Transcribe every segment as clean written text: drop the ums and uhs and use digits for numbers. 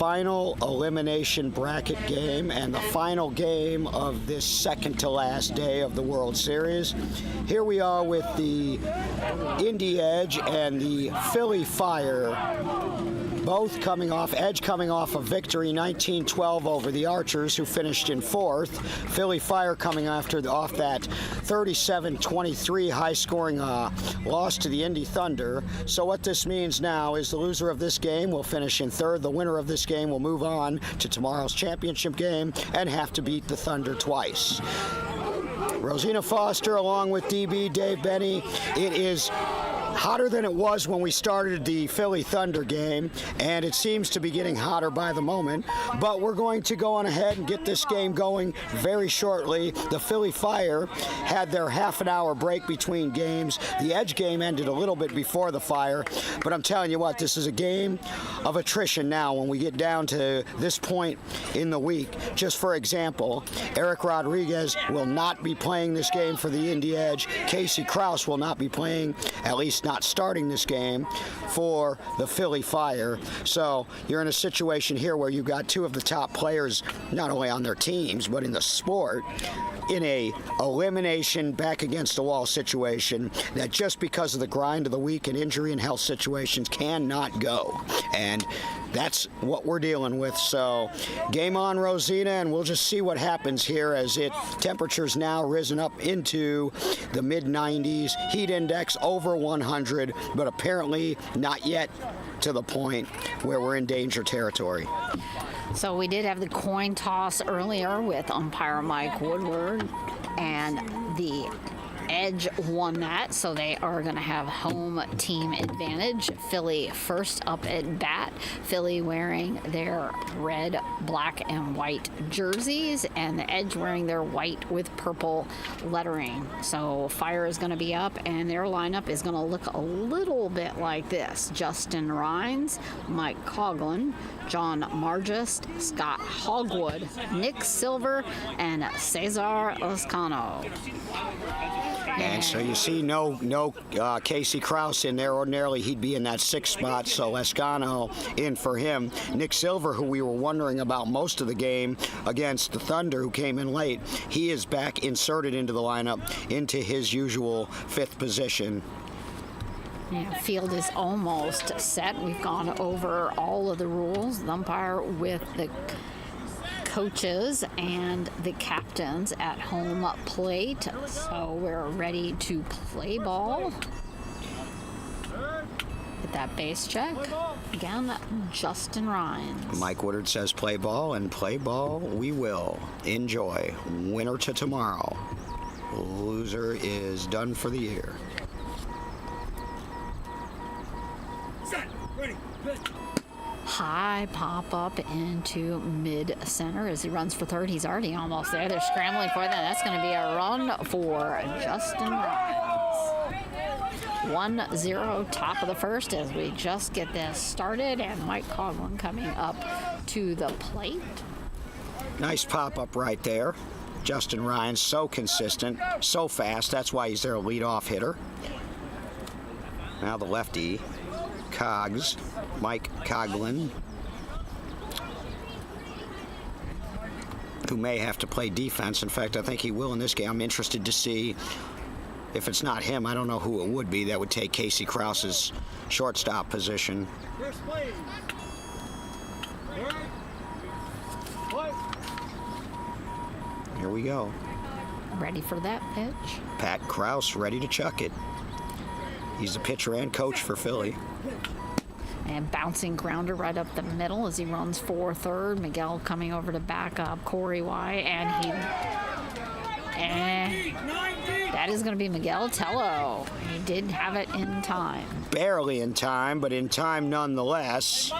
final elimination bracket game and the final game of this second to last day of the World Series. Here we are with the Indy Edge and the Philly Fire, both coming off, Edge coming off a victory 19-12 over the Archers, who finished in fourth. Philly Fire coming off that 37-23 high-scoring loss to the Indy Thunder. So what this means now is the loser of this game will finish in third. The winner of this game will move on to tomorrow's championship game and have to beat the Thunder twice. Rosina Foster along with DB Dave Benny. It is hotter than it was when we started the Philly Thunder game, and it seems to be getting hotter by the moment, but we're going to go on ahead and get this game going very shortly. The Philly Fire had their half-an-hour break between games. The Edge game ended a little bit before the Fire, but I'm telling you what, this is a game of attrition now when we get down to this point in the week. Just for example, Eric Rodriguez will not be playing this game for the Indy Edge. Casey Krause will not be playing, at least not starting this game, for the Philly Fire. So you're in a situation here where you've got two of the top players, not only on their teams, but in the sport, in a elimination back against the wall situation that just because of the grind of the week and injury and health situations cannot go. And that's what we're dealing with. So game on, Rosina, and we'll just see what happens here as temperatures now risen up into the mid-90s, heat index over 100, but apparently not yet to the point where we're in danger territory. So we did have the coin toss earlier with umpire Mike Woodward, and the Edge won that, so they are going to have home team advantage. Philly first up at bat. Philly wearing their red, black, and white jerseys, and the Edge wearing their white with purple lettering. So Fire is going to be up, and their lineup is going to look a little bit like this. Justin Rhines, Mike Coughlin, John Margist, Scott Hogwood, Nick Silver, and Cesar Lascano. And so you see no Casey Krause in there. Ordinarily he'd be in that sixth spot, so Lascano in for him. Nick Silver, who we were wondering about most of the game against the Thunder, who came in late, he is back inserted into the lineup into his usual fifth position. Yeah, field is almost set. We've gone over all of the rules. The umpire with the coaches and the captains at home plate. So we're ready to play ball. Get that base check. Again, Justin Rhines. Mike Woodward says play ball, and play ball we will. Enjoy. Winner to tomorrow. Loser is done for the year. High pop up into mid-center as he runs for third. He's already almost there. They're scrambling for that. That's going to be a run for Justin Rhines. 1-0 top of the first as we just get this started, and Mike Coughlin coming up to the plate. Nice pop-up right there. Justin Rhines, so consistent, so fast. That's why he's their leadoff hitter. Now the lefty, Cogs, Mike Coughlin, who may have to play defense. In fact, I think he will in this game. I'm interested to see if it's not him. I don't know who it would be that would take Casey Krause's shortstop position. Here we go. Ready for that pitch. Pat Krause ready to chuck it. He's the pitcher and coach for Philly. And bouncing grounder right up the middle as he runs for third. Miguel coming over to back up Corey Y. And that is going to be Miguel Tello. He did have it in time. Barely in time, but in time nonetheless.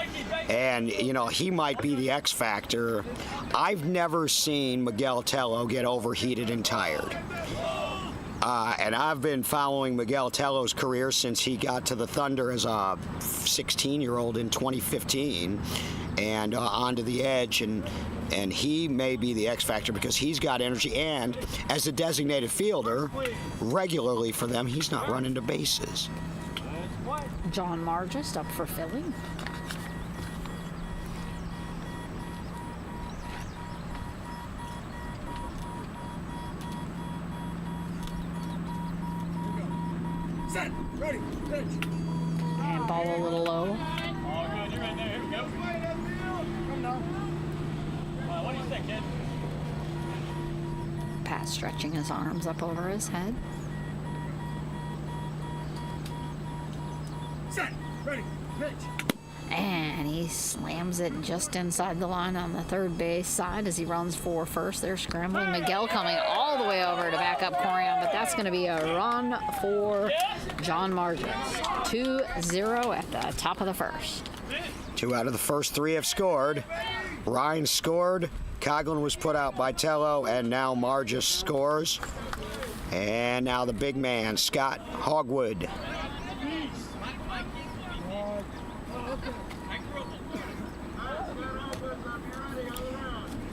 And, you know, he might be the X factor. I've never seen Miguel Tello get overheated and tired. And I've been following Miguel Tello's career since he got to the Thunder as a 16-year-old in 2015 and onto the Edge. And he may be the X factor because he's got energy. And as a designated fielder, regularly for them, he's not running to bases. John Margist up for Philly. And ball a little low. All good. You're right there. Here we go. What do you think, kid? Pat stretching his arms up over his head. Set. Ready. Pitch. And he slams it just inside the line on the third base side as he runs for first. They're scrambling. Miguel coming all the way over to back up Corian, but that's going to be a run for John Margis. 2-0 at the top of the first. 2 out of the first 3 have scored. Ryan scored. Coughlin was put out by Tello, and now Margis scores. And now the big man, Scott Hogwood.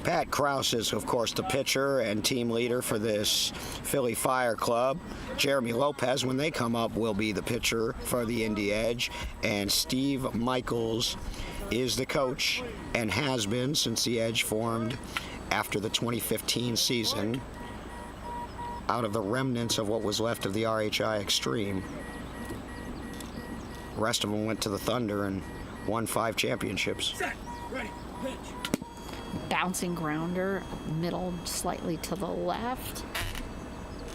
Pat Krause is, of course, the pitcher and team leader for this Philly Fire Club. Jeremy Lopez, when they come up, will be the pitcher for the Indy Edge. And Steve Michaels is the coach and has been since the Edge formed after the 2015 season out of the remnants of what was left of the RHI Extreme. The rest of them went to the Thunder and won 5 championships. Set. Ready. Pitch. Bouncing grounder, middle slightly to the left.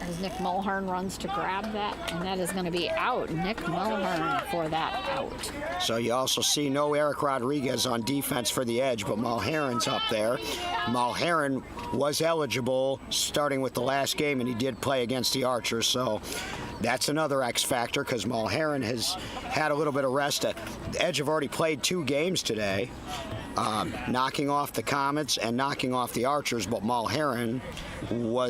As Nick Mulhern runs to grab that, and that is going to be out. Nick Mulhern for that out. So you also see no Eric Rodriguez on defense for the Edge, but Mulherron's up there. Mulherron was eligible starting with the last game, and he did play against the Archers, so that's another X factor because Mulherron has had a little bit of rest. The Edge have already played 2 games today, knocking off the Comets and knocking off the Archers, but Mulherron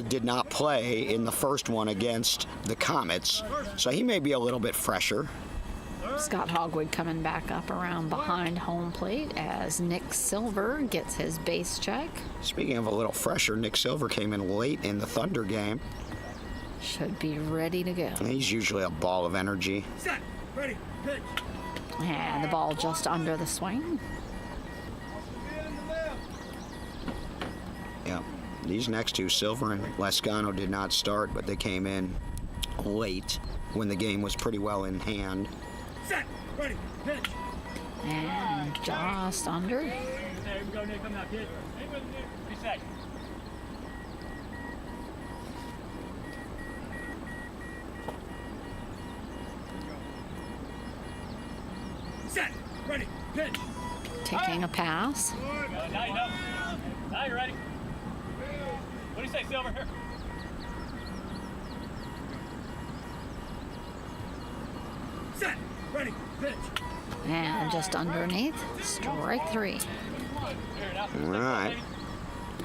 did not play in the first one against the Comets, so he may be a little bit fresher. Scott Hogwood coming back up around behind home plate as Nick Silver gets his base check. Speaking of a little fresher, Nick Silver came in late in the Thunder game. Should be ready to go. He's usually a ball of energy. Set. Ready. Pitch. And the ball just under the swing. Yeah, these next 2, Silver and Lescano, did not start, but they came in late when the game was pretty well in hand. Set. Ready. Pitch. And just under. There we go, Nick. Come now, kid. Hey, with Nick. Reset. Set. Ready. Pitch. Taking a pass. Now you know. Now you're ready. What do you say, Silver? Here. Set. Ready. Pitch. And just underneath. Strike 3. Here, now. All right.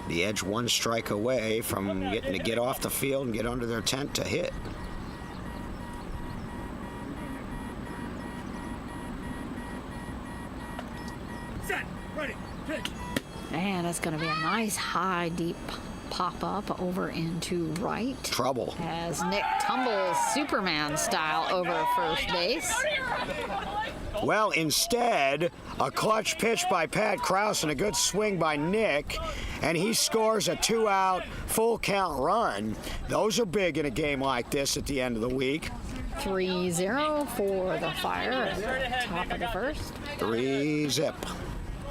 The Edge 1 strike away from getting to get off the field and get under their tent to hit. Set. Ready. Pitch. And it's going to be a nice high, deep pop up over into right. Trouble. As Nick tumbles Superman style over first base. Well, instead, a clutch pitch by Pat Krause and a good swing by Nick, and he scores a 2-out full count run. Those are big in a game like this at the end of the week. 3-0 for the Fire at the top of the first. 3-zip.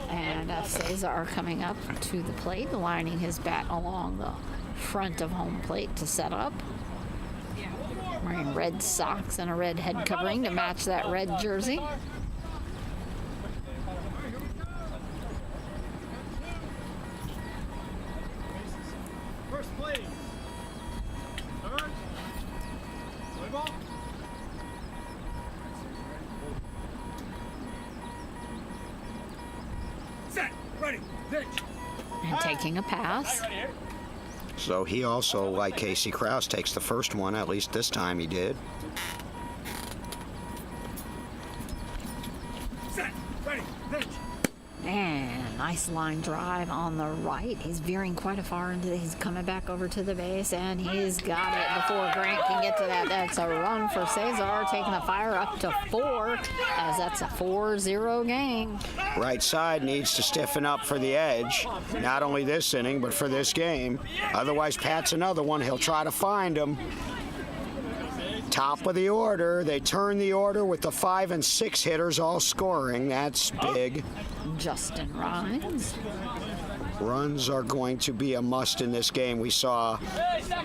And Cesar coming up to the plate, lining his bat along the front of home plate to set up. Wearing red socks and a red head covering to match that red jersey. First play. Third. Play ball. Set. Ready. Pitch. And taking a pass. Ready here. So he also, like Casey Krause, takes the first one, at least this time he did. Set. Ready. Pitch. And nice line drive on the right. He's veering quite a far into he's coming back over to the base, and he's got it before Grant can get to that. That's a run for Cesar, taking the Fire up to 4, as that's a 4-0 game. Right side needs to stiffen up for the Edge, not only this inning, but for this game. Otherwise, Pat's another one. He'll try to find him. Top of the order. They turn the order with the 5 and 6 hitters all scoring. That's big. Justin Rhines. Runs are going to be a must in this game. We saw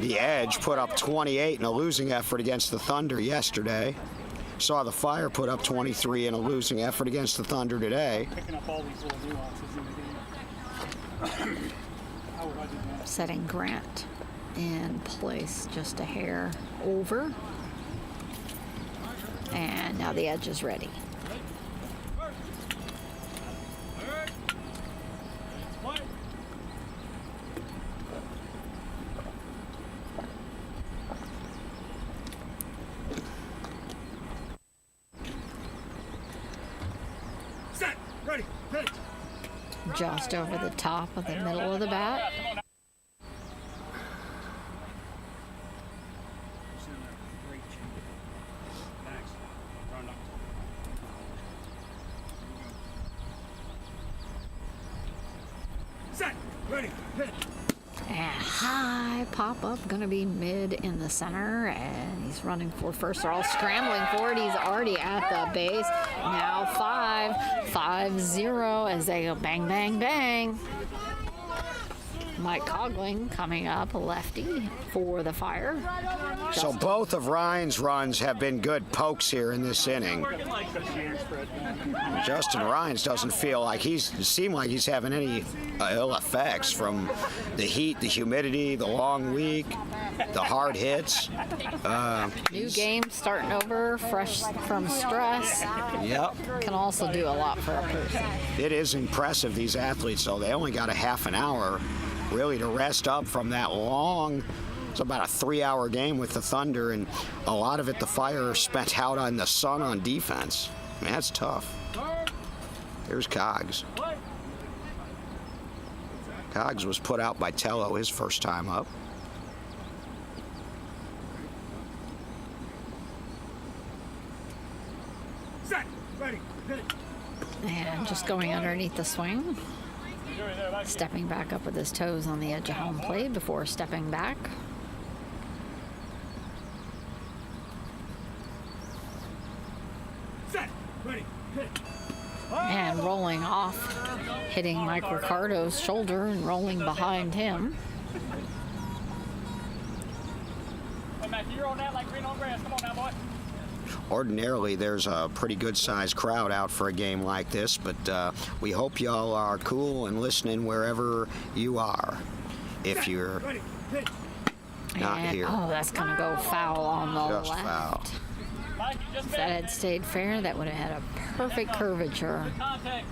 the Edge put up 28 in a losing effort against the Thunder yesterday. Saw the Fire put up 23 in a losing effort against the Thunder today. Picking up all these little nuances in the game. Setting Grant in place just a hair over. And now the Edge is ready. Set. Ready. Pitch. Just over the top of the middle of the bat. Set. Ready. Pitch. And high pop up, gonna be mid in the center, and he's running for first. They're all scrambling for it. He's already at the base. Now 5-0 as they go bang, bang, bang. Mike Cogling coming up, a lefty for the Fire. So both of Ryan's runs have been good pokes here in this inning. Justin Rhines doesn't seem like he's having any ill effects from the heat, the humidity, the long week, the hard hits. New game starting over, fresh from stress. Yep. Can also do a lot for a person. It is impressive, these athletes, though. They only got a half an hour really to rest up from that long. It's about a 3-hour game with the Thunder, and a lot of it the Fire spent out on the sun on defense. Man, that's tough. Here's Cogs. Cogs was put out by Tello his first time up. Set. Ready. Pitch. And just going underneath the swing. Stepping back up with his toes on the edge of home plate before stepping back. Set. Ready. Pitch. And rolling off, hitting Mike Ricardo's shoulder and rolling behind him. Hey, Matthew, you're on that like green on grass. Come on now, boy. Ordinarily, there's a pretty good-sized crowd out for a game like this, but we hope y'all are cool and listening wherever you are. If you're Ready. Pitch. not And, here, oh, that's going to go foul on the just left. foul. Mike, you just If that had stayed fair, that would have had a perfect curvature. contact.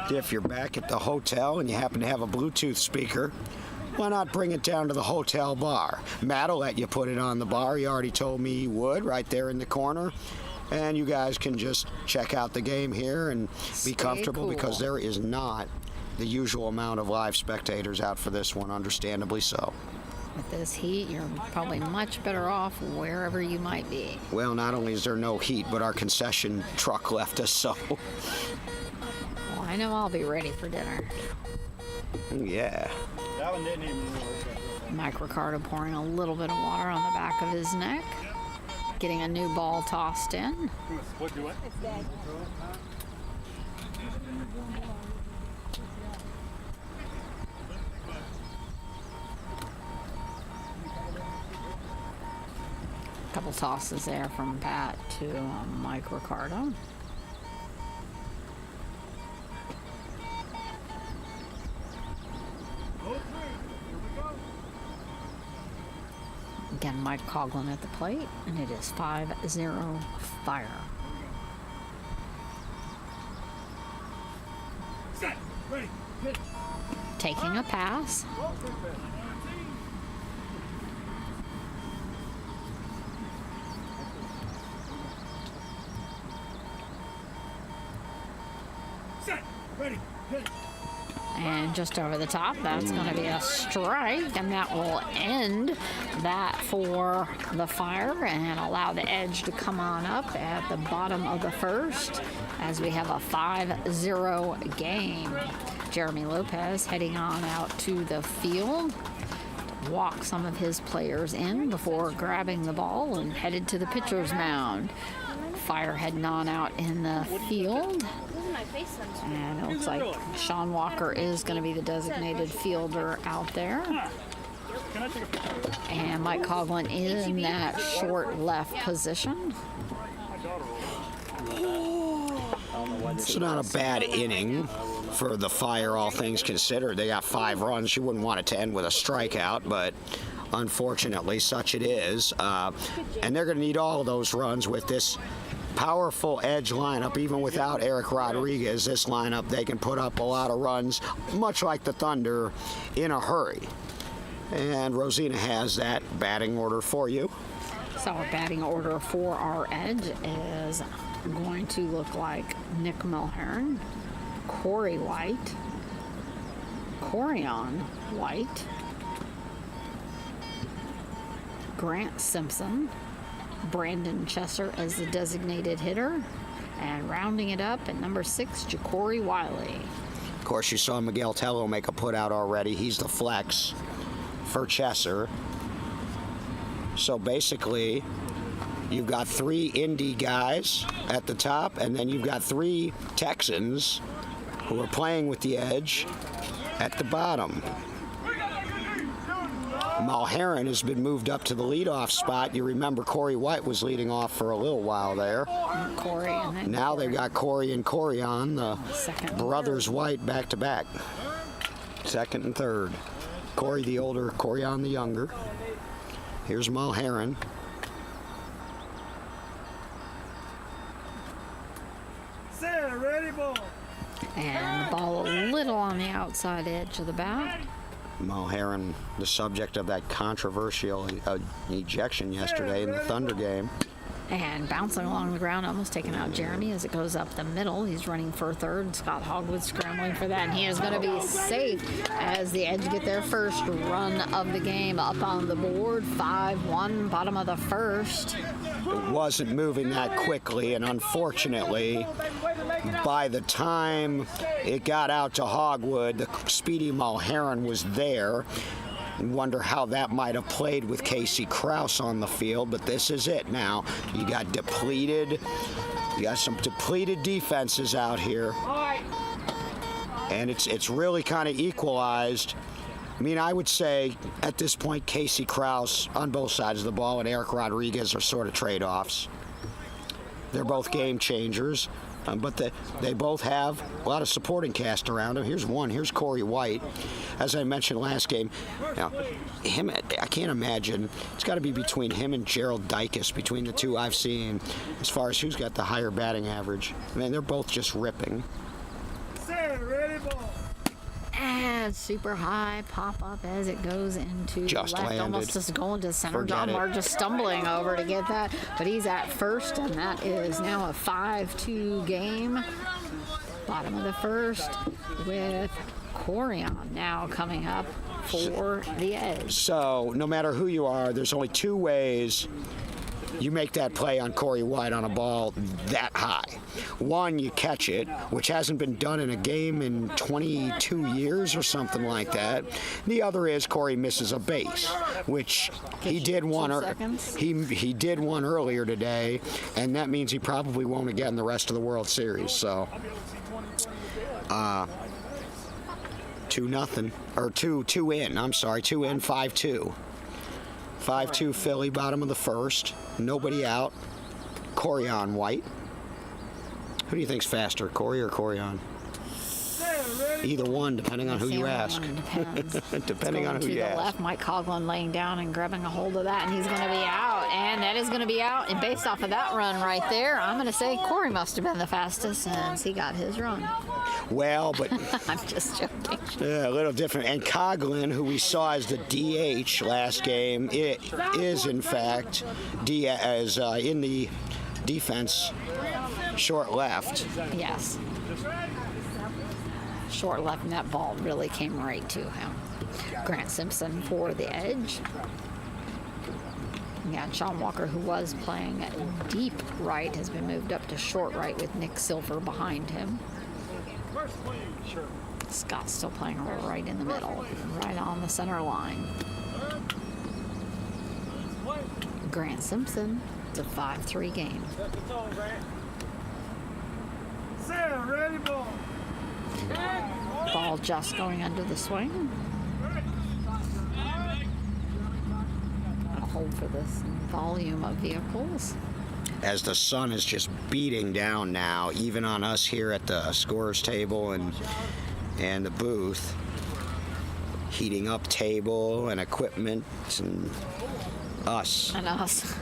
If you're back at the hotel and you happen to have a Bluetooth speaker, why not bring it down to the hotel bar? Matt will let you put it on the bar. He already told me he would, right there in the corner. And you guys can just check out the game here and be comfortable cool. because there is not the usual amount of live spectators out for this one, understandably so. With this heat, you're probably much better off wherever you might be. Well, not only is there no heat, but our concession truck left us, so Well, I know I'll be ready for dinner. yeah. That one didn't even work. Mike Ricardo pouring a little bit of water on the back of his neck. Getting a new ball tossed in. What do it? Couple tosses there from Pat to Mike Ricardo. Again, Mike Coughlin at the plate, and it is 5-0 Fire. Set. Ready. Pitch. Taking a pass. Set. Ready. Pitch. And just over the top, that's going to be a strike, and that will end that for the Fire and allow the Edge to come on up at the bottom of the first as we have a 5-0 game. Jeremy Lopez heading on out to the field. walk some of his players in before grabbing the ball and headed to the pitcher's mound. Fire heading on out in the field. And it looks like Sean Walker is going to be the designated fielder out there. And Mike Coughlin in that short left position. It's not a bad inning for the Fire, all things considered. They got 5 runs. You wouldn't want it to end with a strikeout, but unfortunately, such it is. And they're going to need all of those runs with this powerful edge lineup. Even without Eric Rodriguez, this lineup, they can put up a lot of runs, much like the Thunder, in a hurry. And Rosina has that batting order for you. So our batting order for our edge is going to look like Nick Mulhern, Corey White, Corian White, Grant Simpson, Brandon Chesser as the designated hitter, and rounding it up at number 6, Ja'Cory Wiley. Of course, you saw Miguel Tello make a putout already. He's the flex for Chesser. So basically, you've got 3 Indy guys at the top, and then you've got 3 Texans who are playing with the edge at the bottom. Mulhern has been moved up to the leadoff spot. You remember Corey White was leading off for a little while there. Corey and then Now Corey. they've got Corey and Corian, the Second and brothers third. White, back to back. Second and third. Corey the older, Corian the younger. Here's Mulhern. Set, ready, ball. And the ball a little on the outside edge of the bat. Mulhern, the subject of that controversial ejection yesterday in the Thunder game. And bouncing along the ground, almost taking out Jeremy as it goes up the middle. He's running for third. Scott Hogwood scrambling for that, and he is going to be safe as the Edge get their first run of the game up on the board. 5-1, bottom of the first. It wasn't moving that quickly, and unfortunately, by the time it got out to Hogwood, the speedy Mulhern was there. And wonder how that might have played with Casey Krause on the field, but this is it now. You got some depleted defenses out here, and it's really kind of equalized. I mean, I would say at this point, Casey Krause on both sides of the ball and Eric Rodriguez are sort of trade-offs. They're both game changers, but they both have a lot of supporting cast around them. Here's one. Here's Corey White. As I mentioned last game, I can't imagine. It's got to be between him and Gerald Dykes, between the two I've seen, as far as who's got the higher batting average. I mean, they're both just ripping. Set, ready, ball. And super high pop up as it goes into Just left, landed. almost just going to center. Forget John it. Marr just stumbling over to get that, but he's at first, and that is now a 5-2 game. Bottom of the first with Corian now coming up for the Edge. So no matter who you are, there's only 2 ways you make that play on Corey White on a ball that high. One, you catch it, which hasn't been done in a game in 22 years or something like that. The other is Corey misses a base, which he did one. 2 seconds. He did one earlier today, and that means he probably won't again the rest of the World Series. So, 2-0 or 2 in. I'm sorry, 2 in, 5-2. 5-2 Philly, bottom of the first. Nobody out. Corian White. Who do you think's faster, Corey or Corian? Either one, depending on who you ask. Depends. Depending on who to you the ask. left, Mike Coughlin laying down and grabbing a hold of that, and he's going to be out. And that is going to be out. And based off of that run right there, I'm going to say Corey must have been the fastest since he got his run. Well, but I'm just joking. yeah, a little different. And Coughlin, who we saw as the DH last game, it is in fact in the defense short left. Yes. Short left, and that ball really came right to him. Grant Simpson for the Edge. Yeah, Sean Walker, who was playing at deep right, has been moved up to short right with Nick Silver behind him. Scott's still playing right in the middle, right on the center line. Grant Simpson. It's a 5-3 game. Set, ready, ball. Ball just going under the swing. Gonna hold for this volume of vehicles. As the sun is just beating down now, even on us here at the scorer's table and the booth, heating up table and equipment and us. And us.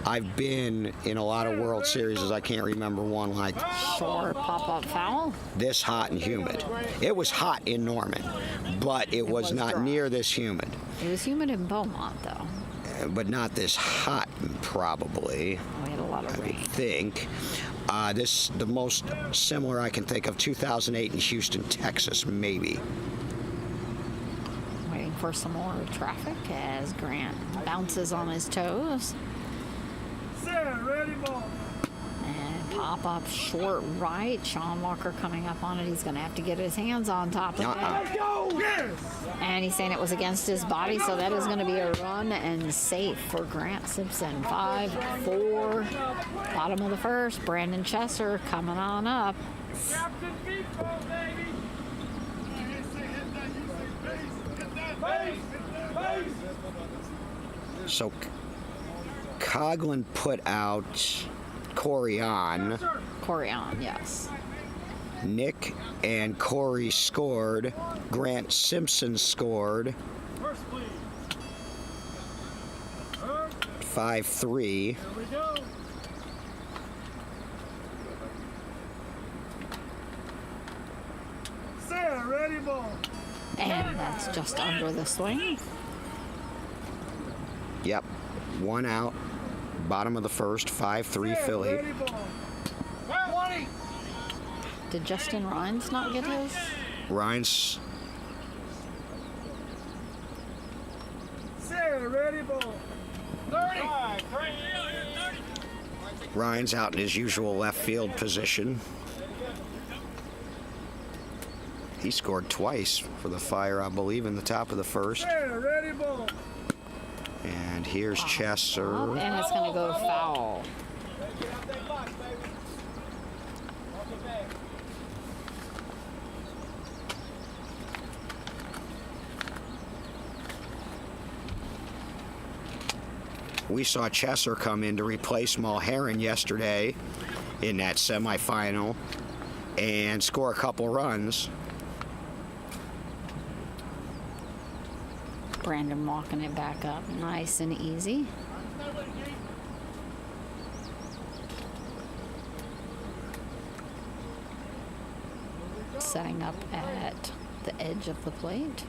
I've been in a lot of World Series. I can't remember one like Short pop-up foul. this hot and humid. It was hot in Norman, but it was not dry. near this humid. It was humid in Beaumont, though. But not this hot, probably. We had a lot of I would rain. think. The most similar I can think of, 2008 in Houston, Texas, maybe. Waiting for some more traffic as Grant bounces on his toes. Set, ready, ball. And pop up short right. Sean Walker coming up on it. He's going to have to get his hands on top of it. Go! Yes! And he's saying it was against his body, so that is going to be a run and safe for Grant Simpson. 5-4. Bottom of the first. Brandon Chesser coming on up. Captain Beatball, baby! So Coughlin put out Corey on. Corey on, yes. Nick and Corey scored. Grant Simpson scored. First, please. 5-3. Here we go. Set, ready, ball. And that's just under the swing. Yep. One out. Bottom of the first. 5-3 Set, Philly. ready, ball. 20. Did Justin Rhines not get his? Ryan's Set, ready, ball. 30. Ryan's out in his usual left field position. He scored twice for the Fire, I believe, in the top of the first. Set, ready, ball. And here's Up, Chesser. and it's going to go foul. We saw Chesser come in to replace Mulherrin yesterday in that semifinal and score a couple runs. Brandon walking it back up nice and easy. Setting up at the edge of the plate.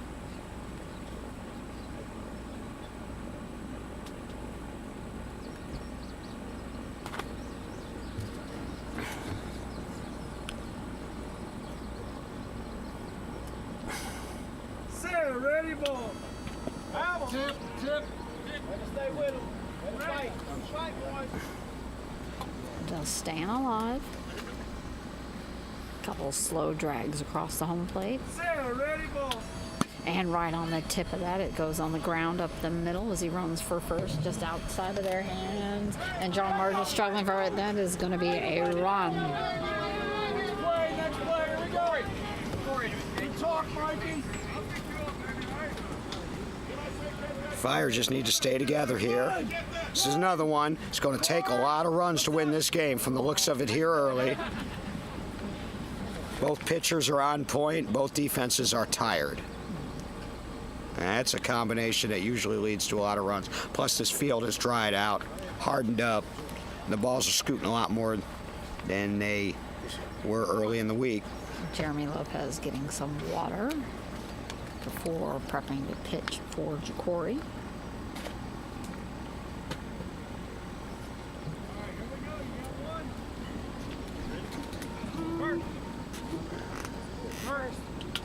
Set, ready, ball. Tip, tip. Stay with him. Let him fight. Fight, boys. Just staying alive. Couple slow drags across the home plate. Set, ready, ball. And right on the tip of that, it goes on the ground up the middle as he runs for first, just outside of their hands. And John Martin struggling for it. That is going to be a run. Next play, here we go. Good talk, Mikey. Fire just need to stay together here. This is another one. It's going to take a lot of runs to win this game from the looks of it here early. Both pitchers are on point. Both defenses are tired. That's a combination that usually leads to a lot of runs. Plus, this field has dried out, hardened up. And the balls are scooting a lot more than they were early in the week. Jeremy Lopez getting some water before prepping to pitch for Corey.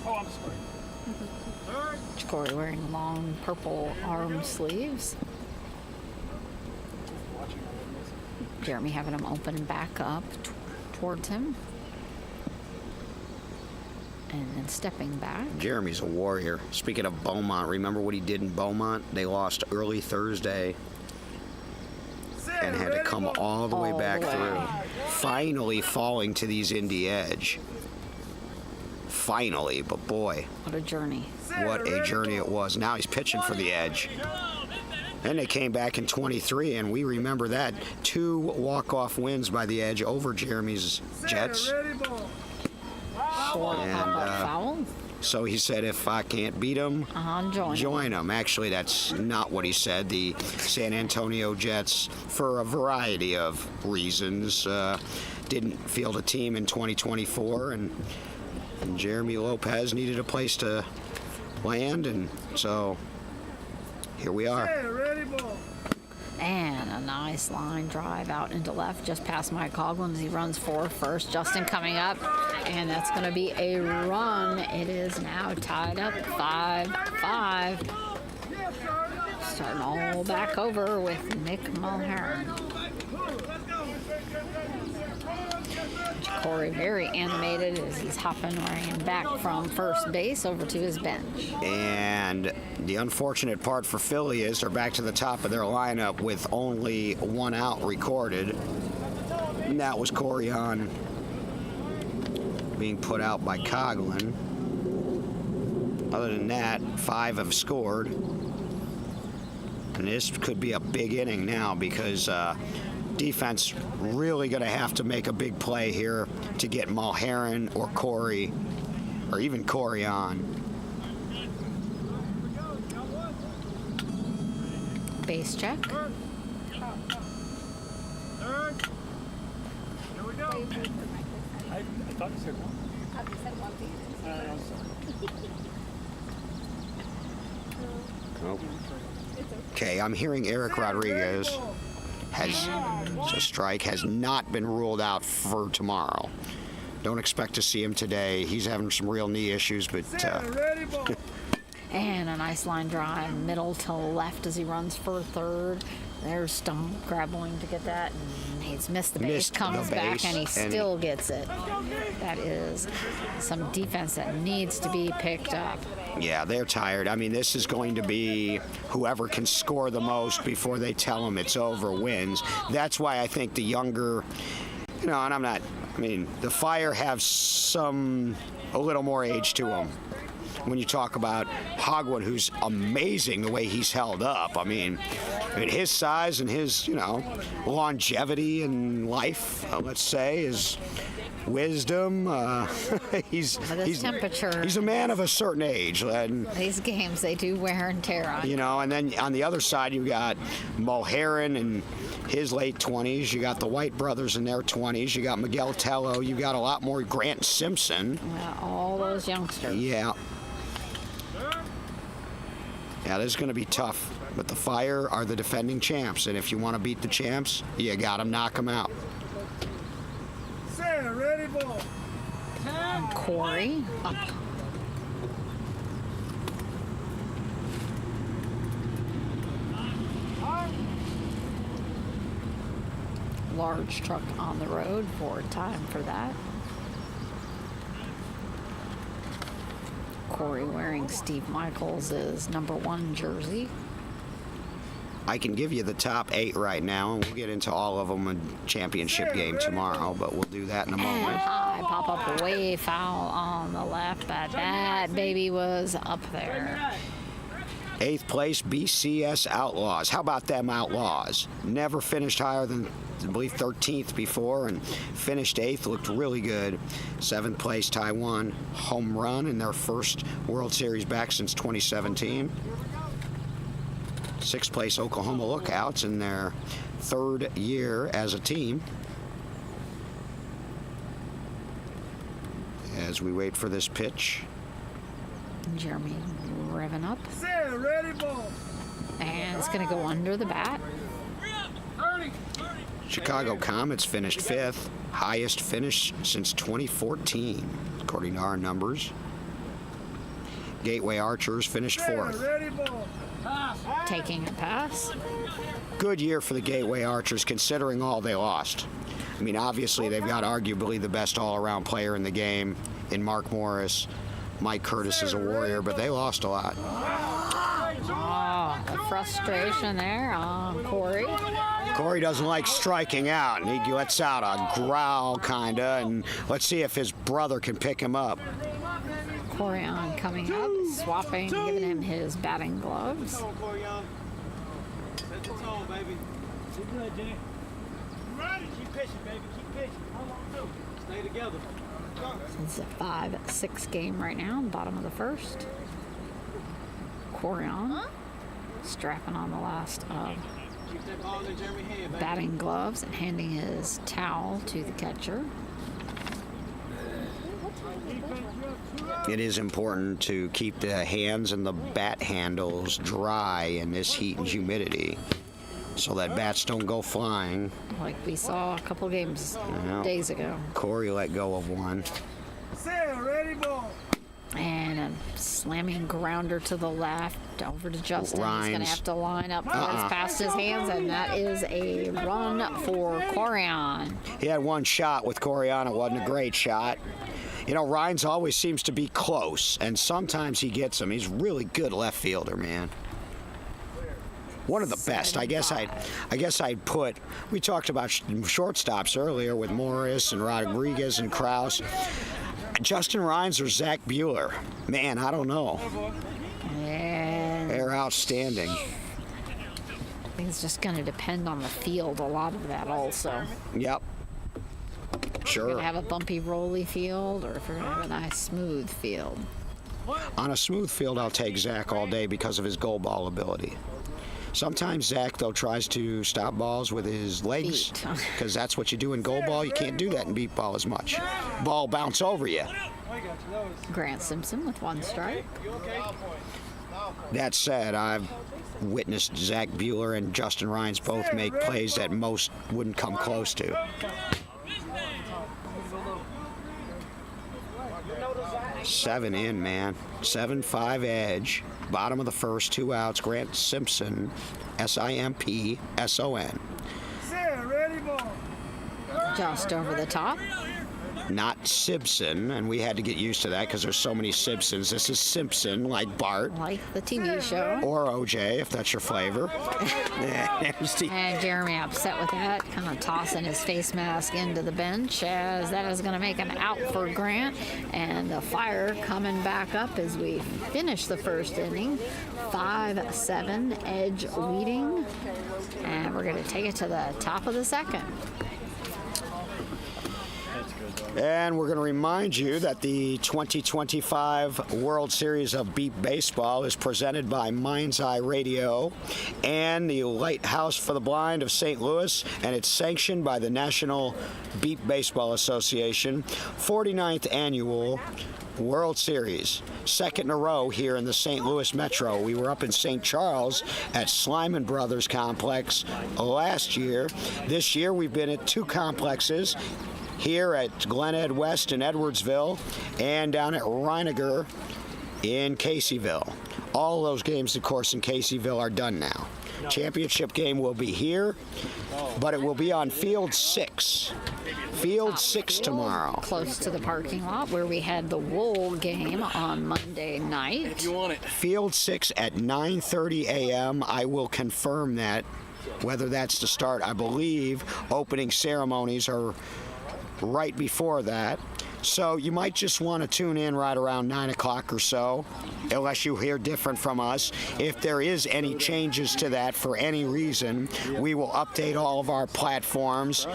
Oh, I'm sorry. Corey wearing long purple arm sleeves. Jeremy having him open back up towards him. And then stepping back. Jeremy's a warrior. Speaking of Beaumont, remember what he did in Beaumont? They lost early Thursday and had to come all the way back through. Finally falling to these Indy edge. Finally, but boy, What a journey. what a journey it was. Now he's pitching for the edge. Then they came back in 23, and we remember that. 2 walk-off wins by the edge over Jeremy's Jets. Short And, pop-up foul. So he said, if I can't beat him, join him. Actually, that's not what he said. The San Antonio Jets, for a variety of reasons, didn't field a team in 2024, and Jeremy Lopez needed a place to land, and so here we are. And a nice line drive out into left, just past Mike Coughlin as he runs for first. Justin coming up, and that's going to be a run. It is now tied up 5-5. Starting all back over with Nick Mulhern. Corey very animated as he's hopping running back from first base over to his bench. And the unfortunate part for Philly is they're back to the top of their lineup with only 1 out recorded. And that was Corian being put out by Coughlin. Other than that, 5 have scored. And this could be a big inning now because defense really going to have to make a big play here to get Mulhern or Corey or even Corey on. Base check. Here we go. I thought you said 1. Oh. Okay, I'm hearing Eric Rodriguez has a strike, has not been ruled out for tomorrow. Don't expect to see him today. He's having some real knee issues, but And a nice line drive, middle to left as he runs for third. There's Stone grabbling to get that, and he's missed the base, Missed comes the back, base, and he and still gets it. That is some defense that needs to be picked up. yeah, they're tired. I mean, this is going to be whoever can score the most before they tell them it's over wins. That's why I think the younger, and I'm not, the Fire have a little more age to them. When you talk about Hogwood, who's amazing the way he's held up. I mean his size and his, longevity in life, let's say, his wisdom. He's temperature. He's a man of a certain age. And, These games, they do wear and tear on. and then on the other side, you got Mulhern in his late 20s. You got the White brothers in their 20s. You got Miguel Tello. You got a lot more Grant Simpson. All those youngsters. Yeah. Yeah, this is going to be tough. But the Fire are the defending champs, and if you want to beat the champs, you got to knock them out. Set, ready, ball. Corey up. Large truck on the road for time for that. Corey wearing Steve Michaels' #1 jersey. I can give you the top 8 right now, and we'll get into all of them in championship game tomorrow, but we'll do that in a And moment. high pop up way foul on the left, but that baby was up there. 8th place, BCS Outlaws. How about them Outlaws? Never finished higher than, I believe, 13th before, and finished 8th. Looked really good. 7th place, Taiwan. Home run in their first World Series back since 2017. 6th place, Oklahoma Lookouts in their 3rd year as a team. As we wait for this pitch. Jeremy revving up. Set, ready, ball. And it's going to go under the bat. Chicago Comets finished 5th, highest finish since 2014, according to our numbers. Gateway Archers finished 4th. Ready, ball. Taking a pass. Good year for the Gateway Archers, considering all they lost. I mean, obviously, they've got arguably the best all-around player in the game in Mark Morris. Mike Curtis is a warrior, but they lost a lot. Oh, the frustration there on Corey. Corey doesn't like striking out, and he lets out a growl, kinda, and let's see if his brother can pick him up. Corian coming up, swapping, giving him his batting gloves. Come on, Corian. Set the tone, baby. Keep good, Jay. Ready? Keep pitching, baby. Keep pitching. Hold on, too. Stay together. It's a 5-6 game right now, bottom of the first. Corian strapping on the last Keep that ball in Jeremy's hand, baby. batting gloves and handing his towel to the catcher. It is important to keep the hands and the bat handles dry in this heat and humidity so that bats don't go flying. Like we saw a couple games days ago. Corey let go of one. Set, ready, ball. And a slamming grounder to the left over to Justin. He's going to Rhines. have to line up for it's past his hands, and that is a run for Corian. He had one shot with Corian. It wasn't a great shot. You know, Rhines always seems to be close, and sometimes he gets them. He's really good left fielder, man. One of the best. I guess I'd put. We talked about shortstops earlier with Morris and Rodriguez and Krause. Justin Rhines or Zach Buehler? Man, I don't know. And They're outstanding. I think it's just going to depend on the field, a lot of that also. Yep. If you're going Sure. to have a bumpy, rolly field, or if you're going to have a nice, smooth field. On a smooth field, I'll take Zach all day because of his goal ball ability. Sometimes Zach, though, tries to stop balls with his legs Feet. because that's what you do in goal ball. You can't do that in beat ball as much. Ball bounce over you. I got you. That was. Grant Simpson with one strike. You okay? That said, I've witnessed Zach Buehler and Justin Rhines both make plays that most wouldn't come close to. 7 in, man. 7-5 edge. Bottom of the first, 2 outs. Grant Simpson, Simpson. Set, ready, ball. Just over the top. Not Simpson, and we had to get used to that because there's so many Simpsons. This is Simpson, like Bart, Like the TV show. or OJ, if that's your flavor. There's the- And Jeremy upset with that, kind of tossing his face mask into the bench as that is going to make an out for Grant. And the Fire coming back up as we finish the first inning. 5-7, Edge leading. And we're going to take it to the top of the second. And we're going to remind you that the 2025 World Series of Beep Baseball is presented by Mind's Eye Radio and the Lighthouse for the Blind of St. Louis, and it's sanctioned by the National Beep Baseball Association. 49th Annual World Series, second in a row here in the St. Louis Metro. We were up in St. Charles at Slyman Brothers Complex last year. This year we've been at 2 complexes, here at Glen Ed West in Edwardsville and down at Reiniger in Caseyville. All of those games, of course, in Caseyville are done now. Championship game will be here, but it will be on Field 6. Field 6 tomorrow. Close to the parking lot where we had the Wool game on Monday night. Field 6 at 9:30 a.m. I will confirm that, whether that's the start. I believe opening ceremonies are right before that. So you might just want to tune in right around 9 o'clock or so, unless you hear different from us. If there is any changes to that for any reason, we will update all of our platforms.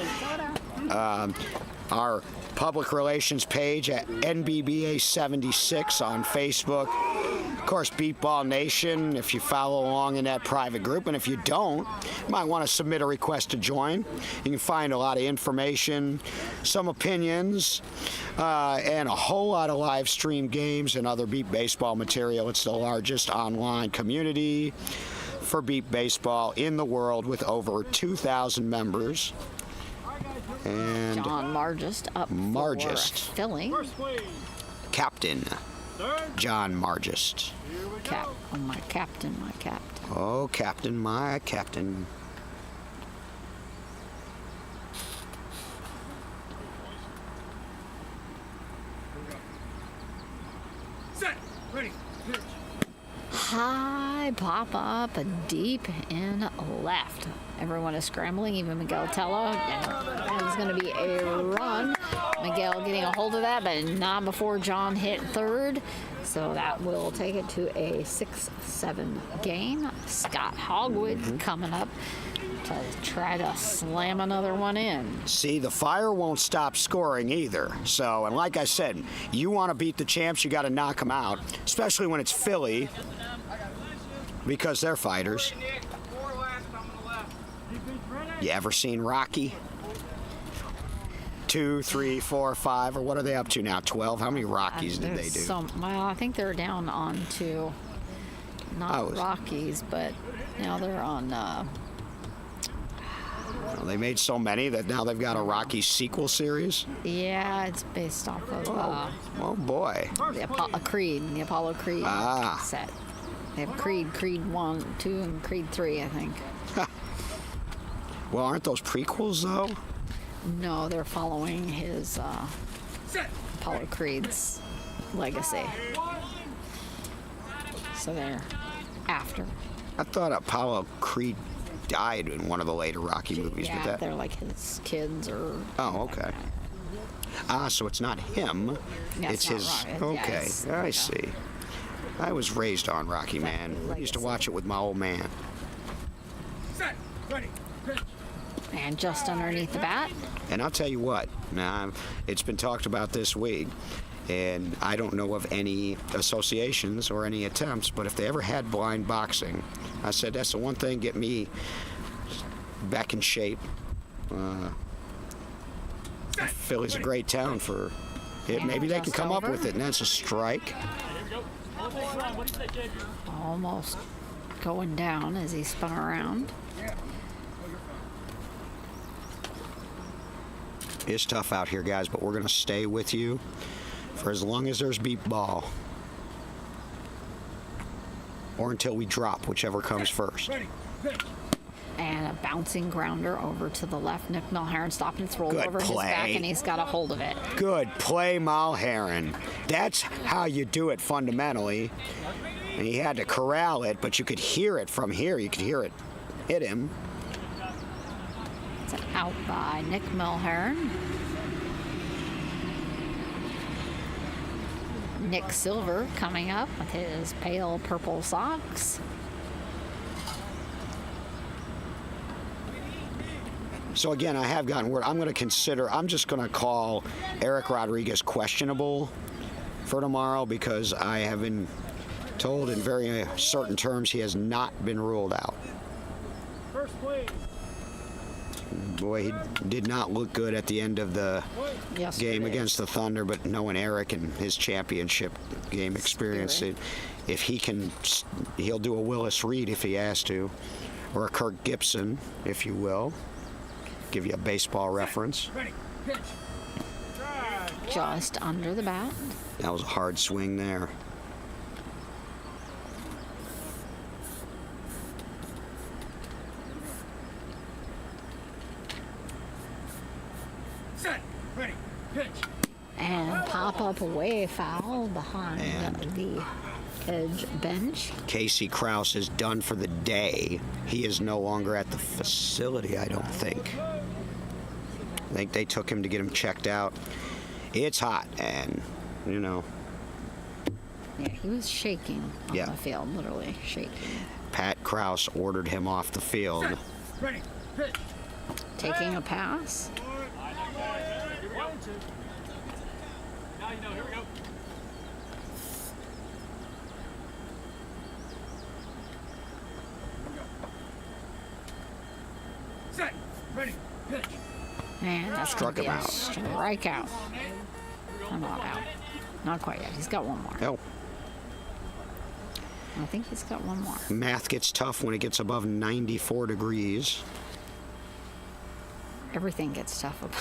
Our public relations page at NBBA 76 on Facebook. Of course, Beatball Nation, if you follow along in that private group. And if you don't, you might want to submit a request to join. You can find a lot of information, some opinions, and a whole lot of live stream games and other Beep Baseball material. It's the largest online community for Beep Baseball in the world with over 2,000 members. And John Margist up Margist. for Philly. Captain John Margist. Oh, my captain. Oh, Captain, my Captain. Set, ready, pitch. High by pop up deep in left. Everyone is scrambling, even Miguel Tello. And it's going to be a run. Miguel getting a hold of that, but not before John hit third. So that will take it to a 6-7 game. Scott Hogwood coming up to try to slam another one in. See, the Fire won't stop scoring either. So, and like I said, you want to beat the champs, you got to knock them out, especially when it's Philly, because they're fighters. You ever seen Rocky? 2, 3, 4, 5, or what are they up to now? 12? How many Rockies did they do? Well, I think they're down on to not Rockies, but now they're on. Well, they made so many that now they've got a Rocky sequel series. Yeah, it's based off of Oh boy. the Apollo Creed set. They have Creed 1, 2, and Creed 3, I think. Well, aren't those prequels though? No, they're following his Apollo Creed's legacy. So they're after. I thought Apollo Creed died in one of the later Rocky movies. Yeah, but that... they're like his kids or. Oh, okay. So it's not him. Yeah, it's not his. Rocky. Okay, Yeah, it's I like see. I was raised on Rocky, man. I used to watch it with my old man. Set. Ready. Pitch. And just underneath the bat. And I'll tell you what, now it's been talked about this week, and I don't know of any associations or any attempts, but if they ever had blind boxing, I said that's the one thing get me back in shape. Philly's a great town for it. Maybe they can come up with it, and that's a strike. Almost going down as he spun around. It's tough out here, guys, but we're going to stay with you for as long as there's beat ball. Or until we drop, whichever comes first. And a bouncing grounder over to the left. Nick Mulheron stopping. It's rolled Good over his play. back, and he's got a hold of it. Good play, Mulheron. That's how you do it fundamentally. And he had to corral it, but you could hear it from here. You could hear it hit him. It's out by Nick Mulheron. Nick Silver coming up with his pale purple socks. So again, I have gotten word. I'm just going to call Eric Rodriguez questionable for tomorrow because I have been told in very certain terms he has not been ruled out. First please. Boy, he did not look good at the end of the game against the Thunder, but knowing Eric and his championship game experience, if he can, he'll do a Willis Reed if he has to, or a Kirk Gibson, if you will. Give you a baseball reference. Ready. Pitch. Just under the bat. That was a hard swing there. Set. Ready. Pitch. And pop up away foul behind the edge bench. Casey Krause is done for the day. He is no longer at the facility, I don't think. I think they took him to get him checked out. It's hot, and, you know. Yeah, he was shaking on the field, literally shaking. Pat Krause ordered him off the field. Set. Ready. Pitch. Taking a pass. Now you know. Here we go. Set. Ready. Pitch. And that's Struck going to be him a out. strikeout. I'm not out. Not quite yet. He's got one more. Oh, I think he's got one more. math gets tough when it gets above 94 degrees. Everything gets tough about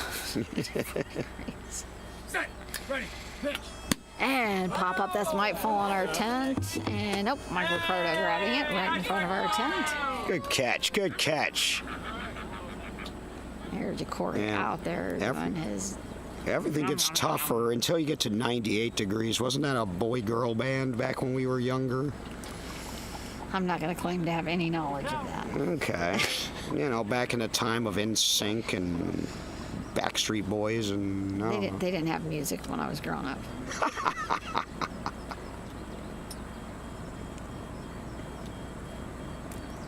Set. Ready. Pitch. And pop up. That might fall on our tent. And nope, Mike Ricardo grabbing it right in front of our tent. Good catch, good catch. There's Corey out there doing his. Everything gets tougher until you get to 98 degrees. Wasn't that a boy-girl band back when we were younger? I'm not going to claim to have any knowledge of that. Okay. You know, back in the time of NSYNC and Backstreet Boys and... No. They didn't have music when I was growing up.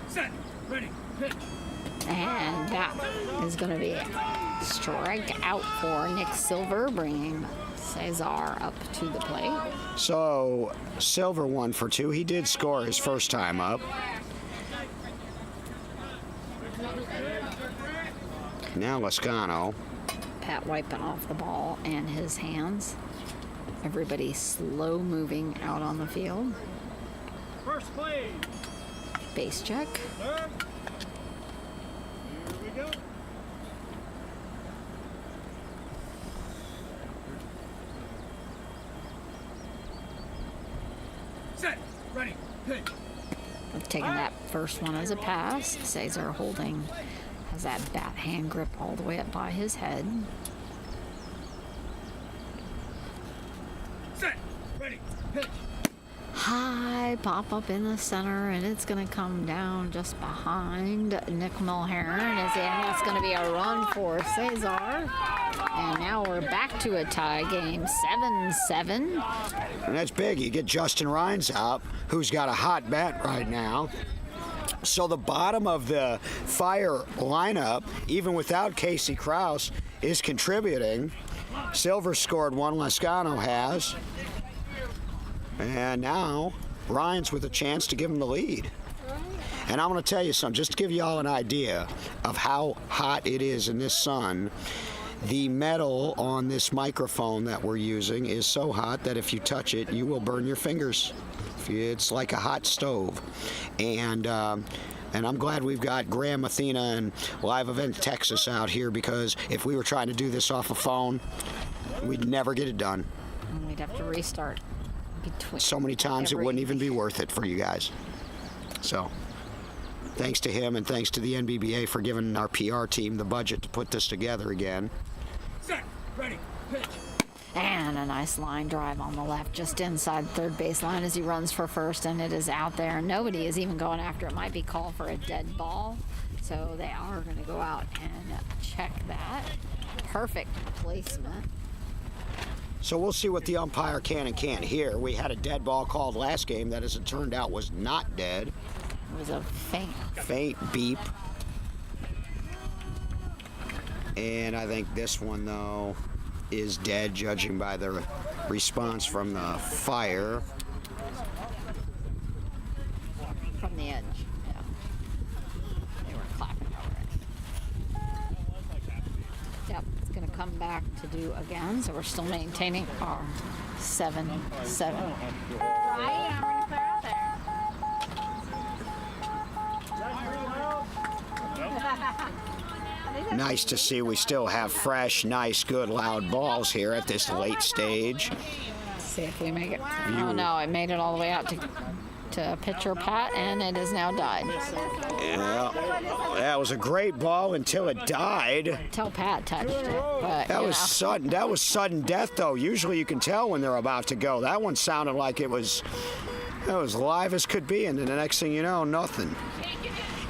Set. Ready. Pitch. And that is going to be a strike out for Nick Silver, bringing Cesar up to the plate. So, Silver 1 for 2. He did score his first time up. Now Lascano. Pat wiping off the ball and his hands. Everybody slow moving out on the field. First play. Base check. Third. Here we go. Set. Ready. Pitch. Taking that first one as a pass. Cesar holding, has that bat hand grip all the way up by his head. Set. Ready. Pitch. High pop up in the center, and it's going to come down just behind Nick Mulhern. And that's going to be a run for Cesar. And now we're back to a tie game, 7-7. And that's big. You get Justin Rhines out, who's got a hot bat right now. So the bottom of the Fire lineup, even without Casey Krause, is contributing. Silver scored one, Lascano has. And now Ryan's with a chance to give him the lead. And I'm going to tell you something, just to give you all an idea of how hot it is in this sun. The metal on this microphone that we're using is so hot that if you touch it, you will burn your fingers. It's like a hot stove. And I'm glad we've got Graham Athena and Live Event Texas out here, because if we were trying to do this off a phone, we'd never get it done. And we'd have to restart. So many times it wouldn't even be worth it for you guys. So thanks to him and thanks to the NBBA for giving our PR team the budget to put this together again. Set. Ready. Pitch. And a nice line drive on the left, just inside third base line as he runs for first, and it is out there. Nobody is even going after it. Might be called for a dead ball. So they are going to go out and check that. Perfect placement. So we'll see what the umpire can and can't hear. We had a dead ball called last game that, as it turned out, was not dead. It was a Faint beep. And I think this one, though, is dead, judging by the response from the Fire. from the edge. Yeah. They were clapping over it. Yep, it's going to come back to do again, so we're still maintaining our 7-7. Right, I'm ready to clear out there. Nice to see we still have fresh, nice, good, loud balls here at this late stage. See if we make it. Oh no, it made it all the way out to pitcher Pat, and it has now died. Yeah, that was a great ball until it died. Till Pat touched it. But, That you was know. sudden. That was sudden death, though. Usually you can tell when they're about to go. That one sounded like it was live as could be, and then the next thing you know, nothing.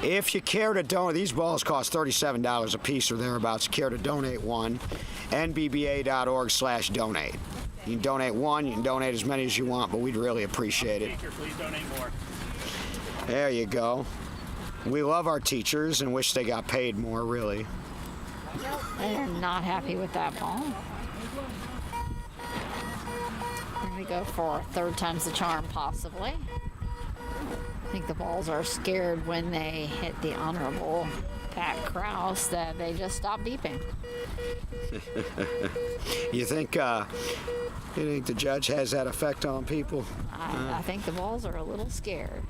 If you care to donate, these balls cost $37 a piece or thereabouts. Care to donate one, nbba.org/donate. You can donate one, you can donate as many as you want, but we'd really appreciate it. Teacher, please donate more. There you go. We love our teachers and wish they got paid more, really. They're not happy with that ball. We're going to go for third time's the charm, possibly. I think the balls are scared when they hit the Honorable Pat Krause that they just stop beeping. You think the judge has that effect on people? I think the balls are a little scared.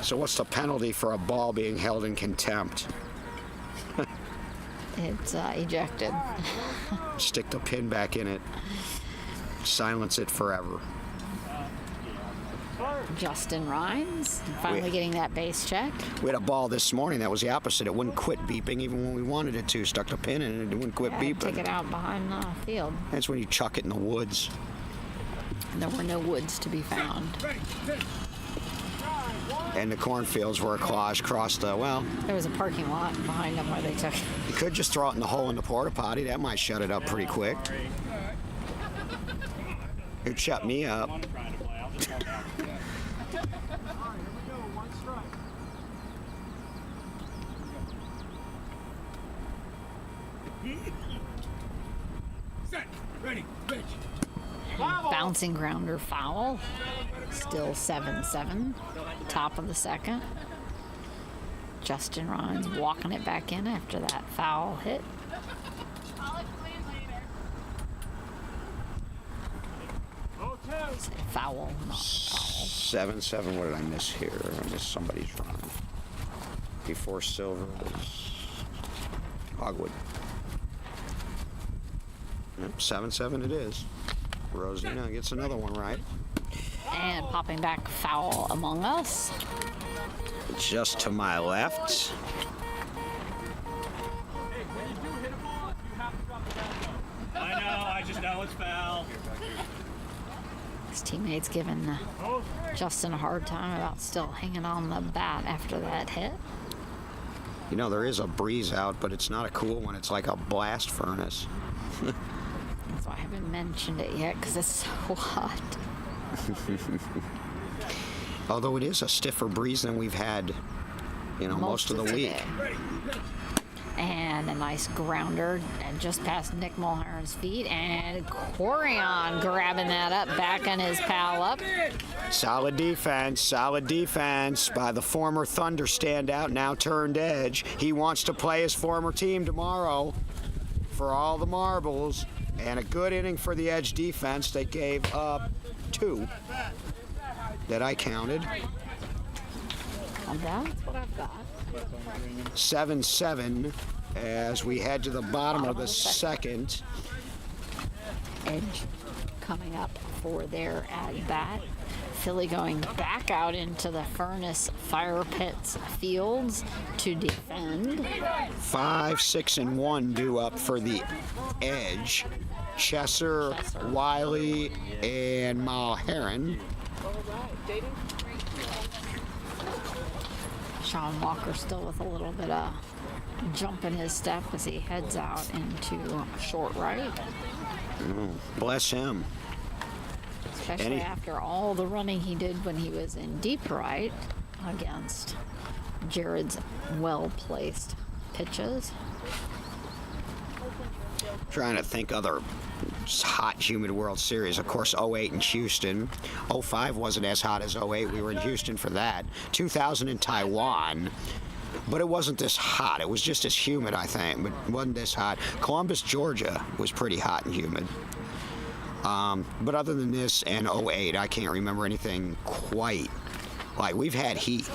So what's the penalty for a ball being held in contempt? It's ejected. Stick the pin back in it. Silence it forever. Justin Rhines finally getting that base check. We had a ball this morning that was the opposite. It wouldn't quit beeping even when we wanted it to. Stuck the pin in it, it wouldn't quit Take beeping. it out behind the field. That's when you chuck it in the woods. There were no woods to be found. And the cornfields were across the, well, There was a parking lot behind them where they took. you could just throw it in the hole in the porta potty. That might shut it up pretty quick. It'd shut me up. I'm trying to play. I'll just help out. Set. Ready. Pitch. Bouncing grounder foul. Still 7-7. Top of the second. Justin Rhines walking it back in after that foul hit. Say foul, not foul. 7-7. What did I miss here? I missed somebody's run. Before Silver was Hogwood. Yep, 7-7 it is. Rosina gets another one right. And popping back foul among us. Just to my left. Hey, when you do hit a ball, you have to drop the bat. I know. I just know it's foul. His teammates giving Justin a hard time about still hanging on the bat after that hit. You know, there is a breeze out, but it's not a cool one. It's like a blast furnace. That's why I haven't mentioned it yet, because it's so hot. Although it is a stiffer breeze than we've had, you know, most of the week. today. And a nice grounder and just past Nick Mulheron's feet, and Corian grabbing that up, backing his pal up. Solid defense by the former Thunder standout, now turned Edge. He wants to play his former team tomorrow for all the marbles. And a good inning for the Edge defense. They gave up 2 that I counted. And that's what I've got. 7-7 as we head to the bottom of the second. Edge coming up for their at bat. Philly going back out into the Furnace Fire Pits fields to defend. 5, 6, and 1 due up for the Edge. Chesser, Wiley, and Mulheron. Sean Walker still with a little bit of jump in his step as he heads out into short right. Bless him. Especially after all the running he did when he was in deep right against Jared's well-placed pitches. Trying to think other hot, humid World Series. Of course, 08 in Houston. 05 wasn't as hot as 08. We were in Houston for that. 2000 in Taiwan. But it wasn't this hot. It was just as humid, I think. But it wasn't this hot. Columbus, Georgia was pretty hot and humid. But other than this and 08, I can't remember anything quite like. We've had heat,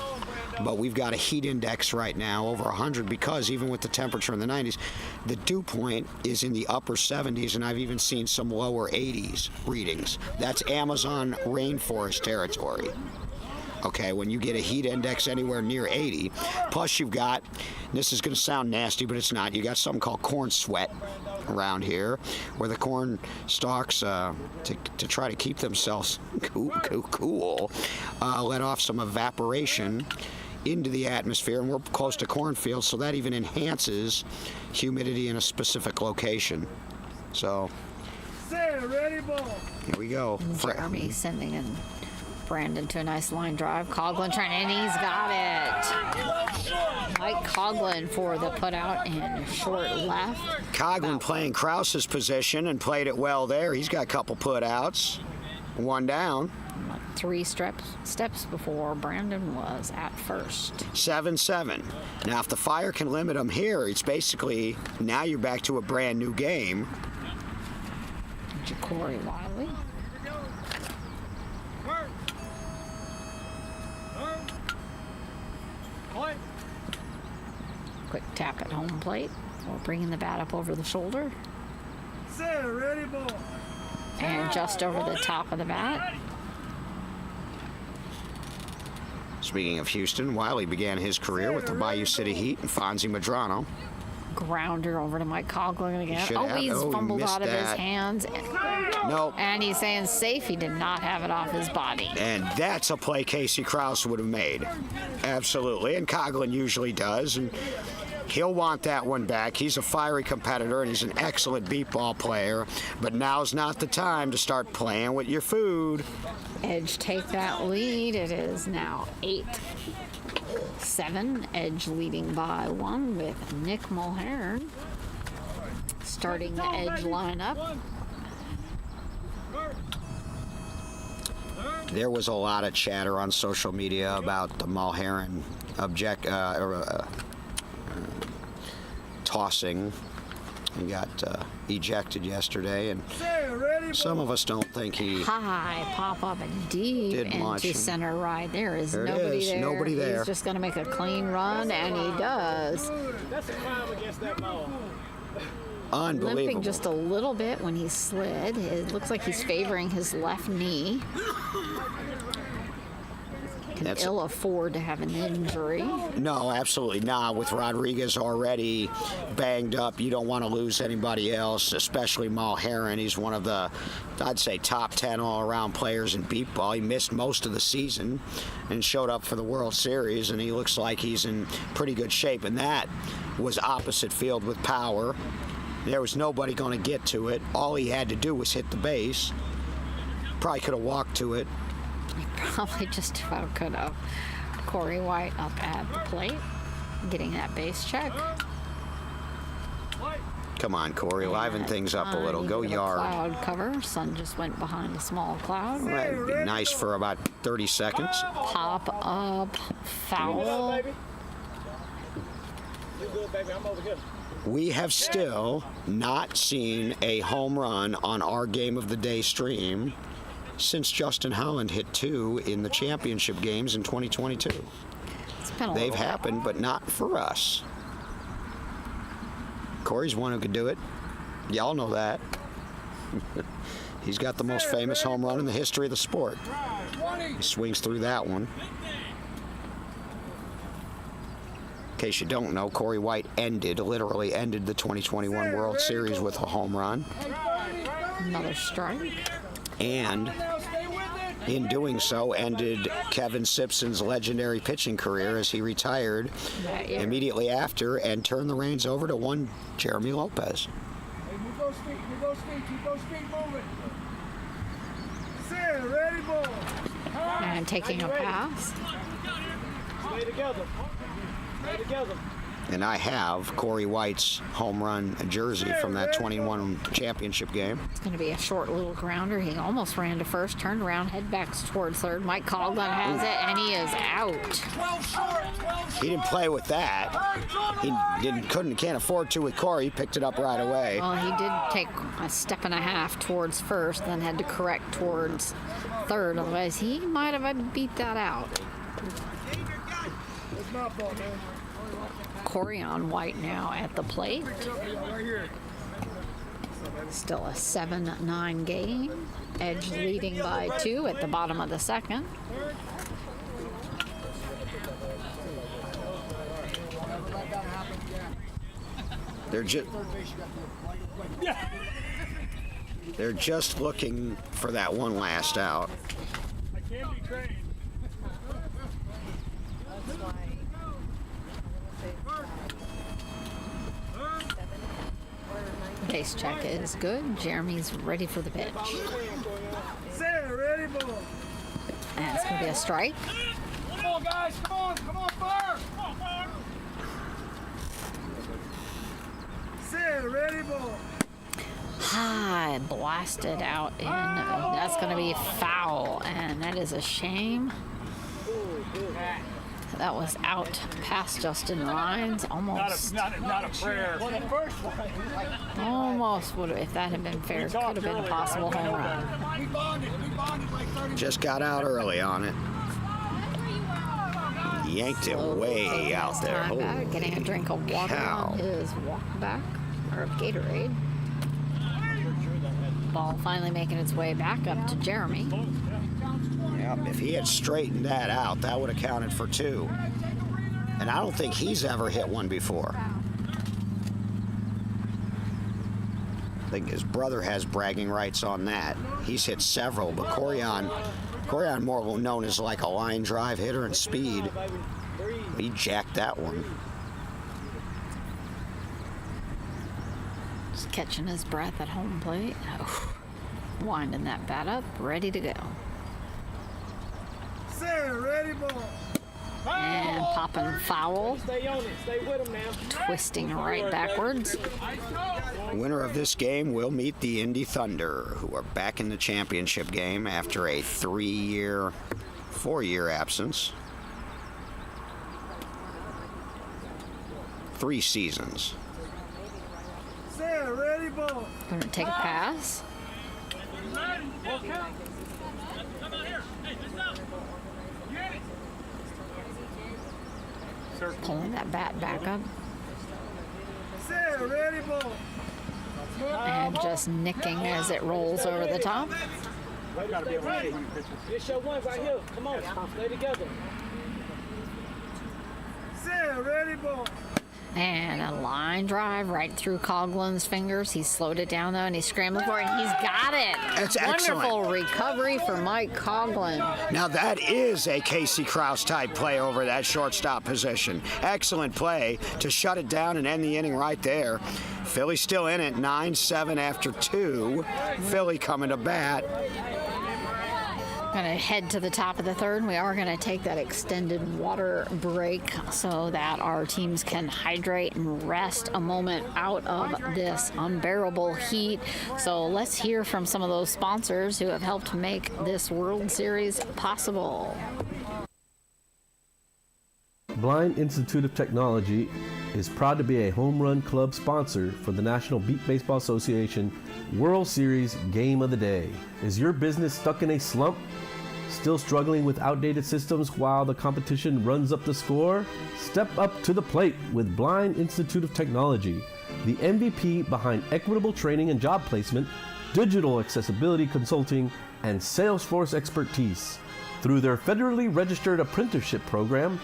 but we've got a heat index right now over 100 because even with the temperature in the 90s, the dew point is in the upper 70s, and I've even seen some lower 80s readings. That's Amazon rainforest territory. Okay, when you get a heat index anywhere near 80, plus you've got, this is going to sound nasty, but it's not, you got something called corn sweat around here, where the corn stalks, to try to keep themselves cool, let off some evaporation into the atmosphere, and we're close to cornfields, so that even enhances humidity in a specific location. So, Ready, ball. here we go. Jeremy sending in Brandon to a nice line drive. Coughlin trying, and he's got it. Mike Coughlin for the putout in short left. Coughlin playing Krause's position and played it well there. He's got a couple putouts. 1 down. 3 steps before Brandon was at first. 7-7. Now, if the Fire can limit them here, it's basically, now you're back to a brand new game. Ja'Cory Wiley. Quick tap at home plate. We're bringing the bat up over the shoulder. Ready, ball. And just over the top of the bat. Speaking of Houston, Wiley began his career with the Bayou City Heat and Fonzie Medrano. grounder over to Mike Coughlin again. should have. He's Oh, he fumbled missed out of his that. hands. Nope. And he's saying safe. He did not have it off his body. And that's a play Casey Krause would have made. Absolutely. And Coughlin usually does. And he'll want that one back. He's a fiery competitor, and he's an excellent beat ball player. But now's not the time to start playing with your food. Edge take that lead. It is now 8-7. Edge leading by 1 with Nick Mulhern starting the Edge lineup. There was a lot of chatter on social media about the Mulhern tossing. He got ejected yesterday, and some of us don't think he High pop up and deep Did much, into and center right. There is there it nobody is, there. nobody there. He's just going to make a clean run, and he does. That's a crime against that ball. unbelievable. Limping just a little bit when he slid. It looks like he's favoring his left knee. Can That's- ill afford to have an injury. No, absolutely not. With Rodriguez already banged up, you don't want to lose anybody else, especially Mulhern. He's one of the, I'd say, top 10 all-around players in beat ball. He missed most of the season and showed up for the World Series, and he looks like he's in pretty good shape. And that was opposite field with power. There was nobody going to get to it. All he had to do was hit the base. Probably could have walked to it. He probably just about could have. Corey White up at the plate, getting that base check. Come on, Corey, liven things up a little. Go yard. Cloud cover. Sun just went behind a small cloud. That would be nice for about 30 seconds. Pop up, foul. You good, baby? I'm over here. We have still not seen a home run on our Game of the Day stream since Justin Holland hit 2 in the championship games in 2022. It's been a They've little happened, but not for us. Corey's one who could do it. Y'all know that. He's got the most famous home run in the history of the sport. He swings through that one. In case you don't know, Corey White literally ended the 2021 World Series with a home run. Another strike. And in doing so, ended Kevin Simpson's legendary pitching career as he retired That year. immediately after and turned the reins over to one Jeremy Lopez. Hey, move those feet, keep those feet moving. Set, ready, ball. And taking a pass. Stay together. Stay together. And I have Corey White's home run jersey from that 21 championship game. It's going to be a short little grounder. He almost ran to first, turned around, head back toward third. Mike Coughlin has it, and he is out. He didn't play with that. He can't afford to with Corey. He picked it up right away. Well, he did take a step and a half towards first, then had to correct towards third. Otherwise, he might have beat that out. That's my fault, man. Corey on White now at the plate. Right here. Still a 7-9 game. Edge leading by 2 at the bottom of the second. They're just looking for that one last out. I can't be trained. Base check is good. Jeremy's ready for the pitch. Set, ready, ball. And it's going to be a strike. Come on, guys, come on, fire. Set, ready, ball. High blasted out in. That's going to be foul, and that is a shame. That was out past Justin Rhines. Almost. Not a prayer. Almost would have, if that had been fair, could have been a possible home run. We bonded like 30 Just got out early on it. Yanked it way out there. Time back, Holy getting a drink of water cow. on his walk back, or of Gatorade. Ball finally making its way back up to Jeremy. Yep, if he had straightened that out, that would have counted for 2. And I don't think he's ever hit one before. think his brother has bragging rights on that. He's hit several, but Corian more known as like a line drive hitter and speed. He jacked that one. Just catching his breath at home plate. Oh, winding that bat up, ready to go. Sarah, ready, ball. And popping foul. Stay on it. Stay with him now. Twisting right backwards. Winner of this game will meet the Indy Thunder, who are back in the championship game after a 4-year absence. 3 seasons. Sarah, ready, ball. Gonna take a pass. Come out here. Hey, listen up. You hit it. Pulling that bat back up. Sarah, ready, ball. And just nicking as it rolls over the top. Stay ready. It's your one right here. Come on, stay together. Sarah, ready, ball. And a line drive right through Coughlin's fingers. He slowed it down though, and he's scrambling for it, and he's got it. That's Wonderful excellent. recovery for Mike Coughlin. Now that is a Casey Krause type play over that shortstop position. Excellent play to shut it down and end the inning right there. Philly still in it, 9-7 after 2. Philly coming to bat. Going to head to the top of the third. We are going to take that extended water break so that our teams can hydrate and rest a moment out of this unbearable heat. So let's hear from some of those sponsors who have helped make this World Series possible. Blind Institute of Technology is proud to be a home run club sponsor for the National Beat Baseball Association World Series Game of the Day. Is your business stuck in a slump? Still struggling with outdated systems while the competition runs up the score? Step up to the plate with Blind Institute of Technology, the MVP behind equitable training and job placement, digital accessibility consulting, and Salesforce expertise. Through their federally registered apprenticeship program,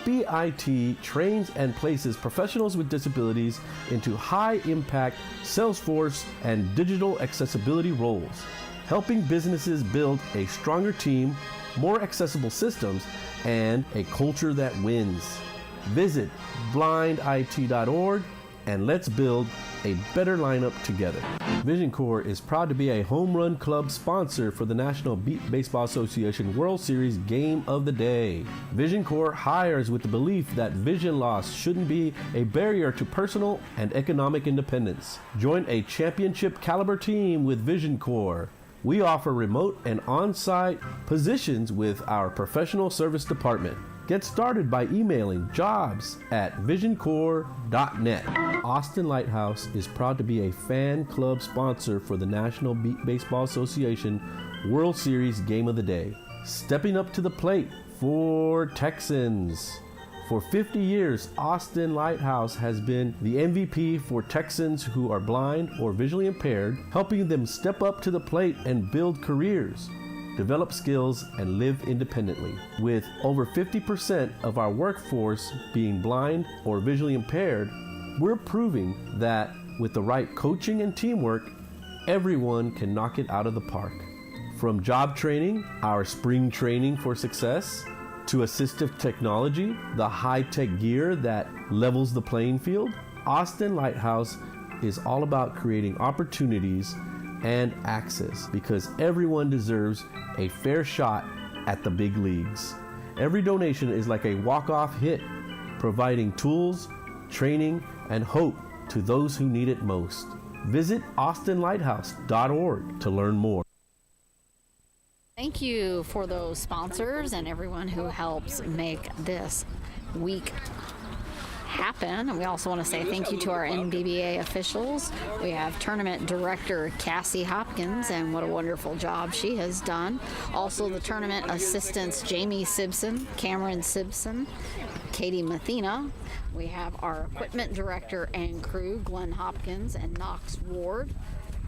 BIT trains and places professionals with disabilities into high-impact Salesforce and digital accessibility roles, helping businesses build a stronger team, more accessible systems, and a culture that wins. Visit blindit.org and let's build a better lineup together. Vision Corps is proud to be a home run club sponsor for the National Beat Baseball Association World Series Game of the Day. Vision Corps hires with the belief that vision loss shouldn't be a barrier to personal and economic independence. Join a championship caliber team with Vision Corps. We offer remote and on-site positions with our professional service department. Get started by emailing jobs@visioncorps.net. Austin Lighthouse is proud to be a fan club sponsor for the National Beat Baseball Association World Series Game of the Day. Stepping up to the plate for Texans. For 50 years, Austin Lighthouse has been the MVP for Texans who are blind or visually impaired, helping them step up to the plate and build careers, develop skills, and live independently. With over 50% of our workforce being blind or visually impaired, we're proving that with the right coaching and teamwork, everyone can knock it out of the park. From job training, our spring training for success, to assistive technology, the high-tech gear that levels the playing field, Austin Lighthouse is all about creating opportunities and access because everyone deserves a fair shot at the big leagues. Every donation is like a walk-off hit, providing tools, training, and hope to those who need it most. Visit austinlighthouse.org to learn more. Thank you for those sponsors and everyone who helps make this week happen. And we also want to say thank you to our NBBA officials. We have tournament director Cassie Hopkins, and what a wonderful job she has done. Also the tournament assistants Jamie Sibson, Cameron Sibson, Katie Mathena. We have our equipment director and crew Glenn Hopkins and Knox Ward.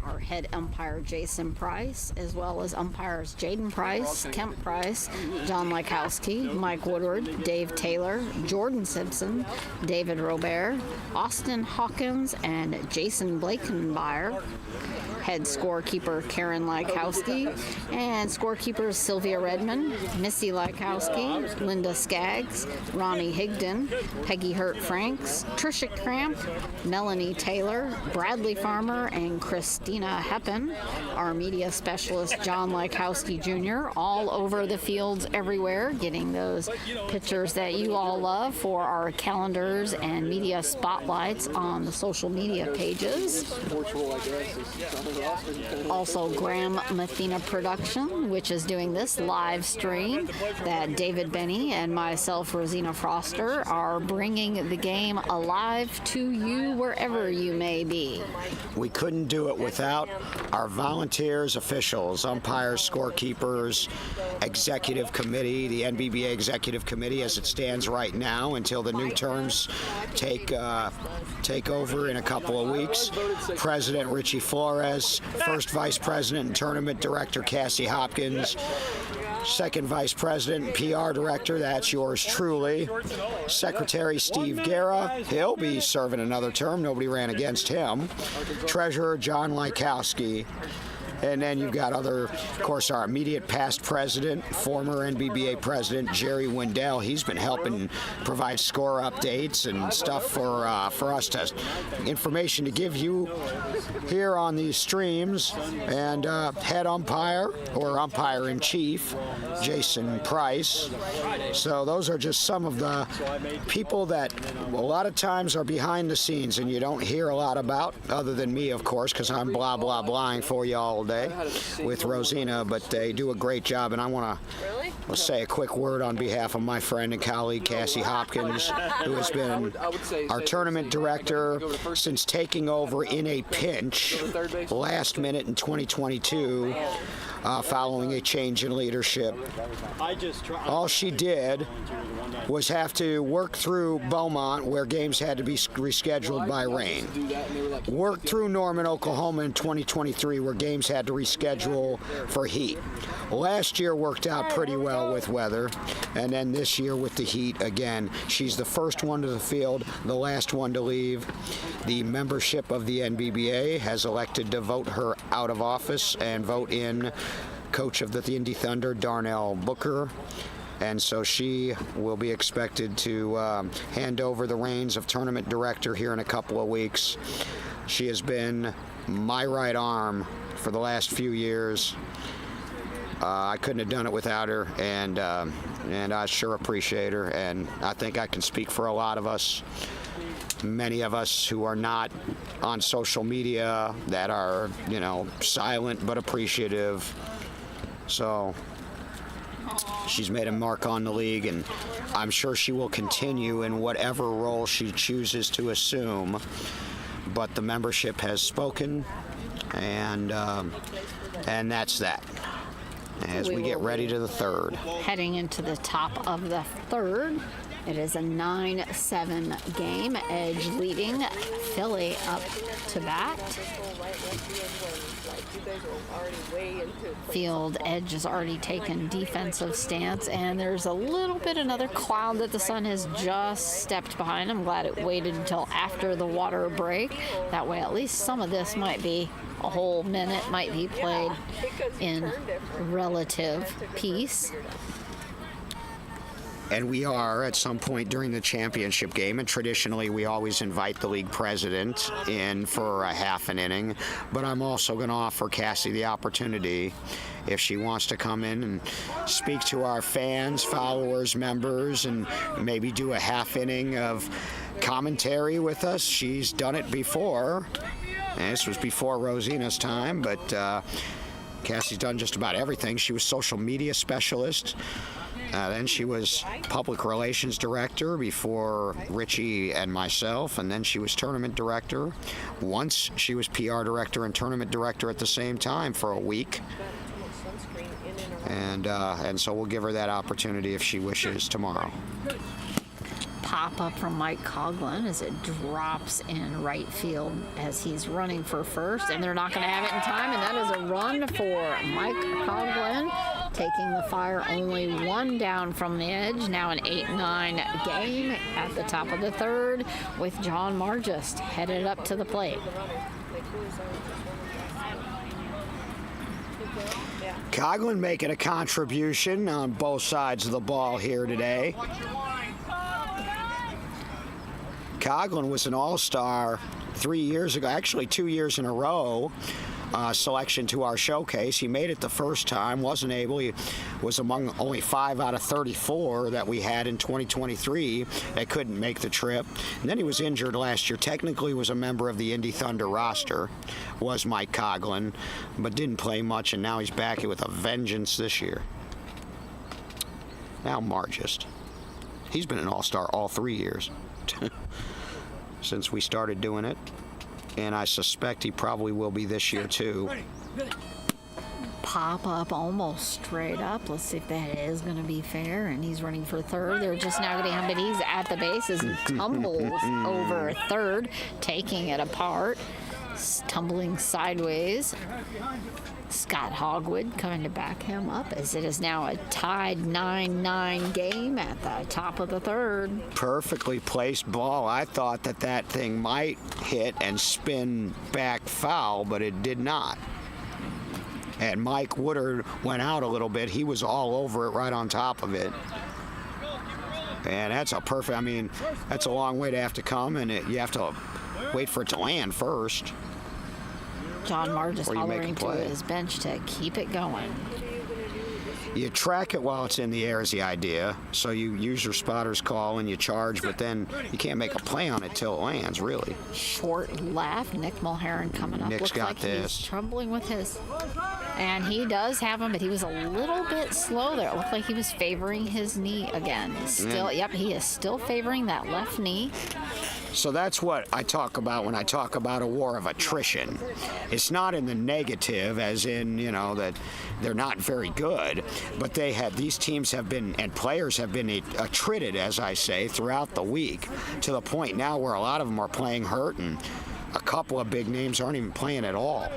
our head umpire Jason Price, as well as umpires Jaden Price, Kemp Price, John Lykowski, Mike Woodward, Dave Taylor, Jordan Simpson, David Robert, Austin Hawkins, and Jason Blakenmeyer. Head scorekeeper Karen Lykowski, and scorekeepers Sylvia Redmond, Missy Lykowski, Linda Skaggs, Ronnie Higdon, Peggy Hurt Franks, Trisha Cramp, Melanie Taylor, Bradley Farmer, and Christina Heppen. Our media specialist John Lykowski Jr. all over the fields everywhere, getting those pictures that you all love for our calendars and media spotlights on the social media pages. Also, Graham Mathena Production, which is doing this live stream that David Benny and myself, Rosina Foster, are bringing the game alive to you wherever you may be. We couldn't do it without our volunteers, officials, umpires, scorekeepers, executive committee, the NBBA executive committee as it stands right now until the new terms take over in a couple of weeks. President Richie Flores, first vice president and tournament director Cassie Hopkins, second vice president and PR director, that's yours truly, Secretary Steve Guerra, he'll be serving another term, nobody ran against him, treasurer John Lykowski, and then you've got of course, our immediate past president, former NBBA president Jerry Wendell. He's been helping provide score updates and stuff for us to information to give you here on these streams. And head umpire or umpire in chief, Jason Price. So those are just some of the people that a lot of times are behind the scenes and you don't hear a lot about, other than me, of course, because I'm blah blah blahing for you all day with Rosina, but they do a great job, and I want to say a quick word on behalf of my friend and colleague Cassie Hopkins, who has been our tournament director since taking over in a pinch last minute in 2022 following a change in leadership. All she did was have to work through Beaumont, where games had to be rescheduled by rain. Work through Norman, Oklahoma in 2023, where games had to reschedule for heat. Last year worked out pretty well with weather, and then this year with the heat again. She's the first one to the field, the last one to leave. The membership of the NBBA has elected to vote her out of office and vote in coach of the Indy Thunder, Darnell Booker. And so she will be expected to hand over the reins of tournament director here in a couple of weeks. She has been my right arm for the last few years. I couldn't have done it without her, and I sure appreciate her. And I think I can speak for a lot of us, many of us who are not on social media, that are, silent but appreciative. So she's made a mark on the league, and I'm sure she will continue in whatever role she chooses to assume. But the membership has spoken, and that's that. As we get ready to the third. Heading into the top of the third, it is a 9-7 game. Edge leading, Philly up to bat. Field Edge has already taken defensive stance, and there's a little bit another cloud that the sun has just stepped behind. I'm glad it waited until after the water break. That way at least some of this might be a whole minute, might be played in relative peace. And we are at some point during the championship game, and traditionally we always invite the league president in for a half an inning, but I'm also going to offer Cassie the opportunity, if she wants to come in and speak to our fans, followers, members, and maybe do a half inning of commentary with us. She's done it before, and this was before Rosina's time, but Cassie's done just about everything. She was social media specialist. Then she was public relations director before Richie and myself, and then she was tournament director. Once she was PR director and tournament director at the same time for a week. And so we'll give her that opportunity if she wishes tomorrow. pop up from Mike Coughlin as it drops in right field as he's running for first, and they're not going to have it in time, and that is a run for Mike Coughlin, taking the Fire only one down from the edge. Now an 8-9 game at the top of the third with John Margist headed up to the plate. Coughlin making a contribution on both sides of the ball here today. Coughlin was an all-star 3 years ago, actually 2 years in a row, selection to our showcase. He made it the first time, wasn't able. He was among only 5 out of 34 that we had in 2023 that couldn't make the trip. And then he was injured last year. Technically was a member of the Indy Thunder roster, was Mike Coughlin, but didn't play much, and now he's back with a vengeance this year. Now Margist. He's been an all-star all 3 years since we started doing it. And I suspect he probably will be this year, too. Pop up almost straight up. Let's see if that is going to be fair. And he's running for third. They're just now getting him, but he's at the bases and tumbles over third, taking it apart, tumbling sideways. Scott Hogwood coming to back him up as it is now a tied 9-9 game at the top of the third. Perfectly placed ball. I thought that thing might hit and spin back foul, but it did not. And Mike Woodard went out a little bit. He was all over it, right on top of it. And that's a perfect, I mean, that's a long way to have to come, and you have to wait for it to land first. John Margist hollering to his bench to keep it going. You track it while it's in the air is the idea. So you use your spotter's call and you charge, but then you can't make a play on it till it lands, really. Short left. Nick Mulheron coming up. Nick's Looks got like this. He's troubling with his. And he does have him, but he was a little bit slow there. It looked like he was favoring his knee again. Still, yep, he is still favoring that left knee. So that's what I talk about when I talk about a war of attrition. It's not in the negative, as in, you know, that they're not very good, but these teams have been, and players have been attrited, as I say, throughout the week, to the point now where a lot of them are playing hurt, and a couple of big names aren't even playing at all.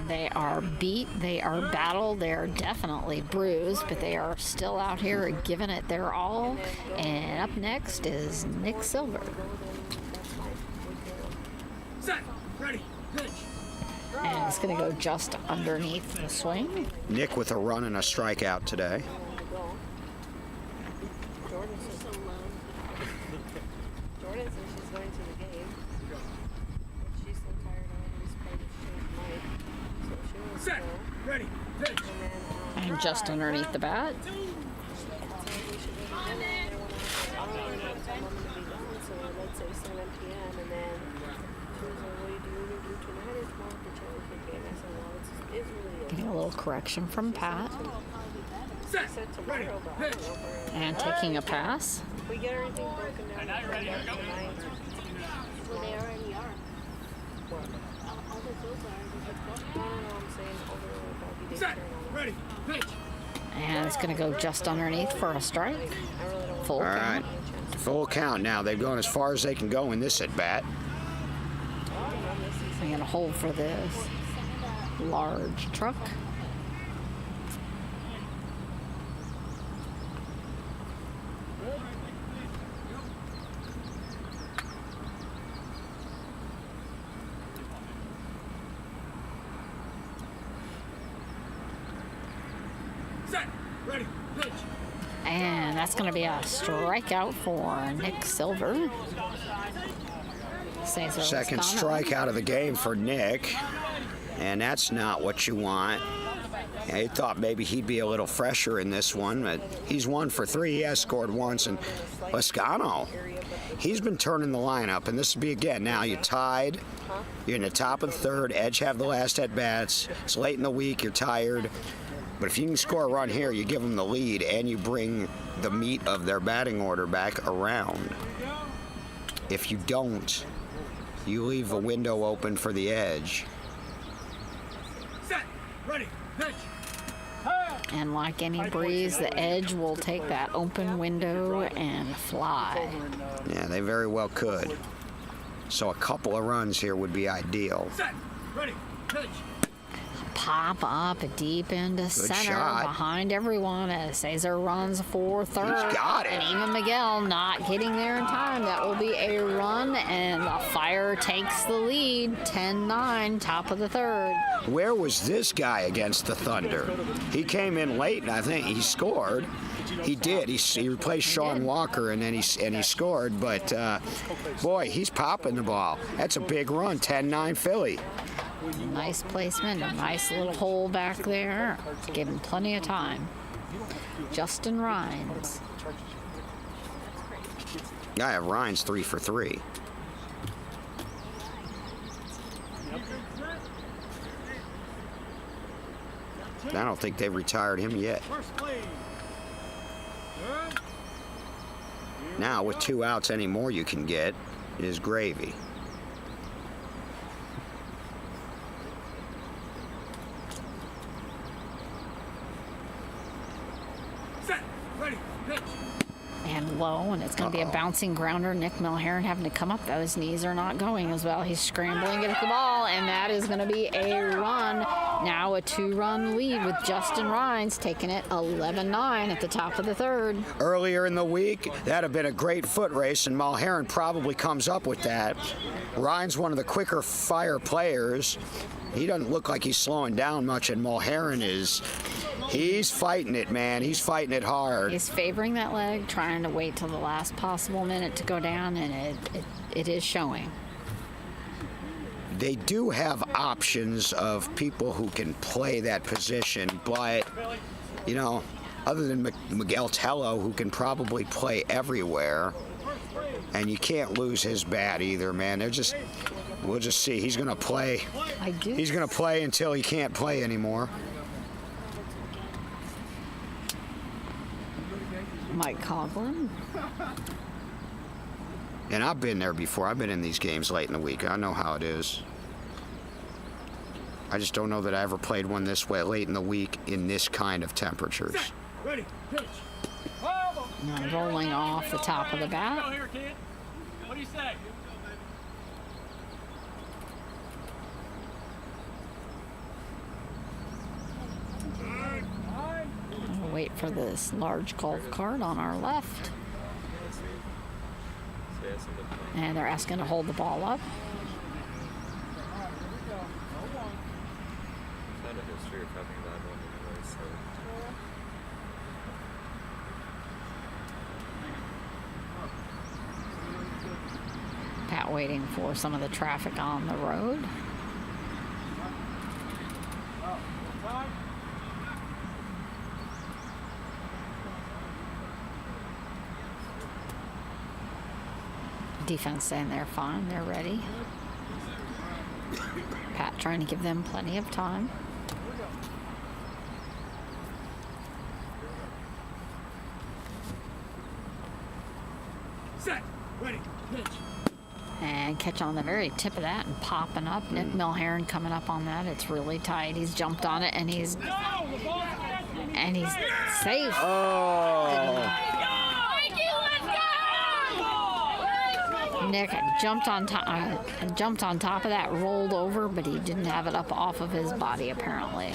They are beat, they are battled, they are definitely bruised, but they are still out here giving it their all. And up next is Nick Silver. Set, ready, pitch. And it's going to go just underneath the swing. Nick with a run and a strikeout today. Jordan says she's going to the game. But she's so tired already played night. So she wants to Set, go. ready, pitch. And And just underneath the bat. so we should go to dinner. And then I don't really know what time I'm going to be done. So let's say 7 p.m. And then she was like, what do you do tonight or tomorrow for championship game? I said, well, it's really Getting a little correction from Pat. Set, said ready, tomorrow, but I pitch. don't know for And taking a pass. we get everything broken down. Now you're ready, here we go. Tonight. Well, they already are. What? All the fields are already booked up. No, I'm saying overall Bobby Davis Set, turn on. ready, pitch. And it's going to go just underneath for a strike. Full All count. right, full count now. They've gone as far as they can go in this at-bat. I'm going to hold for this large truck. Set, ready, pitch. And that's going to be a strikeout for Nick Silver. Cesar Second Lozcano. strikeout of the game for Nick, and that's not what you want. I thought maybe he'd be a little fresher in this one, but he's 1 for 3. He has scored once, and Lozcano, he's been turning the lineup, and this will be again. Now you're tied. You're in the top of the third. Edge have the last at-bats. It's late in the week. You're tired. But if you can score a run here, you give them the lead, and you bring the meat of their batting order back around. If you don't, you leave a window open for the Edge. Set, ready, pitch. Hey! And like any breeze, the Edge will take that open window and fly. Yeah, they very well could. So a couple of runs here would be ideal. Set. Ready. Pitch. Pop up deep into center shot. behind everyone as Cesar runs for third. He's got it. And even Miguel not getting there in time. That will be a run, and the Fire takes the lead. 10-9, top of the third. Where was this guy against the Thunder? He came in late, and I think he scored. He did. He replaced Sean Walker, and then he scored. But boy, he's popping the ball. That's a big run. 10-9 Philly. Nice placement, a nice little hole back there. Give him plenty of time. Justin Rhines. I have Rhines 3 for 3. I don't think they've retired him yet. First play. Good. Now, with 2 outs, any more you can get is gravy. Set. Ready. Pitch. And low, and it's going to be a bouncing grounder. Nick Milharen having to come up, though. His knees are not going as well. He's scrambling to get the ball, and that is going to be a run. Now a 2-run lead with Justin Rhines taking it 11-9 at the top of the third. Earlier in the week, that'd have been a great foot race, and Mulherrin probably comes up with that. Ryan's one of the quicker Fire players. He doesn't look like he's slowing down much, and Mulherrin is. He's fighting it, man. He's fighting it hard. He's favoring that leg, trying to wait till the last possible minute to go down, and it is showing. They do have options of people who can play that position, but, you know, other than Miguel Tello, who can probably play everywhere, and you can't lose his bat either, man. We'll just see. He's going to play. He's going to play until he can't play anymore. Mike Coughlin. And I've been there before. I've been in these games late in the week. I know how it is. I just don't know that I ever played one this way late in the week in this kind of temperatures. Ready. Pitch. And rolling off the top of the bat. Go here, kid. What do you say? We'll wait for this large golf cart on our left. And they're asking to hold the ball up. Pat waiting for some of the traffic on the road. Defense saying they're fine, they're ready. Pat trying to give them plenty of time. Set. Ready. Pitch. And catch on the very tip of that and popping up. Nick Milharen coming up on that. It's really tight. He's jumped on it and he's safe. Oh. Nick jumped on top of that, rolled over, but he didn't have it up off of his body apparently.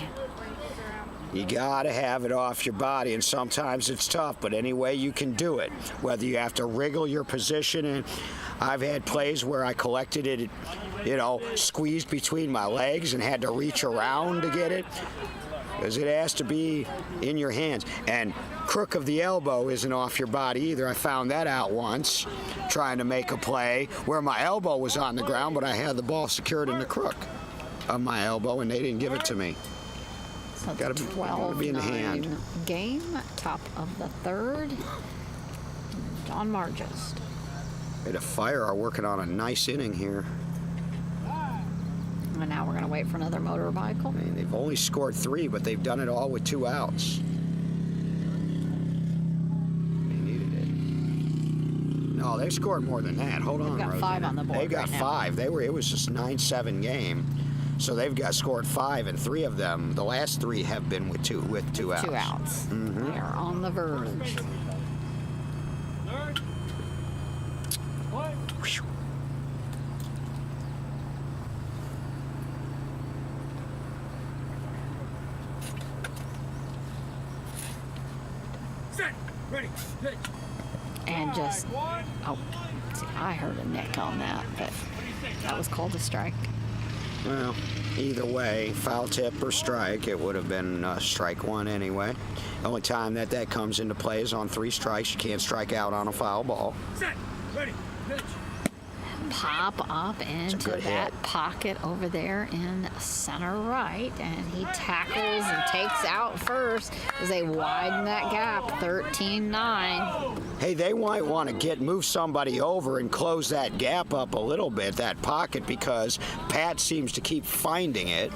You gotta have it off your body, and sometimes it's tough, but any way you can do it, whether you have to wriggle your position, and I've had plays where I collected it, you know, squeezed between my legs and had to reach around to get it, because it has to be in your hands. And crook of the elbow isn't off your body either. I found that out once trying to make a play where my elbow was on the ground, but I had the ball secured in the crook of my elbow, and they didn't give it to me. So it's Gotta a 12-9 be in the hand. game, top of the third. John Margist. The Fire are working on a nice inning here. And now we're going to wait for another motorcycle. I mean, they've only scored 3, but they've done it all with 2 outs. They needed it. No, they scored more than that. Hold on, They've got Rosanna. 5 on the board They got right now. 5. It was just 9-7 game. So they've got scored 5, and 3 of them, the last 3 have been with two outs. 2 outs. They're on the verge. Third. Point. Whew. Set. Ready. Pitch. And just, oh, see, I heard a nick on that, but that was called a strike. Well, either way, foul tip or strike, it would have been strike 1 anyway. The only time that comes into play is on 3 strikes. You can't strike out on a foul ball. Set. Ready. Pitch. Pop up into good that hit. pocket over there in center right, and he tackles and takes out first as they widen that gap, 13-9. Hey, they might want to move somebody over and close that gap up a little bit, that pocket, because Pat seems to keep finding it.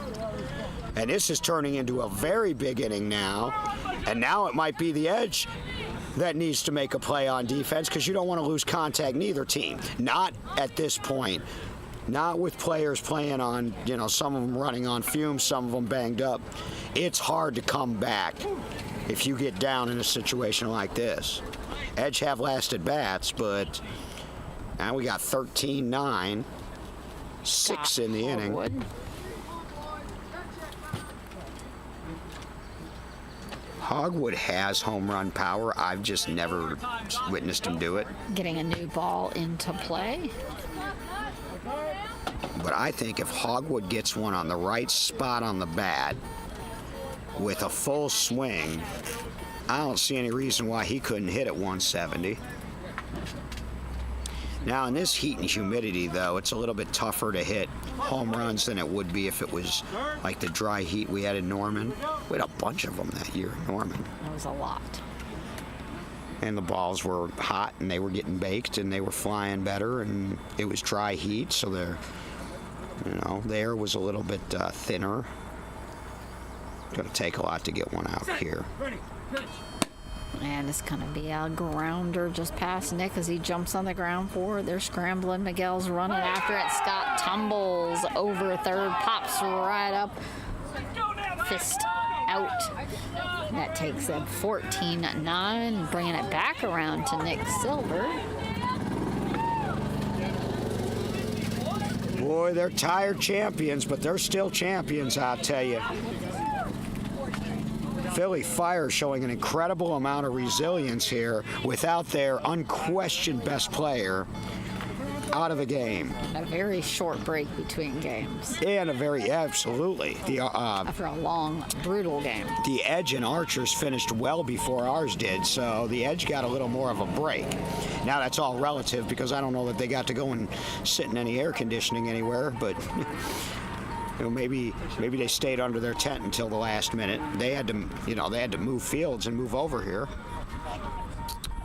And this is turning into a very big inning now. And now it might be the Edge that needs to make a play on defense, because you don't want to lose contact, neither team. Not at this point. Not with players playing on, some of them running on fumes, some of them banged up. It's hard to come back if you get down in a situation like this. Edge have last at bats, but now we got 13-9, 6 in the inning. Forward. Hogwood has home run power. I've just never witnessed him do it. Getting a new ball into play. But I think if Hogwood gets one on the right spot on the bat with a full swing, I don't see any reason why he couldn't hit at 170. Now, in this heat and humidity, though, it's a little bit tougher to hit home runs than it would be if it was like the dry heat we had in Norman. We had a bunch of them that year in Norman. That was a lot. And the balls were hot, and they were getting baked, and they were flying better, and it was dry heat, so the air was a little bit thinner. Going to take a lot to get one out here. Ready. Pitch. And it's going to be a grounder just past Nick as he jumps on the ground for it. They're scrambling. Miguel's running after it. Scott tumbles over third, pops right up. Fist out. That takes them 14-9, bringing it back around to Nick Silver. Boy, they're tired champions, but they're still champions, I'll tell you. Philly Fire showing an incredible amount of resilience here without their unquestioned best player out of the game. A very short break between games. And absolutely. After a long, brutal game. The Edge and Archers finished well before ours did, so the Edge got a little more of a break. Now that's all relative, because I don't know that they got to go and sit in any air conditioning anywhere, but maybe they stayed under their tent until the last minute. They had to move fields and move over here.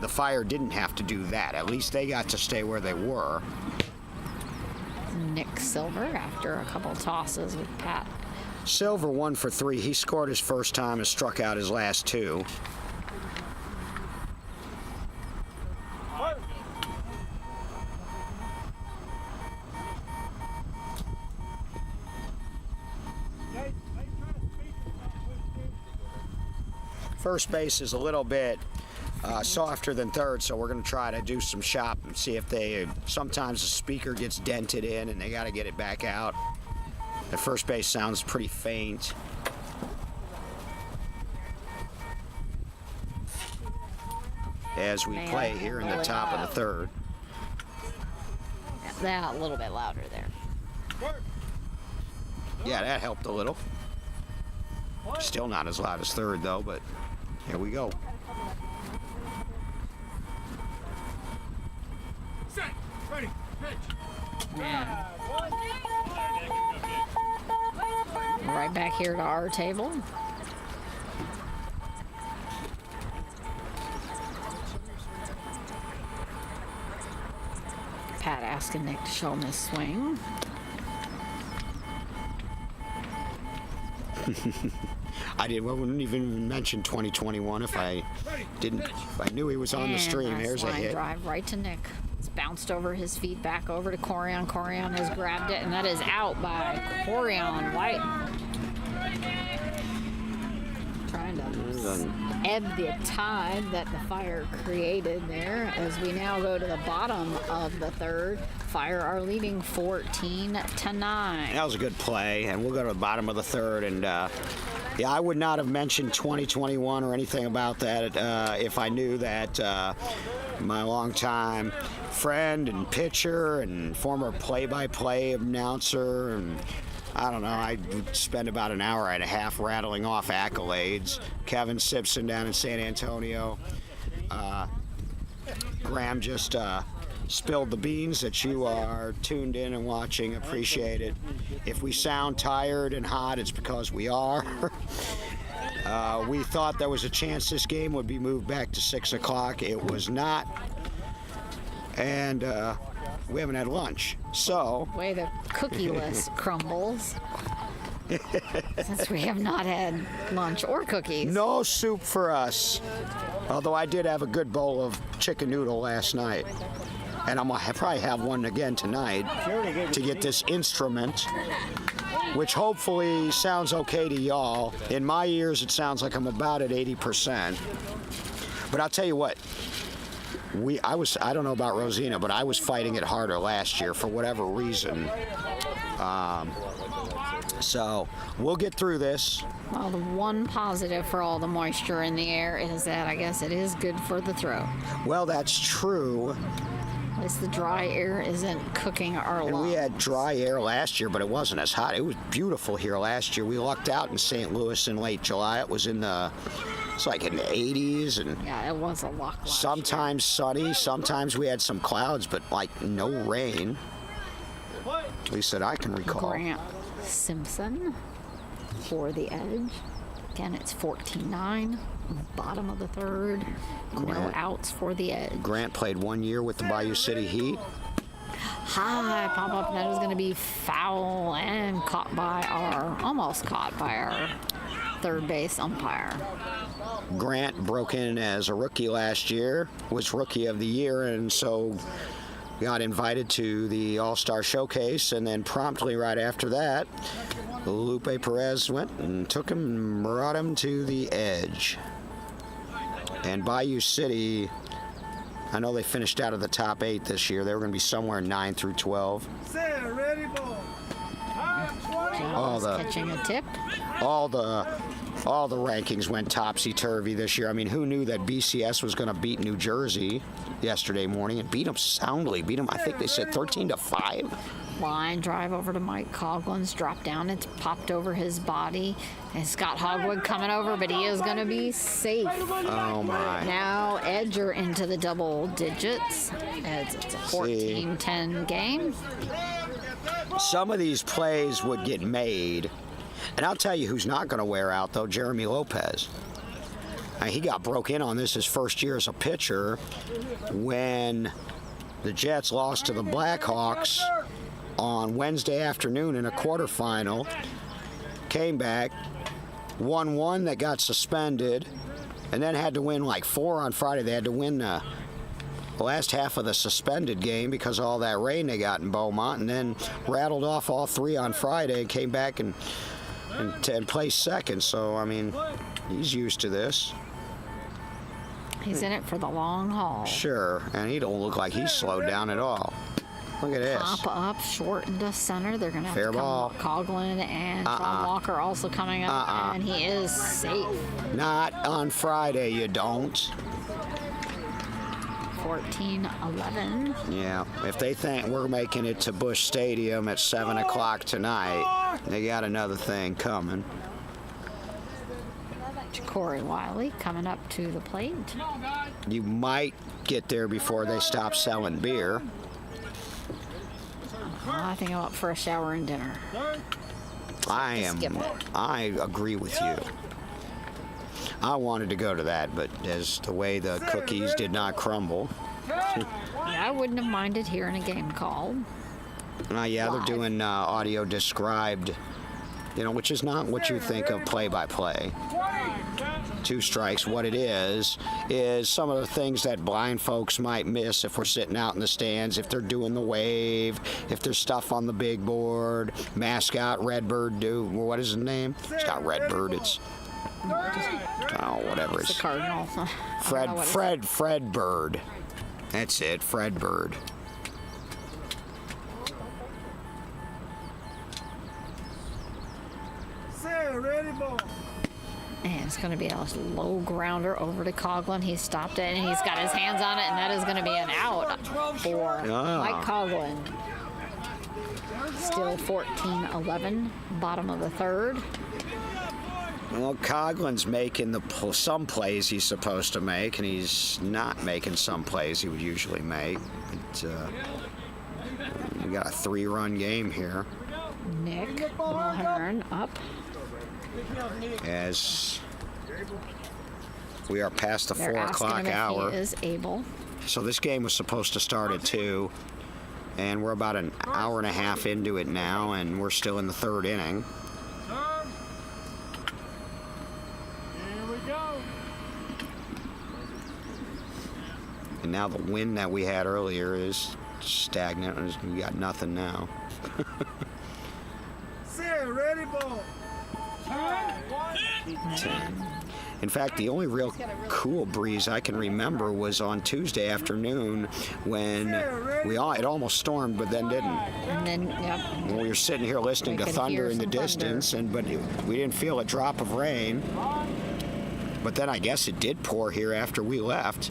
The Fire didn't have to do that. At least they got to stay where they were. Nick Silver after a couple tosses with Pat. Silver 1 for 3. He scored his first time and struck out his last 2. First base is a little bit softer than third, so we're going to try to do some shop and see if sometimes the speaker gets dented in and they got to get it back out. The first base sounds pretty faint. As we play here in the top of the third. That a little bit louder there. Yeah, that helped a little. Still not as loud as third, though, but here we go. Set. Ready. Pitch. Yeah. Right back here to our table. Pat asking Nick to show him his swing. I wouldn't even mention 2021 if I knew he was on the stream. And Here's a line hit. drive right to Nick. It's bounced over his feet back over to Corian. Corian has grabbed it, and that is out by Corian White. Trying to ebb the tide that the Fire created there as we now go to the bottom of the third. Fire are leading 14-9. That was a good play, and we'll go to the bottom of the third. And yeah, I would not have mentioned 2021 or anything about that if I knew that my longtime friend and pitcher and former play-by-play announcer, and I don't know, I spent about an hour and a half rattling off accolades. Kevin Simpson down in San Antonio. Graham just spilled the beans that you are tuned in and watching. Appreciate it. If we sound tired and hot, it's because we are. We thought there was a chance this game would be moved back to 6 o'clock. It was not. And we haven't had lunch. So, Way the cookie list crumbles. Since we have not had lunch or cookies. no soup for us. Although I did have a good bowl of chicken noodle last night. And I'm going to probably have one again tonight to get this instrument, which hopefully sounds okay to y'all. In my ears, it sounds like I'm about at 80%. But I'll tell you what, I don't know about Rosina, but I was fighting it harder last year for whatever reason. So we'll get through this. Well, the one positive for all the moisture in the air is that I guess it is good for the throat. Well, that's true. At least the dry air isn't cooking our And lungs. we had dry air last year, but it wasn't as hot. It was beautiful here last year. We lucked out in St. Louis in late July. It was it's like in the 80s, and Yeah, it was a luck last sometimes sunny, sometimes we had some clouds, but like no rain. At least that I can year. recall. Grant Simpson for the edge. Again, it's 14-9. Bottom of the third. No Grant. outs for the edge. Grant played 1 year with the Bayou City Heat. High pop up, and that is going to be foul and almost caught by our third base umpire. Grant broke in as a rookie last year, was Rookie of the Year, and so got invited to the All-Star Showcase, and then promptly right after that, Lupe Perez went and took him and brought him to the edge. And Bayou City, I know they finished out of the top 8 this year. They were going to be somewhere 9 through 12. All the Catching a tip. all the rankings went topsy-turvy this year. I mean, who knew that BCS was going to beat New Jersey yesterday morning and beat them soundly? Beat them, I think they said 13-5. Line drive over to Mike Coughlin's dropped down. It's popped over his body. And Scott Hogwood coming over, but he is going to be safe. Oh my. Now Edge are into the double digits as it's a 14-10 game. Some of these plays would get made. And I'll tell you who's not going to wear out, though, Jeremy Lopez. He got broke in on this his first year as a pitcher when the Jets lost to the Blackhawks on Wednesday afternoon in a quarterfinal. Came back, won one that got suspended, and then had to win like 4 on Friday. They had to win the last half of the suspended game because of all that rain they got in Beaumont, and then rattled off all 3 on Friday and came back and placed second. So, I mean, he's used to this. He's in it for the long haul. Sure, and he don't look like he's slowed down at all. Look at this. Pop up, short into center. They're going to have Fair to ball. come. Coughlin and John Walker also coming up, and he is safe. Not on Friday, you don't. 14-11. Yeah, if they think we're making it to Busch Stadium at 7 o'clock tonight, they got another thing coming. Corey Wiley coming up to the plate. You might get there before they stop selling beer. I think I'm up for a shower and dinner. Skip it. I agree with you. I wanted to go to that, but as the way the cookies did not crumble. Yeah, I wouldn't have minded hearing a game called. Yeah, they're Live. doing audio described, which is not what you think of play-by-play. 2 strikes. What it is some of the things that blind folks might miss if we're sitting out in the stands, if they're doing the wave, if there's stuff on the big board. Mascot Redbird, what is his name? It's not Redbird, it's whatever It's it's the Cardinal. Fred Bird. That's it, Fred Bird. Ready, ball. And it's going to be a low grounder over to Coughlin. He stopped it, and he's got his hands on it, and that is going to be an out for Mike Coughlin. Still 14-11, bottom of the third. Well, Coughlin's making some plays he's supposed to make, and he's not making some plays he would usually make. We got a 3-run game here. Nick Mulhern up. As we are past the 4 They're asking o'clock him if hour. he is able. So this game was supposed to start at 2, and we're about an hour and a half into it now, and we're still in the 3rd inning. Here we go. And now the wind that we had earlier is stagnant. We got nothing now. Ready, ball. In fact, the only real cool breeze I can remember was on Tuesday afternoon when it almost stormed, but then didn't. And then, yep. When we were sitting here listening We to could thunder hear in the some thunder. distance, but we didn't feel a drop of rain. But then I guess it did pour here after we left.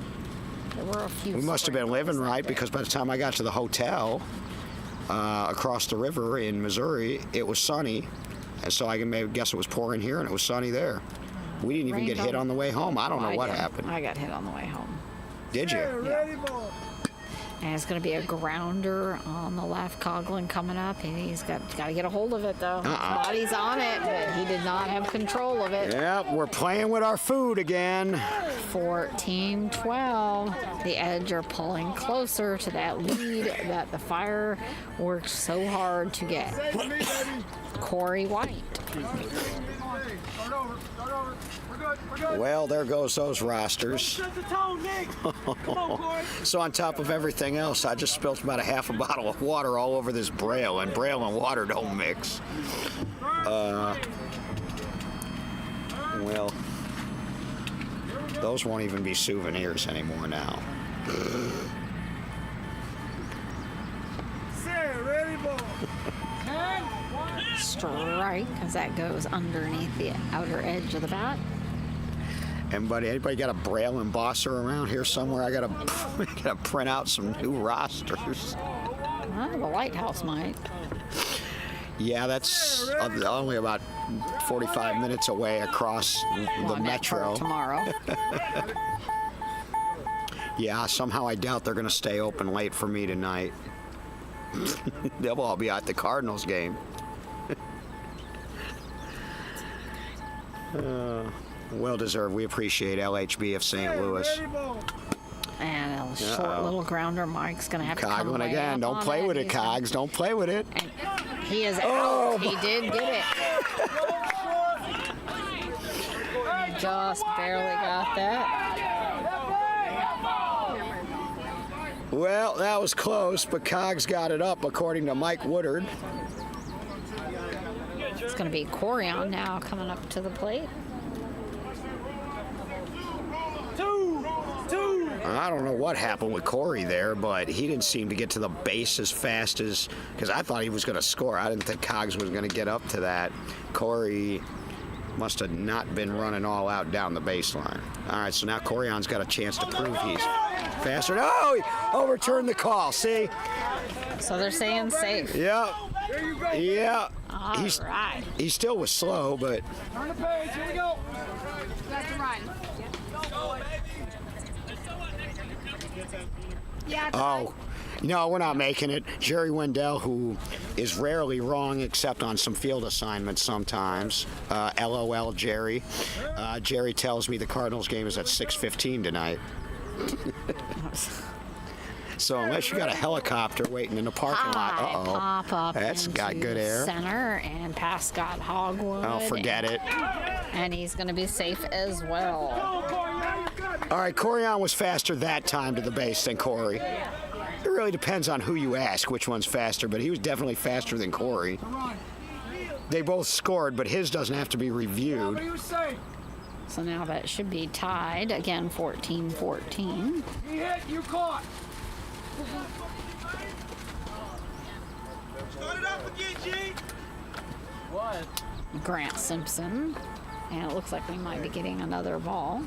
There were a few. We must have been living right, because by the time I got to the hotel across the river in Missouri, it was sunny. And so I can maybe guess it was pouring here and it was sunny there. We didn't even get hit on the way home. I don't know what happened. I got hit on the way home. Did you? Ready, ball. And it's going to be a grounder on the left. Coughlin coming up. He's got to get a hold of it, though. His body's on it, but he did not have control of it. Yep, we're playing with our food again. 14-12. The Edge are pulling closer to that lead that the Fire worked so hard to get. Corey White. Start over. We're good. Well, there goes those rosters. Set the tone, Nick. Come on, Corey. So on top of everything else, I just spilled about a half a bottle of water all over this Braille, and Braille and water don't mix. Well, those won't even be souvenirs anymore now. Ready, ball. Strike, as that goes underneath the outer edge of the bat. Anybody got a Braille embosser around here somewhere? I gotta print out some new rosters. Well, the Lighthouse might. Yeah, that's only about 45 minutes away across the On metro. tomorrow. Yeah, somehow I doubt they're gonna stay open late for me tonight. They'll all be at the Cardinals game. Well deserved. We appreciate LHB of St. Louis. Ready, ball. And a short little grounder. Mike's going to have to come Coughlin way again. up Don't on play it. with it, He's Cogs. Don't play with it. And he is Oh, out. He did get it. Just barely got that. Well, that was close, but Cogs got it up, according to Mike Woodard. It's going to be Corion now coming up to the plate. Two. I don't know what happened with Corey there, but he didn't seem to get to the base as fast as, because I thought he was going to score. I didn't think Cogs was going to get up to that. Corey must have not been running all out down the baseline. All right, so now Corion's got a chance to prove he's faster. No, he overturned the call. See? So they're saying safe. Yeah. Yeah. All right. He still was slow, but Turn the page. Here we go. Back to run. Yeah. oh, no, we're not making it. Jerry Wendell, who is rarely wrong except on some field assignments sometimes. LOL, Jerry. Jerry tells me the Cardinals game is at 6:15 tonight. So unless you got a helicopter waiting in the parking lot, Pop up that's into got good air. Center and past Scott Hogwood. Oh, forget it. And he's going to be safe as well. All right, Corian was faster that time to the base than Corey. It really depends on who you ask which one's faster, but he was definitely faster than Corey. They both scored, but his doesn't have to be reviewed. So now that should be tied again, 14-14. He hit, you caught. Start it up again, G. What? Grant Simpson, and it looks like we might be getting another ball.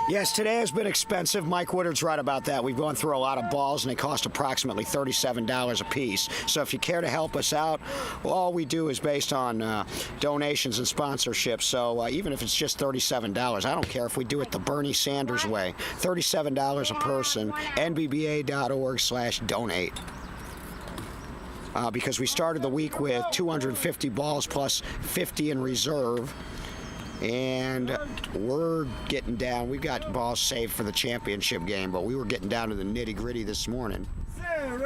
Yes, today has been expensive. Mike Woodard's right about that. We've gone through a lot of balls, and they cost approximately $37 a piece. So if you care to help us out, all we do is based on donations and sponsorships. So even if it's just $37, I don't care if we do it the Bernie Sanders way. $37 a person, nbba.org/donate. Because we started the week with 250 balls plus 50 in reserve. And we're getting down. We've got balls saved for the championship game, but we were getting down to the nitty-gritty this morning. And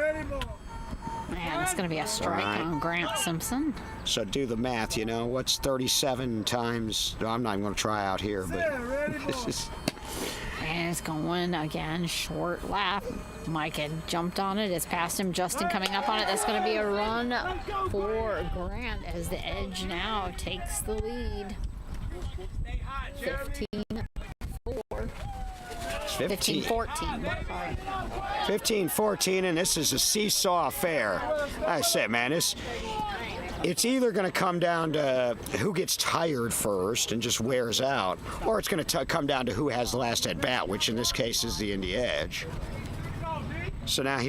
it's going to be a strike on Grant Simpson. So do the math, you know. What's 37 times? No, I'm not even going to try out here, but this is... And it's going again, short lap. Mike had jumped on it. It's past him. Justin coming up on it. That's going to be a run for Grant as the Edge now takes the lead. 15-14. 15-14, and this is a seesaw affair. I said, man, it's either going to come down to who gets tired first and just wears out, or it's going to come down to who has the last at bat, which in this case is the Indy Edge. So now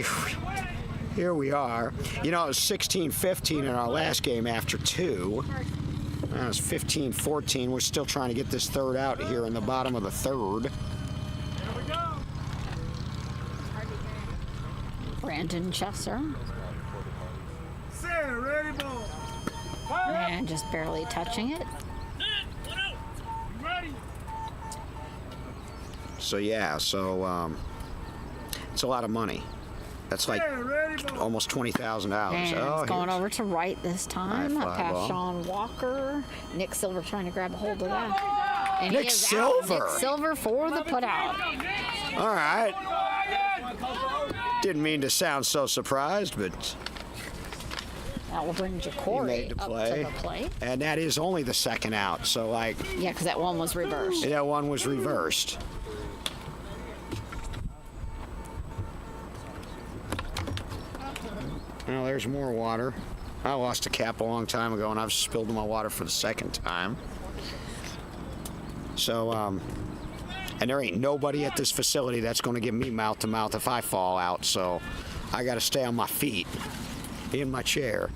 here we are. You know, it was 16-15 in our last game after 2. Now it's 15-14. We're still trying to get this third out here in the bottom of the third. Brandon Chesser. And just barely touching it. So yeah, it's a lot of money. That's like almost $20,000. And it's going over to right this time. Past Sean Walker. Nick Silver trying to grab a hold of that. And Nick Silver. Nick Silver for the putout. All right. Didn't mean to sound so surprised, but that will bring he Jacory made the up play. to the plate. And that is only the second out. So like, Yeah, because that one was reversed. that one was reversed. Well, there's more water. I lost a cap a long time ago, and I've spilled my water for the second time. So, and there ain't nobody at this facility that's going to give me mouth-to-mouth if I fall out, so I got to stay on my feet in my chair.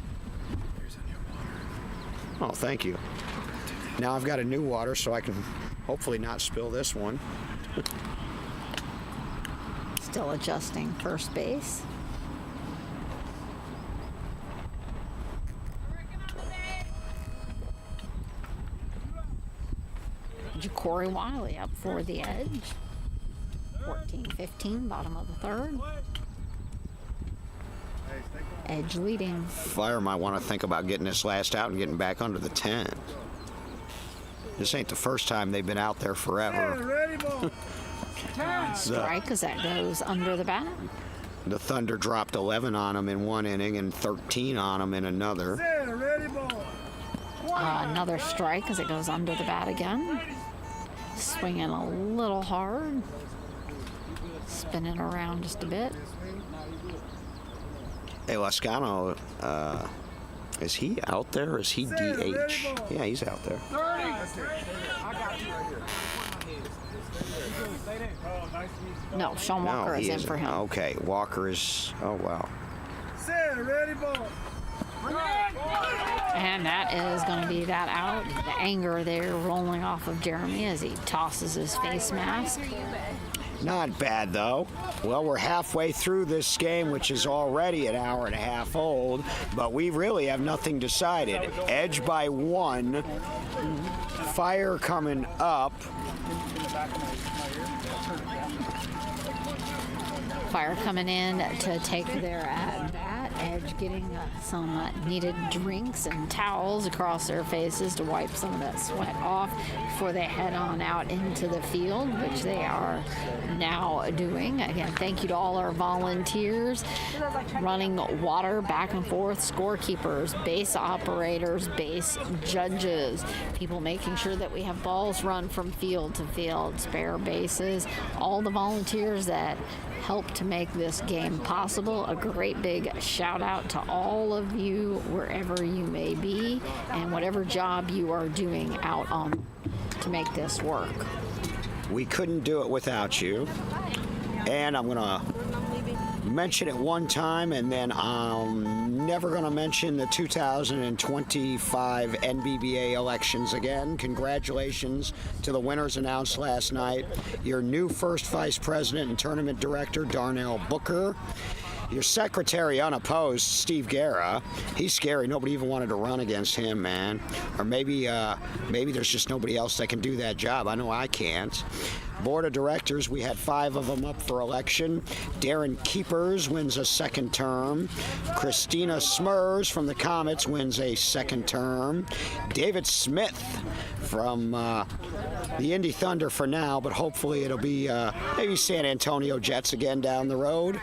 Oh, thank you. Now I've got a new water, so I can hopefully not spill this one. Still adjusting first base. Jacory Wiley up for the Edge. 14-15, bottom of the third. Edge leading. Fire might want to think about getting this last out and getting back under the 10. This ain't the first time they've been out there forever. Strike as that goes under the bat. The Thunder dropped 11 on them in one inning and 13 on them in another. Another strike as it goes under the bat again. Swinging a little hard. Spinning around just a bit. Hey, Lascano, is he out there or is he DH? Yeah, he's out there. No, Sean Walker he is in isn't. for him. Okay, Walker is, oh wow. And that is going to be that out. The anger there rolling off of Jeremy as he tosses his face mask. Not bad, though. Well, we're halfway through this game, which is already an hour and a half old, but we really have nothing decided. Edge by 1, Fire coming up. Fire coming in to take their at bat. Edge getting some needed drinks and towels across their faces to wipe some of that sweat off before they head on out into the field, which they are now doing. Again, thank you to all our volunteers running water back and forth, scorekeepers, base operators, base judges, people making sure that we have balls run from field to field, spare bases, all the volunteers that help to make this game possible. A great big shout out to all of you wherever you may be and whatever job you are doing out on to make this work. We couldn't do it without you. And I'm going to mention it one time, and then I'm never going to mention the 2025 NBBA elections again. Congratulations to the winners announced last night. Your new first vice president and tournament director, Darnell Booker. Your secretary unopposed, Steve Guerra. He's scary. Nobody even wanted to run against him, man. Or maybe there's just nobody else that can do that job. I know I can't. Board of directors, we had 5 of them up for election. Darren Keepers wins a second term. Christina Smurs from the Comets wins a second term. David Smith from the Indy Thunder for now, but hopefully it'll be maybe San Antonio Jets again down the road.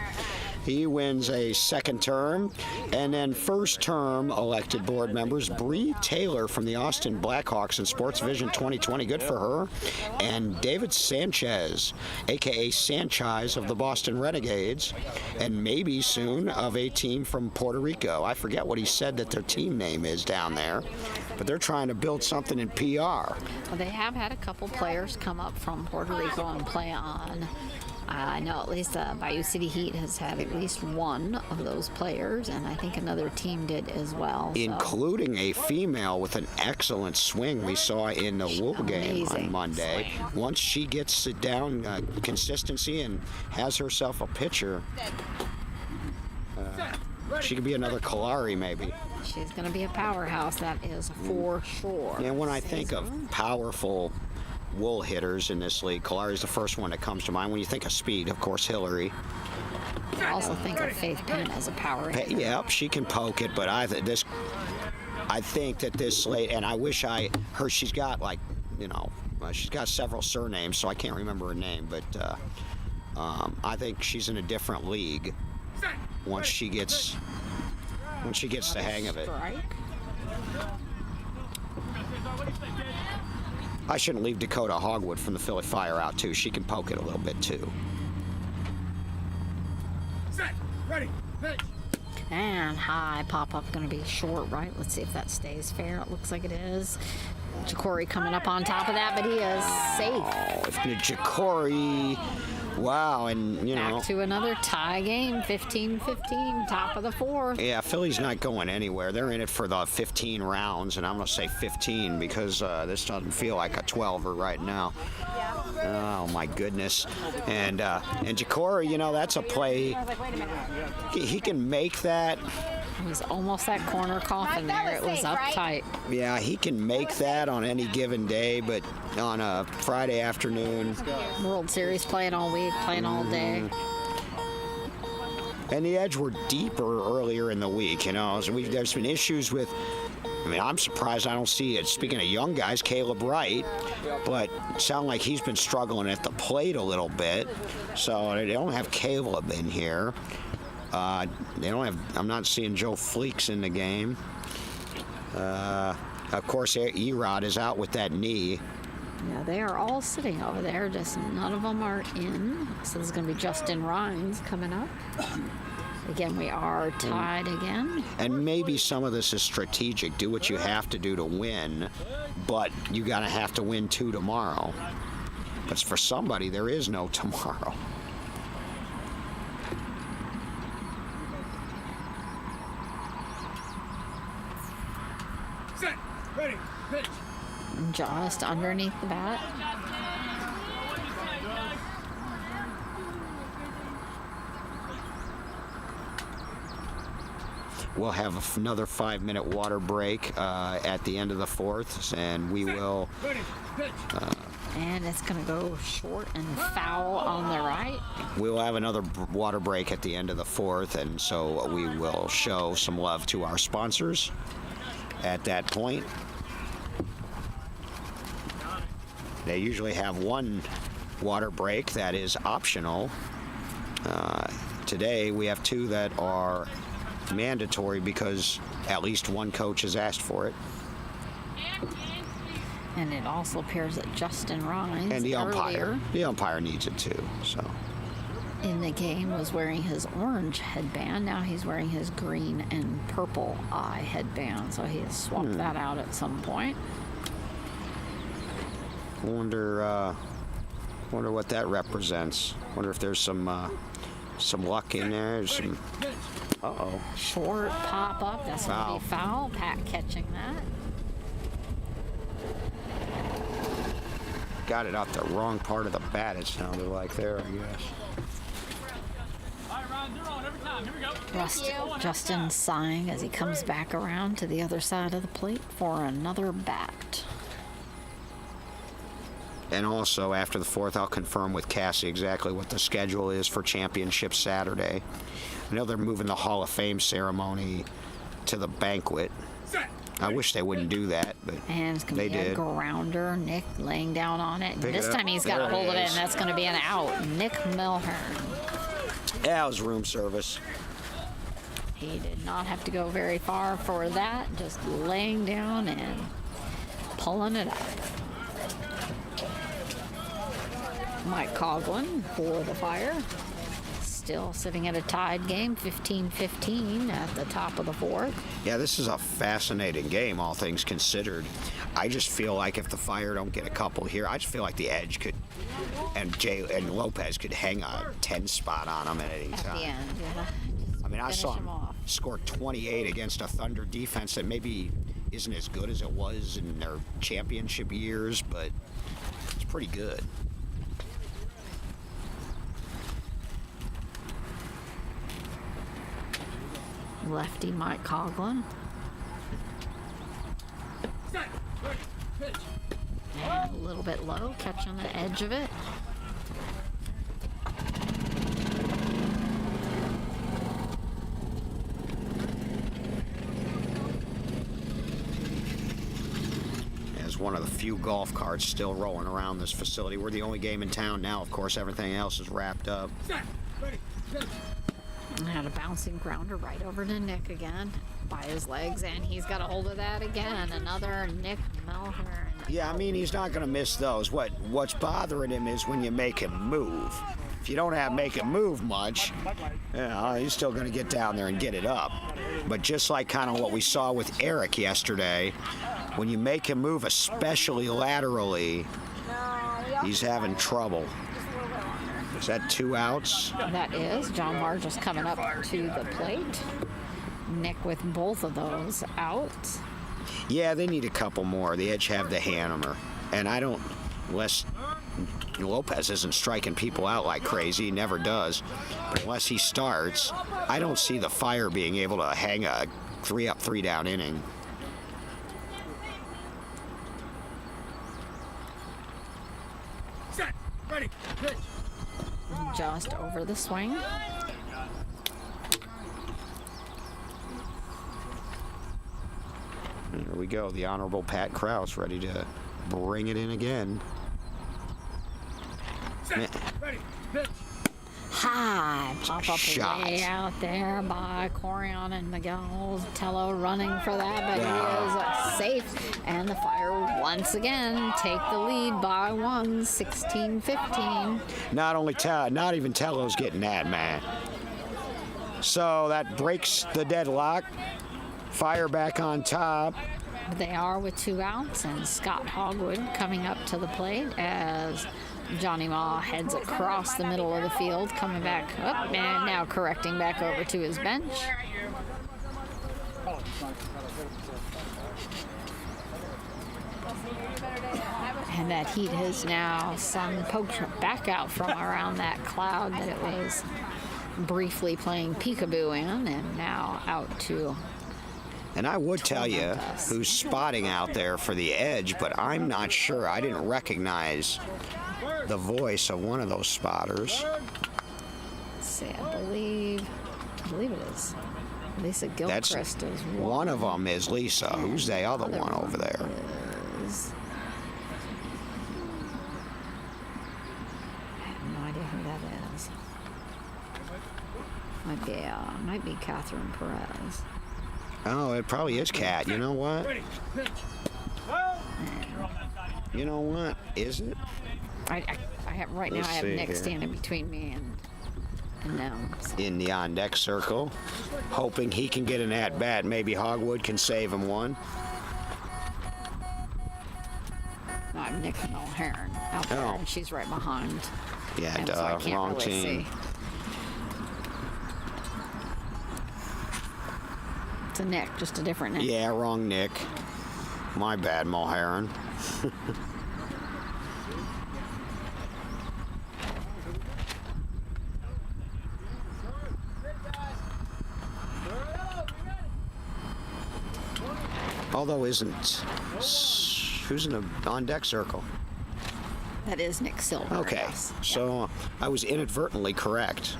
He wins a second term. And then first term elected board members, Bree Taylor from the Austin Blackhawks in Sports Vision 2020, good for her. And David Sanchez, a.k.a. Sanchez of the Boston Renegades, and maybe soon of a team from Puerto Rico. I forget what he said that their team name is down there, but they're trying to build something in PR. Well, they have had a couple players come up from Puerto Rico and play on. I know at least Bayou City Heat has had at least one of those players, and I think another team did as well. Including a female with an excellent swing we saw in the Wool game on Monday. Swing. Once she gets it down, consistency, and has herself a pitcher, she could be another Kalari maybe. She's going to be a powerhouse, that is for sure. And when I think of powerful Wool hitters in this league, Kalari's the first one that comes to mind. When you think of speed, of course, Hillary. I also think of Faith Penn as a power hitter. Yep, she can poke it, but I think that this slate, and I wish she's got she's got several surnames, so I can't remember her name, but I think she's in a different league once she gets the hang of it. I shouldn't leave Dakota Hogwood from the Philly Fire out, too. She can poke it a little bit, too. Set, ready, pitch. And high pop-up going to be short, right? Let's see if that stays fair. It looks like it is. Ja'Cory coming up on top of that, but he is safe. Oh, it's been a Ja'Cory. Wow, and, Back to another tie game, 15-15, top of the fourth. Yeah, Philly's not going anywhere. They're in it for the 15 rounds, and I'm going to say 15 because this doesn't feel like a 12er right now. Oh, my goodness. And Ja'Cory, that's a play. He can make that. It was almost that corner coffin there. It was up tight. Yeah, he can make that on any given day, but on a Friday afternoon. World Series playing all week, playing all day. And the Edge were deeper earlier in the week, there's been issues with, I'm surprised I don't see it. Speaking of young guys, Caleb Wright, but it sounds like he's been struggling at the plate a little bit. So they don't have Caleb in here. I'm not seeing Joe Fleeks in the game. Of course, Erod is out with that knee. Yeah, they are all sitting over there, just none of them are in. So there's going to be Justin Rhines coming up. Again, we are tied again. And maybe some of this is strategic. Do what you have to do to win, but you got to have to win 2 tomorrow. But for somebody, there is no tomorrow. Set, ready, pitch. Just underneath the bat. we'll have another 5-minute water break at the end of the fourth, and we will. And it's going to go short and foul on the right. We will have another water break at the end of the fourth, and so we will show some love to our sponsors at that point. They usually have one water break that is optional. Today we have 2 that are mandatory because at least one coach has asked for it. And it also appears that Justin Rhines And the earlier umpire needs it too. So in the game was wearing his orange headband. Now he's wearing his green and purple eye headband. So he has swapped that out at some point. wonder what that represents. Wonder if there's some luck in there. Some. Uh-oh. Short pop up. That's going to Foul. be foul. Pat catching that. Got it off the wrong part of the bat, it sounded like there, I guess. All right, Ryan, they're on every time. Here we go. Justin sighing as he comes back around to the other side of the plate for another bat. And also, after the fourth, I'll confirm with Cassie exactly what the schedule is for Championship Saturday. I know they're moving the Hall of Fame ceremony to the banquet. I wish they wouldn't do that, but And it's going they to be a did. grounder. Nick laying down on it. And Pick it this up. time he's got There a it hold of it, is. and that's going to be an out. Nick Milhern. Yeah, it was room service. He did not have to go very far for that. Just laying down and pulling it up. Mike Coughlin for the Fire. Still sitting at a tied game, 15-15 at the top of the fourth. Yeah, this is a fascinating game, all things considered. I just feel like if the Fire don't get a couple here, I just feel like the Edge could, and Lopez could hang a 10 spot on them at any At time. the end, yeah. I mean, I Finish saw him him off. score 28 against a Thunder defense that maybe isn't as good as it was in their championship years, but it's pretty good. Lefty Mike Coughlin. And a little bit low, catching the edge of it. As one of the few golf carts still rolling around this facility. We're the only game in town now. Of course, everything else is wrapped up. And had a bouncing grounder right over to Nick again by his legs, and he's got a hold of that again. Another Nick Milhern. Yeah, I mean, he's not going to miss those. What's bothering him is when you make him move. If you don't make him move much, he's still going to get down there and get it up. But just like kind of what we saw with Eric yesterday, when you make him move, especially laterally, he's having trouble. Is that 2 outs? That is John Marr just coming up to the plate. Nick with both of those out. Yeah, they need a couple more. The Edge have the hammer. And unless Lopez isn't striking people out like crazy, he never does. But unless he starts, I don't see the Fire being able to hang a 3-up, 3-down inning. Set. Ready. Pitch. Just over the swing. Here we go. The Honorable Pat Krause ready to bring it in again. Set. Ready. Pitch. High pop up Shot. way out there by Corian and Miguel Tello running for that, but he is safe. And the Fire once again take the lead by 1, 16-15. Not even Tello's getting that, man. So that breaks the deadlock. Fire back on top. They are with 2 outs, and Scott Hogwood coming up to the plate as Johnny Ma heads across the middle of the field, coming back up and now correcting back over to his bench. And that heat has now sun poked back out from around that cloud that it was briefly playing peekaboo in, and now out to. And I would tell you us. who's spotting out there for the edge, but I'm not sure. I didn't recognize the voice of one of those spotters. Let's see, I believe it is Lisa Gilchrist is One of them is Lisa. Who's the other one over there? is- I have no idea who that is. Might be Catherine Perez. Oh, it probably is Kat. You know what? You know what? Is it? I have right now. Let's I have see Nick here. standing between me and them. So In the on-deck circle, hoping he can get an at-bat. Maybe Hogwood can save him one. no, I'm Nick Mulhern out there, Oh. and she's right behind. Yeah, And so I can't wrong really team. see. It's a Nick, just a different Nick. Yeah, wrong Nick. My bad, Mulherron. Although who's in the on-deck circle? That is Nick Silver. Okay, Yes. so I was inadvertently correct.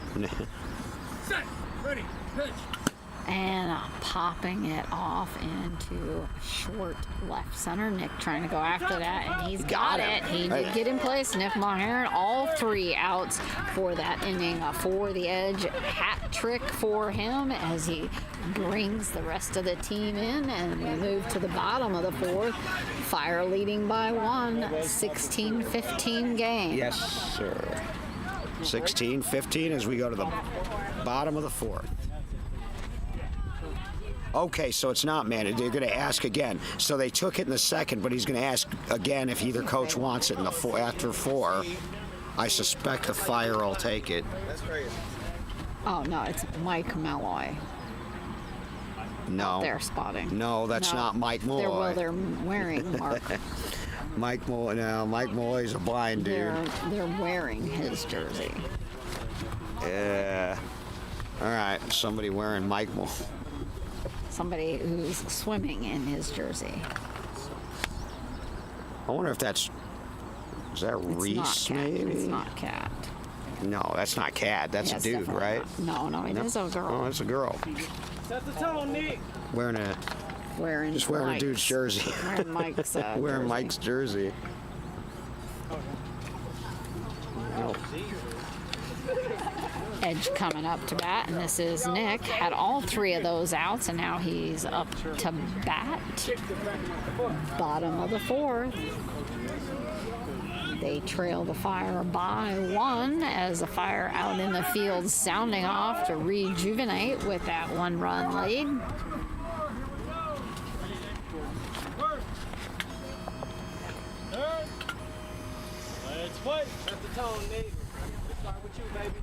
Set. Ready. Pitch. And popping it off into short left center. Nick trying to go after that, and he's got it. He did get in place. Nick Mulhern, all 3 outs for that inning. For the edge, hat trick for him as he brings the rest of the team in, and we move to the bottom of the 4th. Fire leading by 1, 16-15 game. Yes, sir. 16-15 as we go to the bottom of the 4th. Okay, so it's not mandated. They're going to ask again. So they took it in the 2nd, but he's going to ask again if either coach wants it in the after 4. I suspect the Fire will take it. Oh, no, it's Mike Malloy. No. They're spotting. No, that's No. not Mike Malloy. They're wearing Mark. Mike Malloy. No, Mike Malloy's a blind dude. They're wearing his jersey. Yeah. All right, somebody wearing Mike Malloy. Somebody who's swimming in his jersey. I wonder if is that It's Reese not Cat. maybe? It's not Cat. No, that's not Cat. That's Yeah, a it's dude, definitely right? not. No, it is a Oh, girl it's a girl. Set the tone, Nick. Wearing a wearing just wearing a Mike's- dude's jersey. Wearing Mike's Wearing jersey. Mike's jersey. Edge coming up to bat, and this is Nick. Had all 3 of those outs, and now he's up to bat. Bottom of the 4th. They trail the Fire by 1 as the Fire out in the field sounding off to rejuvenate with that 1-run lead. Let's play. Set the tone, Nick. Let's start with you, baby.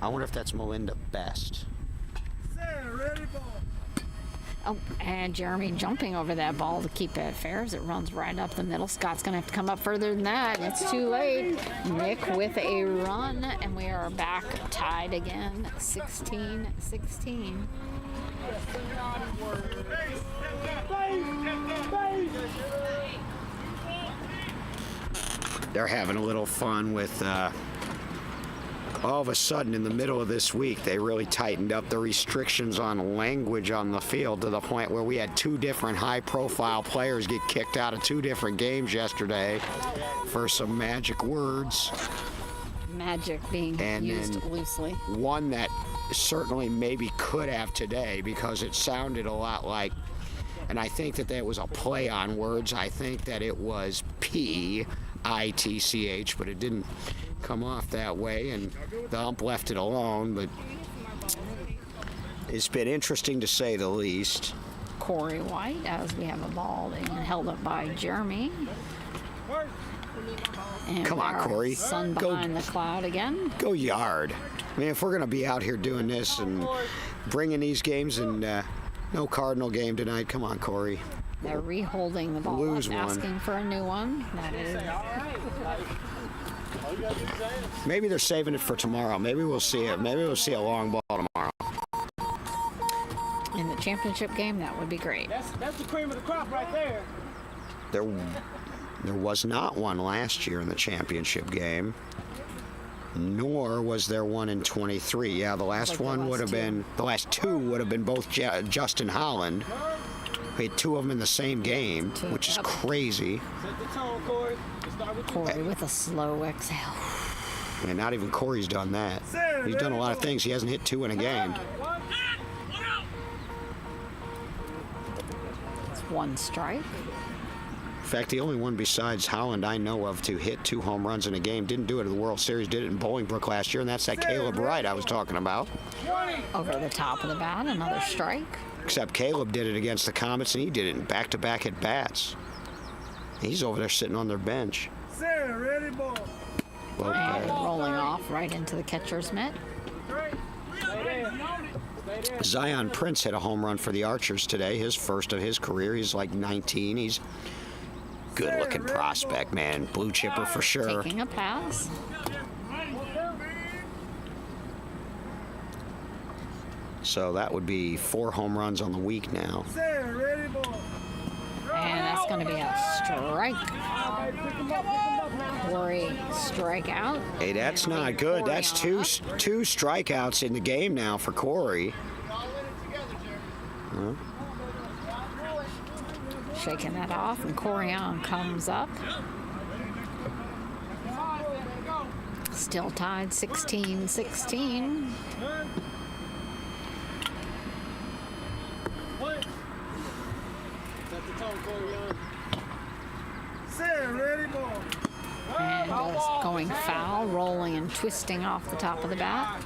I wonder if that's Melinda Best. Set, ready, ball. Oh, and Jeremy jumping over that ball to keep it fair as it runs right up the middle. Scott's going to have to come up further than that, and it's too late. Nick with a run, and we are back tied again, 16-16. They're having a little fun with all of a sudden in the middle of this week they really tightened up the restrictions on language on the field to the point where we had 2 different high-profile players get kicked out of 2 different games yesterday for some magic words. Magic being And used then loosely. One that certainly maybe could have today because it sounded a lot like, and I think that was a play on words. I think that it was P-I-T-C-H, but it didn't come off that way, and the ump left it alone. But it's been interesting to say the least. Corey White as we have a ball being held up by Jeremy. And Come on, our Corey. Sun Go- behind the cloud again. Go yard. I mean, if we're going to be out here doing this and bringing these games and no Cardinal game tonight, come on, Corey. They're reholding the ball Lose up, one. asking for a new one. That is Maybe they're saving it for tomorrow. Maybe we'll see it. Maybe we'll see a long ball tomorrow. In the championship game, that would be great. That's the cream of the crop right there. There was not one last year in the championship game, nor was there one in 23. Yeah, the last one would have been, the last two would have been both Justin Holland. We had two of them in the same game, which is crazy. Set the tone, Corey. Start with Corey with a slow exhale. And not even Corey's done that. He's done a lot of things. He hasn't hit two in a game. It's one strike. In fact, the only one besides Holland I know of to hit 2 home runs in a game, didn't do it at the World Series, did it in Bolingbrook last year, and that's that Caleb Wright I was talking about. Over the top of the bat, another strike. Except Caleb did it against the Comets, and he did it in back-to-back at-bats. He's over there sitting on their bench. ready, ball. And rolling off right into the catcher's mitt. Zion Prince hit a home run for the Archers today, his first of his career. He's like 19. He's good-looking prospect, man. Blue chipper for sure. Taking a pass. So that would be 4 home runs on the week now. And that's going to be a strike. Corey strikeout. Hey, that's not good. That's two strikeouts in the game now for Corey. Huh? Shaking that off, and Corian comes up. Still tied 16-16. And going foul, rolling and twisting off the top of the bat.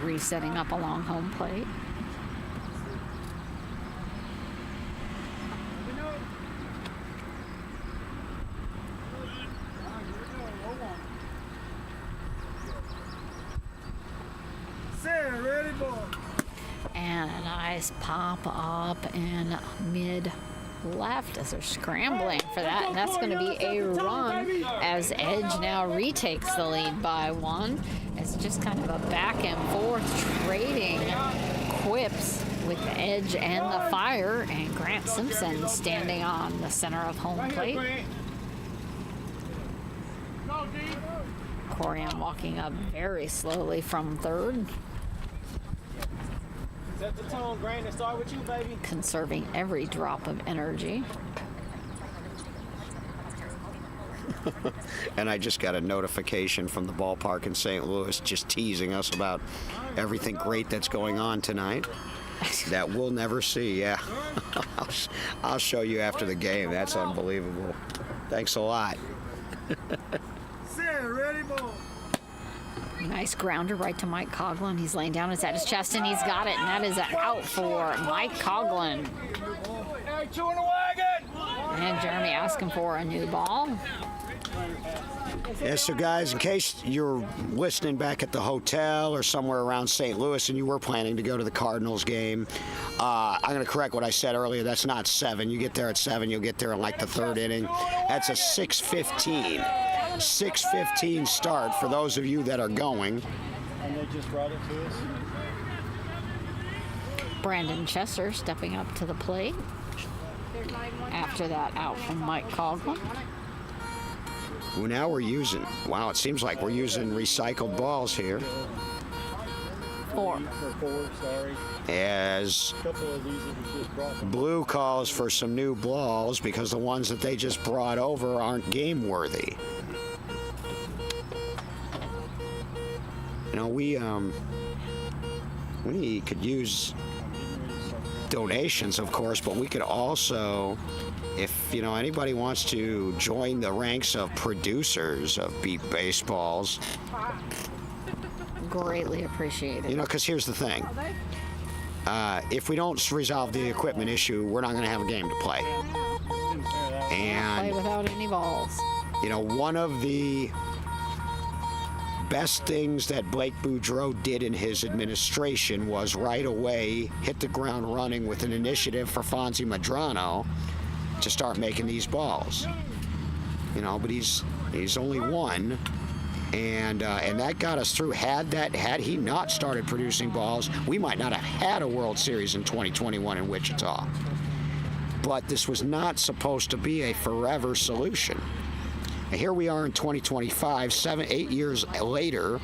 Resetting up along home plate. And a nice pop up in mid left as they're scrambling for that. And that's going to be a run as Edge now retakes the lead by 1. It's just kind of a back and forth trading quips with the Edge and the Fire, and Grant Simpson standing on the center of home plate. Corian walking up very slowly from third. Set the tone, Grant, and start with you, baby. Conserving every drop of energy. And I just got a notification from the ballpark in St. Louis just teasing us about everything great that's going on tonight that we'll never see. Yeah. I'll show you after the game. That's unbelievable. Thanks a lot. Nice grounder right to Mike Coughlin. He's laying down, it's at his chest, and he's got it, and that is an out for Mike Coughlin. And Jeremy asking for a new ball. Yeah, so guys, in case you're listening back at the hotel or somewhere around St. Louis and you were planning to go to the Cardinals game, I'm going to correct what I said earlier. That's not 7. You get there at 7, you'll get there in like the 3rd inning. That's a 6:15 start for those of you that are going. And they just brought it to us. Brandon Chesser stepping up to the plate. After that out from Mike Coughlin. Well, now we're using, wow, it seems like we're using recycled balls here. 4. Sorry. As A couple of these that we just brought. Blue calls for some new balls because the ones that they just brought over aren't game worthy. You know, we could use donations, of course, but we could also, if anybody wants to join the ranks of producers of beat baseballs, Greatly appreciated. because here's the thing. If we don't resolve the equipment issue, we're not going to have a game to play. Play And without any balls. one of the best things that Blake Boudreau did in his administration was right away hit the ground running with an initiative for Fonzie Medrano to start making these balls. You know, but he's only one, and that got us through. Had he not started producing balls, we might not have had a World Series in 2021 in Wichita. But this was not supposed to be a forever solution. And here we are in 2025, 8 years later.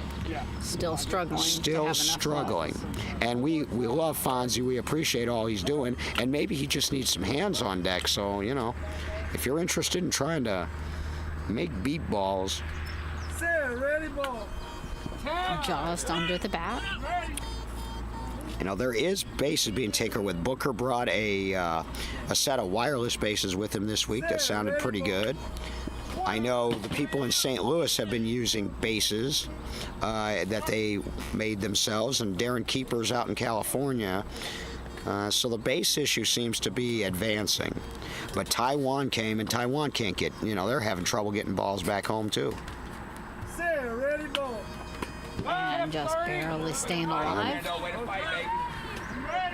Still struggling. Still struggling. And we love Fonzie. We appreciate all he's doing. And maybe he just needs some hands on deck. So, you know, if you're interested in trying to make beat balls. Ready, ball. Just under the bat. You know, there is bases being taken with Booker. Brought a set of wireless bases with him this week that sounded pretty good. I know the people in St. Louis have been using bases that they made themselves, and Darren Keeper's out in California. So the base issue seems to be advancing. But Taiwan came, and Taiwan can't get, you know, they're having trouble getting balls back home, too. Ready, ball. And just barely staying alive.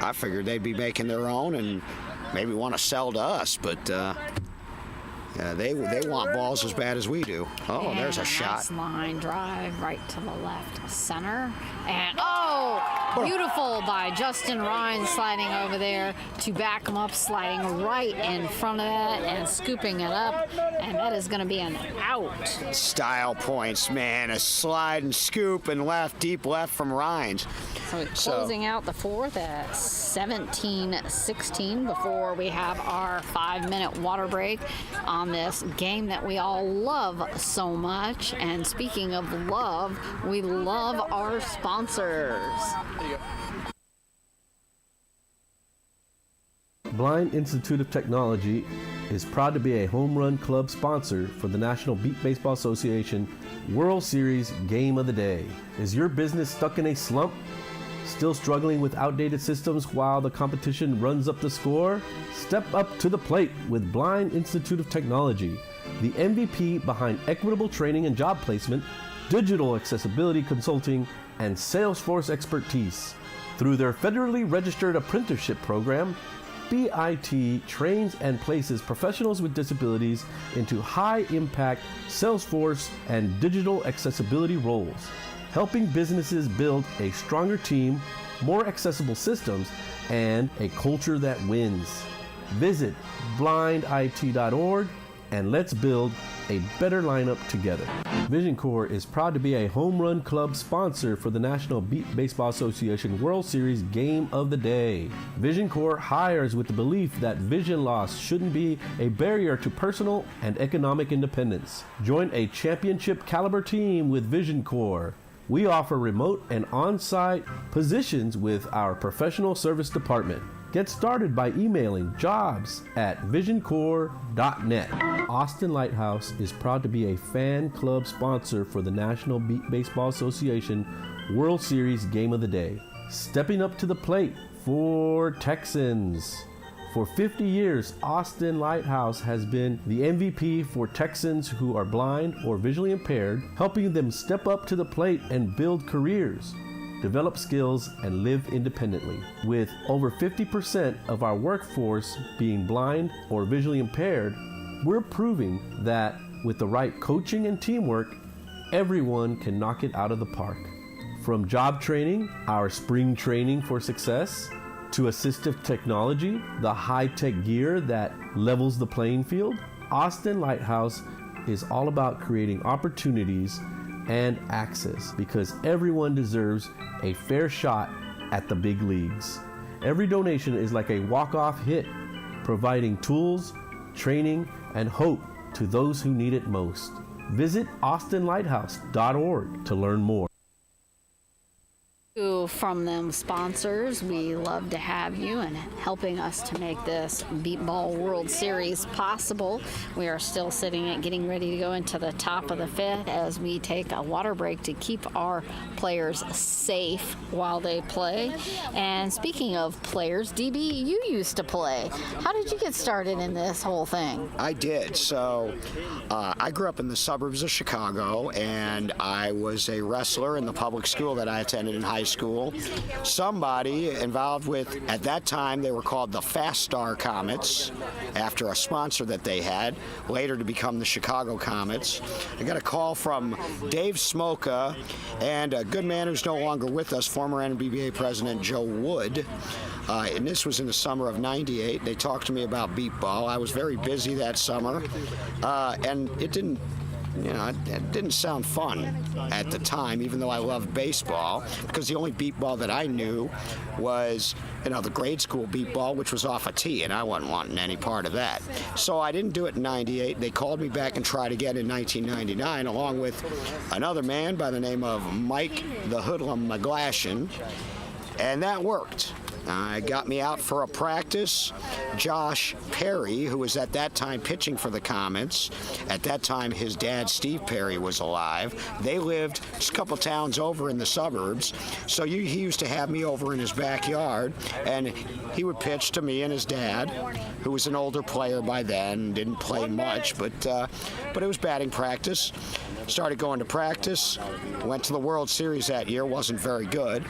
I figured they'd be making their own and maybe want to sell to us, but they want balls as bad as we do. Oh, And there's a shot. nice line drive right to the left center. And, beautiful by Justin Ryan sliding over there to back him up, sliding right in front of that and scooping it up. And that is going to be an out. Style points, man. A slide and scoop and left, deep left from Rhines. So we're closing out the fourth at 17-16 before we have our 5-minute water break on this game that we all love so much. And speaking of love, we love our sponsors. Blind Institute of Technology is proud to be a home run club sponsor for the National Beat Baseball Association World Series Game of the Day. Is your business stuck in a slump? Still struggling with outdated systems while the competition runs up the score? Step up to the plate with Blind Institute of Technology, the MVP behind equitable training and job placement, digital accessibility consulting, and Salesforce expertise. Through their federally registered apprenticeship program, BIT trains and places professionals with disabilities into high-impact Salesforce and digital accessibility roles, helping businesses build a stronger team, more accessible systems, and a culture that wins. Visit blindit.org and let's build a better lineup together. Vision Corps is proud to be a home run club sponsor for the National Beat Baseball Association World Series Game of the Day. Vision Corps hires with the belief that vision loss shouldn't be a barrier to personal and economic independence. Join a championship caliber team with Vision Corps. We offer remote and on-site positions with our professional service department. Get started by emailing jobs@visioncorps.net. Austin Lighthouse is proud to be a fan club sponsor for the National Beat Baseball Association World Series Game of the Day. Stepping up to the plate for Texans. For 50 years, Austin Lighthouse has been the MVP for Texans who are blind or visually impaired, helping them step up to the plate and build careers, develop skills, and live independently. With over 50% of our workforce being blind or visually impaired, we're proving that with the right coaching and teamwork, everyone can knock it out of the park. From job training, our spring training for success, to assistive technology, the high-tech gear that levels the playing field, Austin Lighthouse is all about creating opportunities and access because everyone deserves a fair shot at the big leagues. Every donation is like a walk-off hit, providing tools, training, and hope to those who need it most. Visit austinlighthouse.org to learn more. So from them sponsors, we love to have you and helping us to make this Beat Ball World Series possible. We are still sitting at getting ready to go into the top of the fifth as we take a water break to keep our players safe while they play. And speaking of players, DB, you used to play. How did you get started in this whole thing? I did. So I grew up in the suburbs of Chicago, and I was a wrestler in the public school that I attended in high school. Somebody involved with, at that time, they were called the Fast Star Comets, after a sponsor that they had, later to become the Chicago Comets. I got a call from Dave Smoka and a good man who's no longer with us, former NBBA president Joe Wood. And this was in the summer of '98. They talked to me about beat ball. I was very busy that summer, and it didn't sound fun at the time, even though I loved baseball, because the only beat ball that I knew was, the grade school beat ball, which was off a tee, and I wasn't wanting any part of that. So I didn't do it in '98. They called me back and tried again in 1999, along with another man by the name of Mike the Hoodlum McGlashan, and that worked. Got me out for a practice. Josh Perry, who was at that time pitching for the Comets, at that time his dad, Steve Perry, was alive. They lived just a couple towns over in the suburbs, so he used to have me over in his backyard, and he would pitch to me and his dad, who was an older player by then, didn't play much, but it was batting practice. Started going to practice, went to the World Series that year, wasn't very good.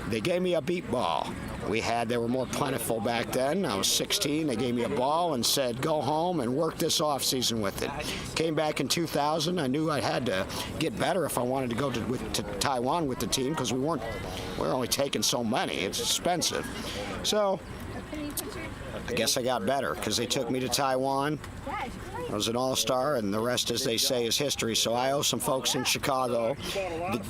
They gave me a beat ball. They were more plentiful back then. I was 16. They gave me a ball and said, go home and work this off season with it. Came back in 2000. I knew I had to get better if I wanted to go to Taiwan with the team, because we were only taking so many. It's expensive. So I guess I got better, because they took me to Taiwan. I was an all-star, and the rest, as they say, is history. So I owe some folks in Chicago,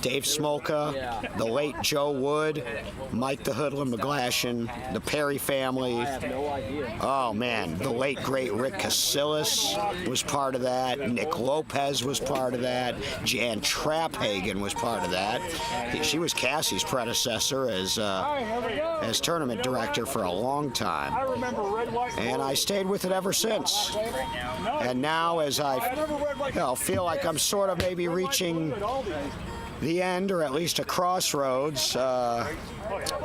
Dave Smolka, the late Joe Wood, Mike the Hoodlum McGlashan, the Perry family. I have no idea. Oh, man, the late, great Rick Casillas was part of that. Nick Lopez was part of that. Jan Trapphagen was part of that. She was Cassie's predecessor as tournament director for a long time. And I stayed with it ever since. And now, as I feel like I'm sort of maybe reaching the end, or at least a crossroads,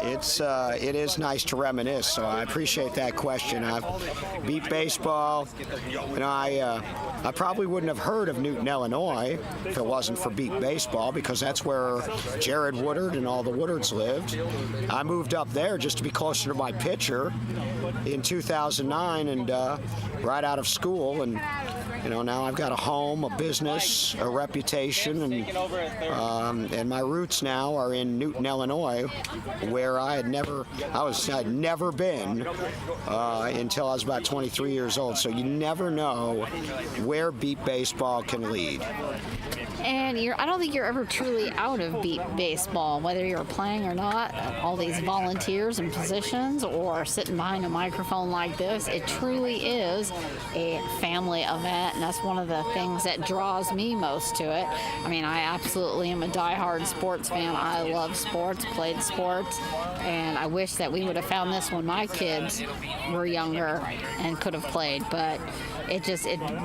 it is nice to reminisce. So I appreciate that question. I've beat baseball. I probably wouldn't have heard of Newton, Illinois, if it wasn't for beat baseball, because that's where Jared Woodard and all the Woodards lived. I moved up there just to be closer to my pitcher in 2009, and right out of school, and now I've got a home, a business, a reputation, and my roots now are in Newton, Illinois, where I'd never been until I was about 23 years old. So you never know where beat baseball can lead. And I don't think you're ever truly out of beat baseball, whether you're playing or not. All these volunteers and positions, or sitting behind a microphone like this, it truly is a family event, and that's one of the things that draws me most to it. I mean, I absolutely am a diehard sports fan. I love sports, played sports, and I wish that we would have found this when my kids were younger and could have played, but it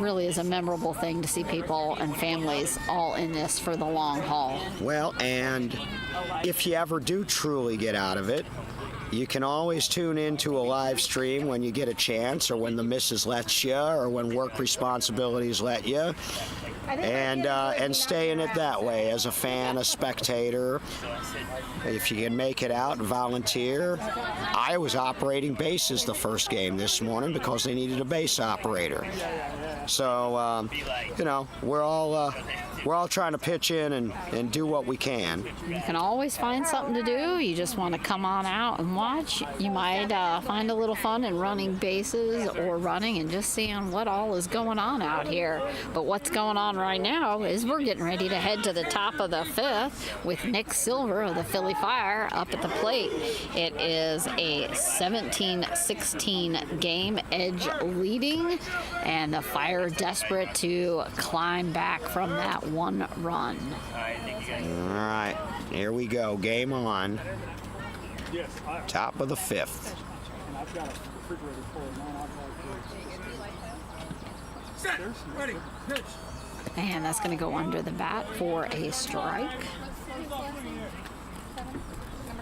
really is a memorable thing to see people and families all in this for the long haul. Well, and if you ever do truly get out of it, you can always tune into a live stream when you get a chance, or when the missus lets you, or when work responsibilities let you, and stay in it that way as a fan, a spectator. If you can make it out and volunteer. I was operating bases the first game this morning because they needed a base operator. So, we're all trying to pitch in and do what we can. You can always find something to do. You just want to come on out and watch. You might find a little fun in running bases, or running and just seeing what all is going on out here. But what's going on on right now is we're getting ready to head to the top of the fifth with Nick Silver of the Philly Fire up at the plate. It is a 17-16 game, Edge leading, and the Fire desperate to climb back from that one run. All right, here we go. Game on. Top of the fifth. Set. Ready. Pitch. And that's going to go under the bat for a strike. Number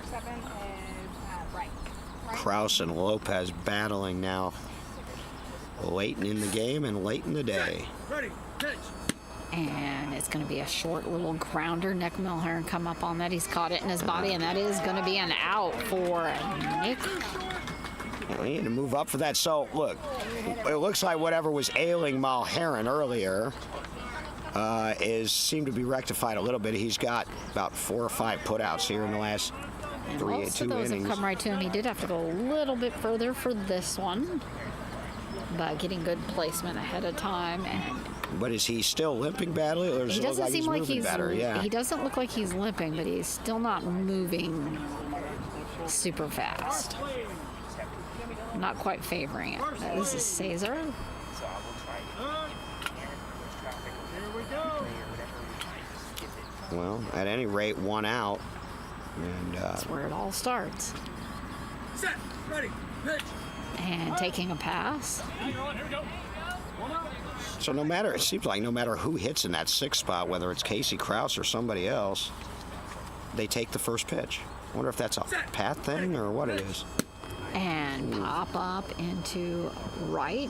7 is right. Kraus and Lopez battling now late in the game and late in the day. Ready. Pitch. And it's going to be a short little grounder. Nick Milhern come up on that. He's caught it in his body, and that is going to be an out for Nick. We need to move up for that. So, look, it looks like whatever was ailing Mulherron earlier seemed to be rectified a little bit. He's got about 4 or 5 putouts here in the last And 2 most of those innings. have come right to him. He did have to go a little bit further for this one, but getting good placement ahead of time. And But is he still limping badly, or does he it look doesn't like seem he's like moving he's better? Yeah. he doesn't look like he's limping, but he's still not moving super fast. Not quite favoring it. This is Caesar. Here we go. Well, at any rate, 1 out. And That's where it all starts. Set. Ready. Pitch. And taking a pass. so it seems like no matter who hits in that 6th spot, whether it's Casey Kraus or somebody else, they take the first pitch. I wonder if that's a Pat thing or what it is. And pop up into right,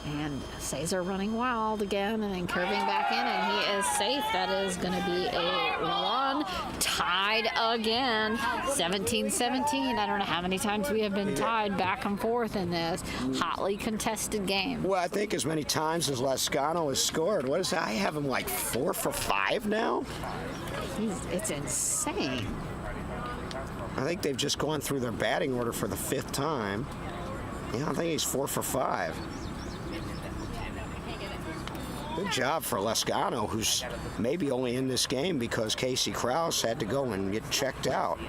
and Caesar running wild again, and then curving back in, and he is safe. That is going to be a run. Tied again, 17-17. I don't know how many times we have been tied back and forth in this hotly contested game. Well, I think as many times as Lascano has scored. What is that? I have him like 4 for 5 now. It's insane. I think they've just gone through their batting order for the 5th time. Yeah, I think he's 4 for 5. Good job for Lascano, who's maybe only in this game because Casey Kraus had to go and get checked out.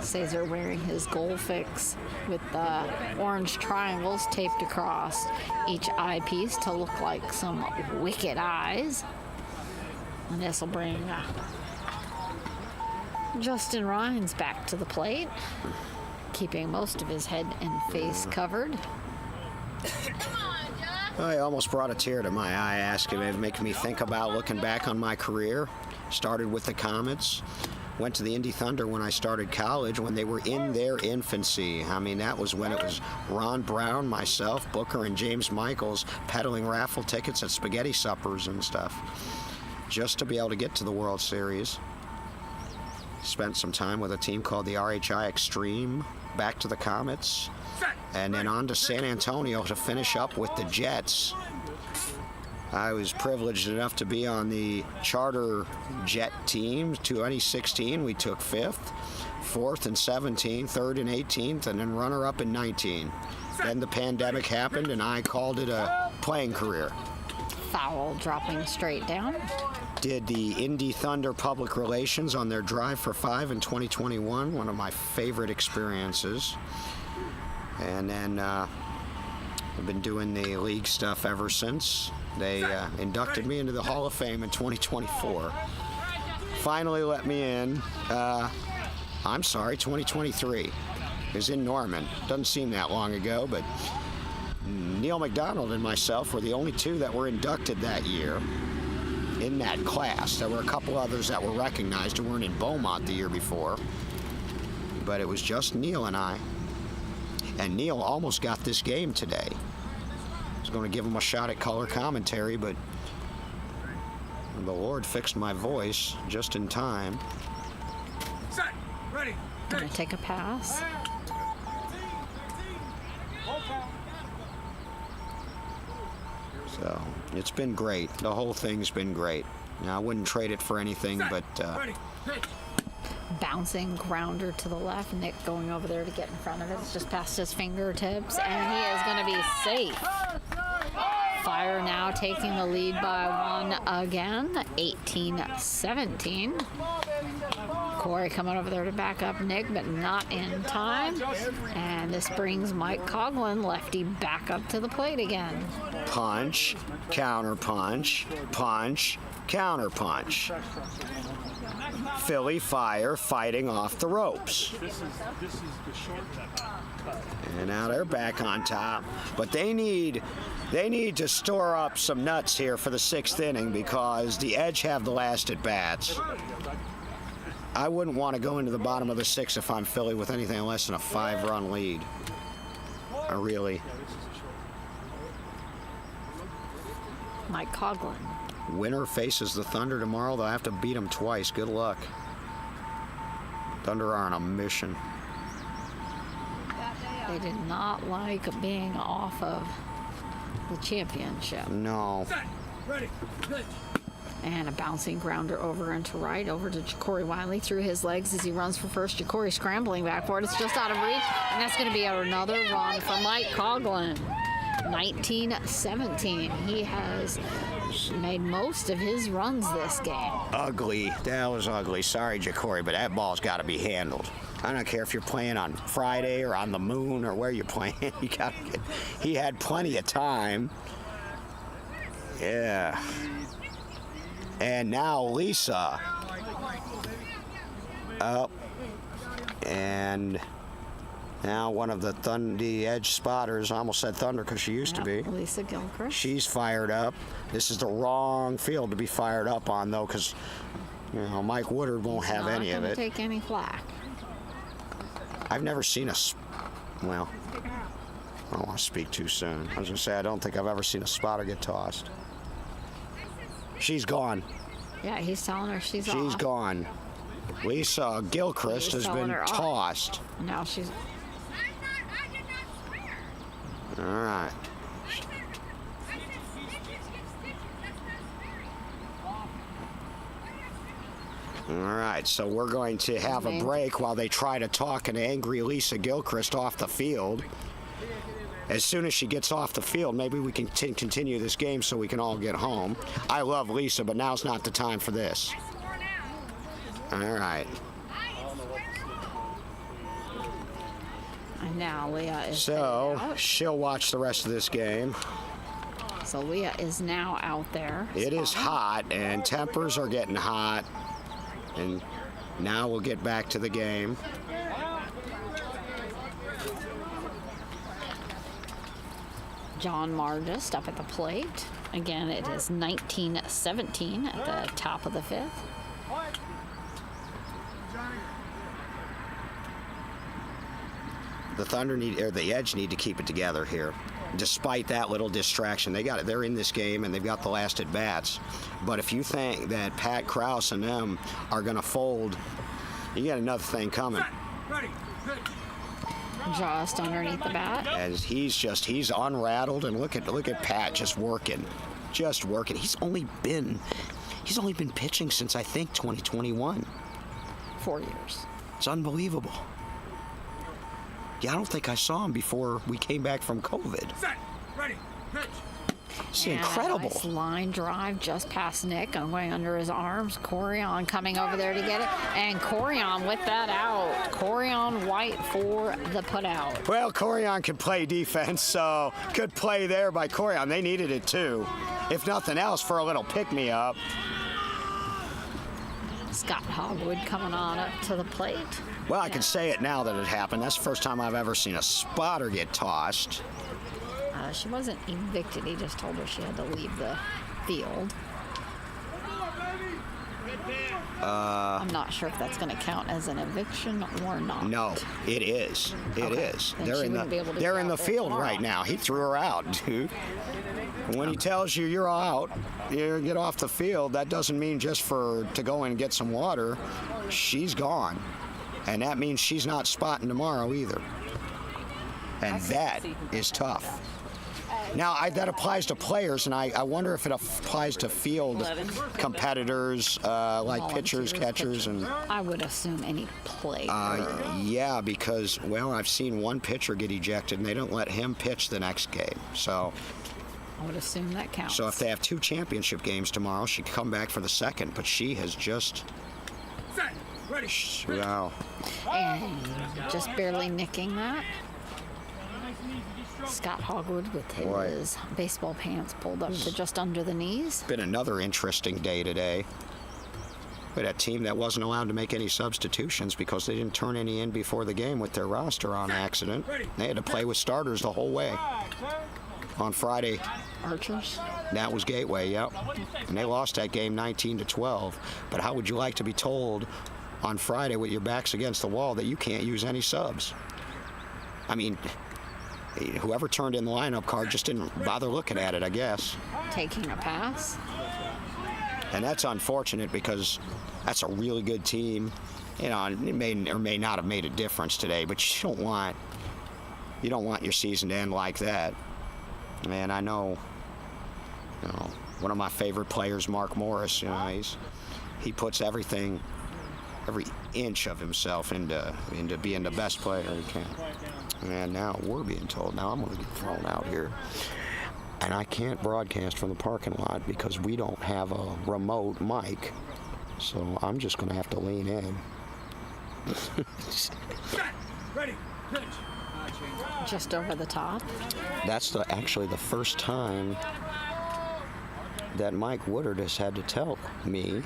Caesar wearing his goal fix with the orange triangles taped across each eyepiece to look like some wicked eyes. And this will bring Justin Rhines back to the plate, keeping most of his head and face covered. I almost brought a tear to my eye asking him, making me think about looking back on my career. Started with the Comets, went to the Indy Thunder when I started college, when they were in their infancy. I mean, that was when it was Ron Brown, myself, Booker, and James Michaels peddling raffle tickets at spaghetti suppers and stuff, just to be able to get to the World Series. Spent some time with a team called the RHI Extreme, back to the Comets, and then on to San Antonio to finish up with the Jets. I was privileged enough to be on the charter jet team. 2016, we took 5th, 4th and 17, 3rd and 18th, and then runner-up in 19. Then the pandemic happened, and I called it a playing career. Foul dropping straight down. Did the Indy Thunder public relations on their Drive for 5 in 2021, one of my favorite experiences. And then I've been doing the league stuff ever since. They inducted me into the Hall of Fame in 2024. Finally let me in. 2023. It was in Norman. Doesn't seem that long ago, but Neil McDonald and myself were the only 2 that were inducted that year in that class. There were a couple others that were recognized who weren't in Beaumont the year before, but it was just Neil and I. And Neil almost got this game today. I was going to give him a shot at color commentary, but the Lord fixed my voice just in time. Set. Ready. Gonna take a pass. So it's been great. The whole thing's been great. Now, I wouldn't trade it for anything, but Ready. Pitch. Bouncing grounder to the left. Nick going over there to get in front of it. It's just past his fingertips, and he is going to be safe. Fire Fire now taking the lead by 1 again, 18-17. Corey coming over there to back up Nick, but not in time. And this brings Mike Coughlin, lefty, back up to the plate again. Punch, counter punch, punch, counter punch. Philly Fire fighting off the ropes. This is the short cut. And now they're back on top. But they need to store up some nuts here for the 6th inning because the Edge have the last at bats. I wouldn't want to go into the bottom of the 6th if I'm Philly with anything less than a 5-run lead. Really. Mike Coughlin. Winner faces the Thunder tomorrow. They'll have to beat them twice. Good luck. Thunder are on a mission. They did not like being off of the championship. No. Ready. Pitch. And a bouncing grounder over into right, over to Ja'Cory Wiley through his legs as he runs for first. Ja'Cory scrambling back for it. It's just out of reach, and that's going to be another run for Mike Coughlin. 19-17. He has made most of his runs this game. Ugly. That was ugly. Sorry, Ja'Cory, but that ball's got to be handled. I don't care if you're playing on Friday or on the moon or where you're playing. He had plenty of time. Yeah. And now Lisa. Oh. And now one of the Edge spotters, I almost said Thunder because she used to be. Lisa Gilchrist. She's fired up. This is the wrong field to be fired up on, though, because Mike Woodard won't have any of it. Not going to take any flack. I've never seen well, I don't want to speak too soon. I was going to say I don't think I've ever seen a spotter get tossed. She's gone. Yeah, he's telling her she's off. She's gone. Lisa Gilchrist has been tossed. Now she's... All right. All right, so we're going to have a break while they try to talk an angry Lisa Gilchrist off the field. As soon as she gets off the field, maybe we can continue this game so we can all get home. I love Lisa, but now's not the time for this. All right. And now Leah is So out. she'll watch the rest of this game. So Leah is now out there. It is hot, and tempers are getting hot. And now we'll get back to the game. John Margist up at the plate. Again, it is 19-17 at the top of the 5th. The Thunder the Edge need to keep it together here. Despite that little distraction, they're in this game and they've got the last at bats. But if you think that Pat Krause and them are going to fold, you got another thing coming. Ready. Pitch. Just underneath the bat. As he's unrattled, and look at Pat just working. He's only been pitching since I think 2021. 4 years. It's unbelievable. Yeah, I don't think I saw him before we came back from COVID. Set. Ready. Pitch. It's And incredible. A nice line drive just past Nick and going under his arms. Corian coming over there to get it. And Corian with that out. Corian White for the putout. Well, Corian can play defense, so good play there by Corian. They needed it too. If nothing else, for a little pick-me-up. Scott Hogwood coming on up to the plate. Well, I can say it now that it happened. That's the first time I've ever seen a spotter get tossed. She wasn't evicted. He just told her she had to leave the field. I'm not sure if that's going to count as an eviction or not. No, it is. It Okay. is. Then They're she in wouldn't be able to they're go in out the there field tomorrow. right now. He threw her out, dude. And when he tells you you're out, you get off the field, that doesn't mean just to go and get some water. She's gone. And that means she's not spotting tomorrow either. And that is tough. Now, that applies to players, and I wonder if it applies to field competitors like pitchers, catchers, and... I would assume any player. Yeah, because, well, I've seen one pitcher get ejected, and they don't let him pitch the next game. So I would assume that counts. So if they have 2 championship games tomorrow, she could come back for the second, but she has just... Wow. And just barely nicking that. Scott Hogwood with his baseball pants pulled up to just under the knees. Been another interesting day today. We had a team that wasn't allowed to make any substitutions because they didn't turn any in before the game with their roster on accident. They had to play with starters the whole way. On Friday, Archers. that was Gateway, yep. And they lost that game 19-12. But how would you like to be told on Friday with your backs against the wall that you can't use any subs? I mean, whoever turned in the lineup card just didn't bother looking at it, I guess. Taking a pass. And that's unfortunate because that's a really good team. You know, it may or may not have made a difference today, but you don't want your season to end like that. And I know, one of my favorite players, Mark Morris, he puts every inch of himself into being the best player he can. And now we're being told, now I'm going to get thrown out here. And I can't broadcast from the parking lot because we don't have a remote mic. So I'm just going to have to lean in. Ready, pitch. Just over the top. That's actually the first time that Mike Woodard has had to tell me.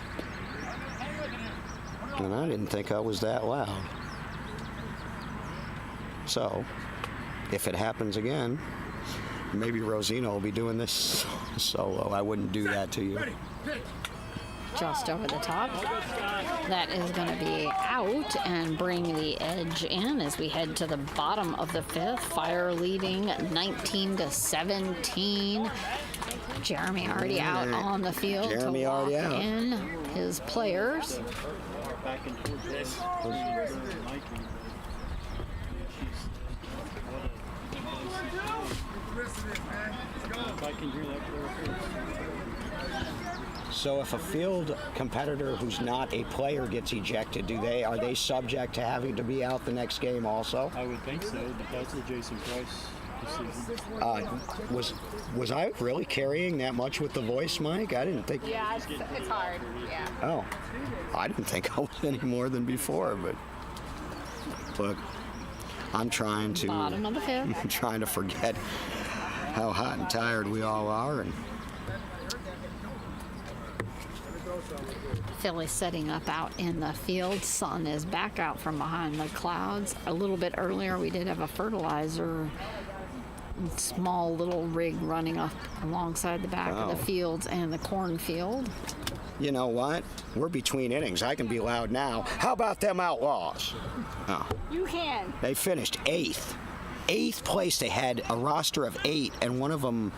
And I didn't think I was that loud. So, if it happens again, maybe Rosino will be doing this solo. I wouldn't do that to you. Just over the top. That is going to be out and bring the Edge in as we head to the bottom of the 5th. Fire leading 19-17. Jeremy already out on the field Jeremy to walk already out. in his players. Back and forth this. If I can hear that clear. So if a field competitor who's not a player gets ejected, are they subject to having to be out the next game also? I would think so, but that's the Jason Price decision. Was I really carrying that much with the voice, Mike? I didn't think. Yeah, it's hard. Yeah. Oh, I didn't think I was any more than before, but look, I'm trying to. Bottom of the 5th. I'm trying to forget how hot and tired we all are, and. Philly setting up out in the field. Sun is back out from behind the clouds. A little bit earlier, we did have a fertilizer small little rig running up alongside the back of the fields and the cornfield. You know what? We're between innings. I can be loud now. How about them Outlaws? Oh. You can. They finished 8th. 8th place. They had a roster of 8, and one of them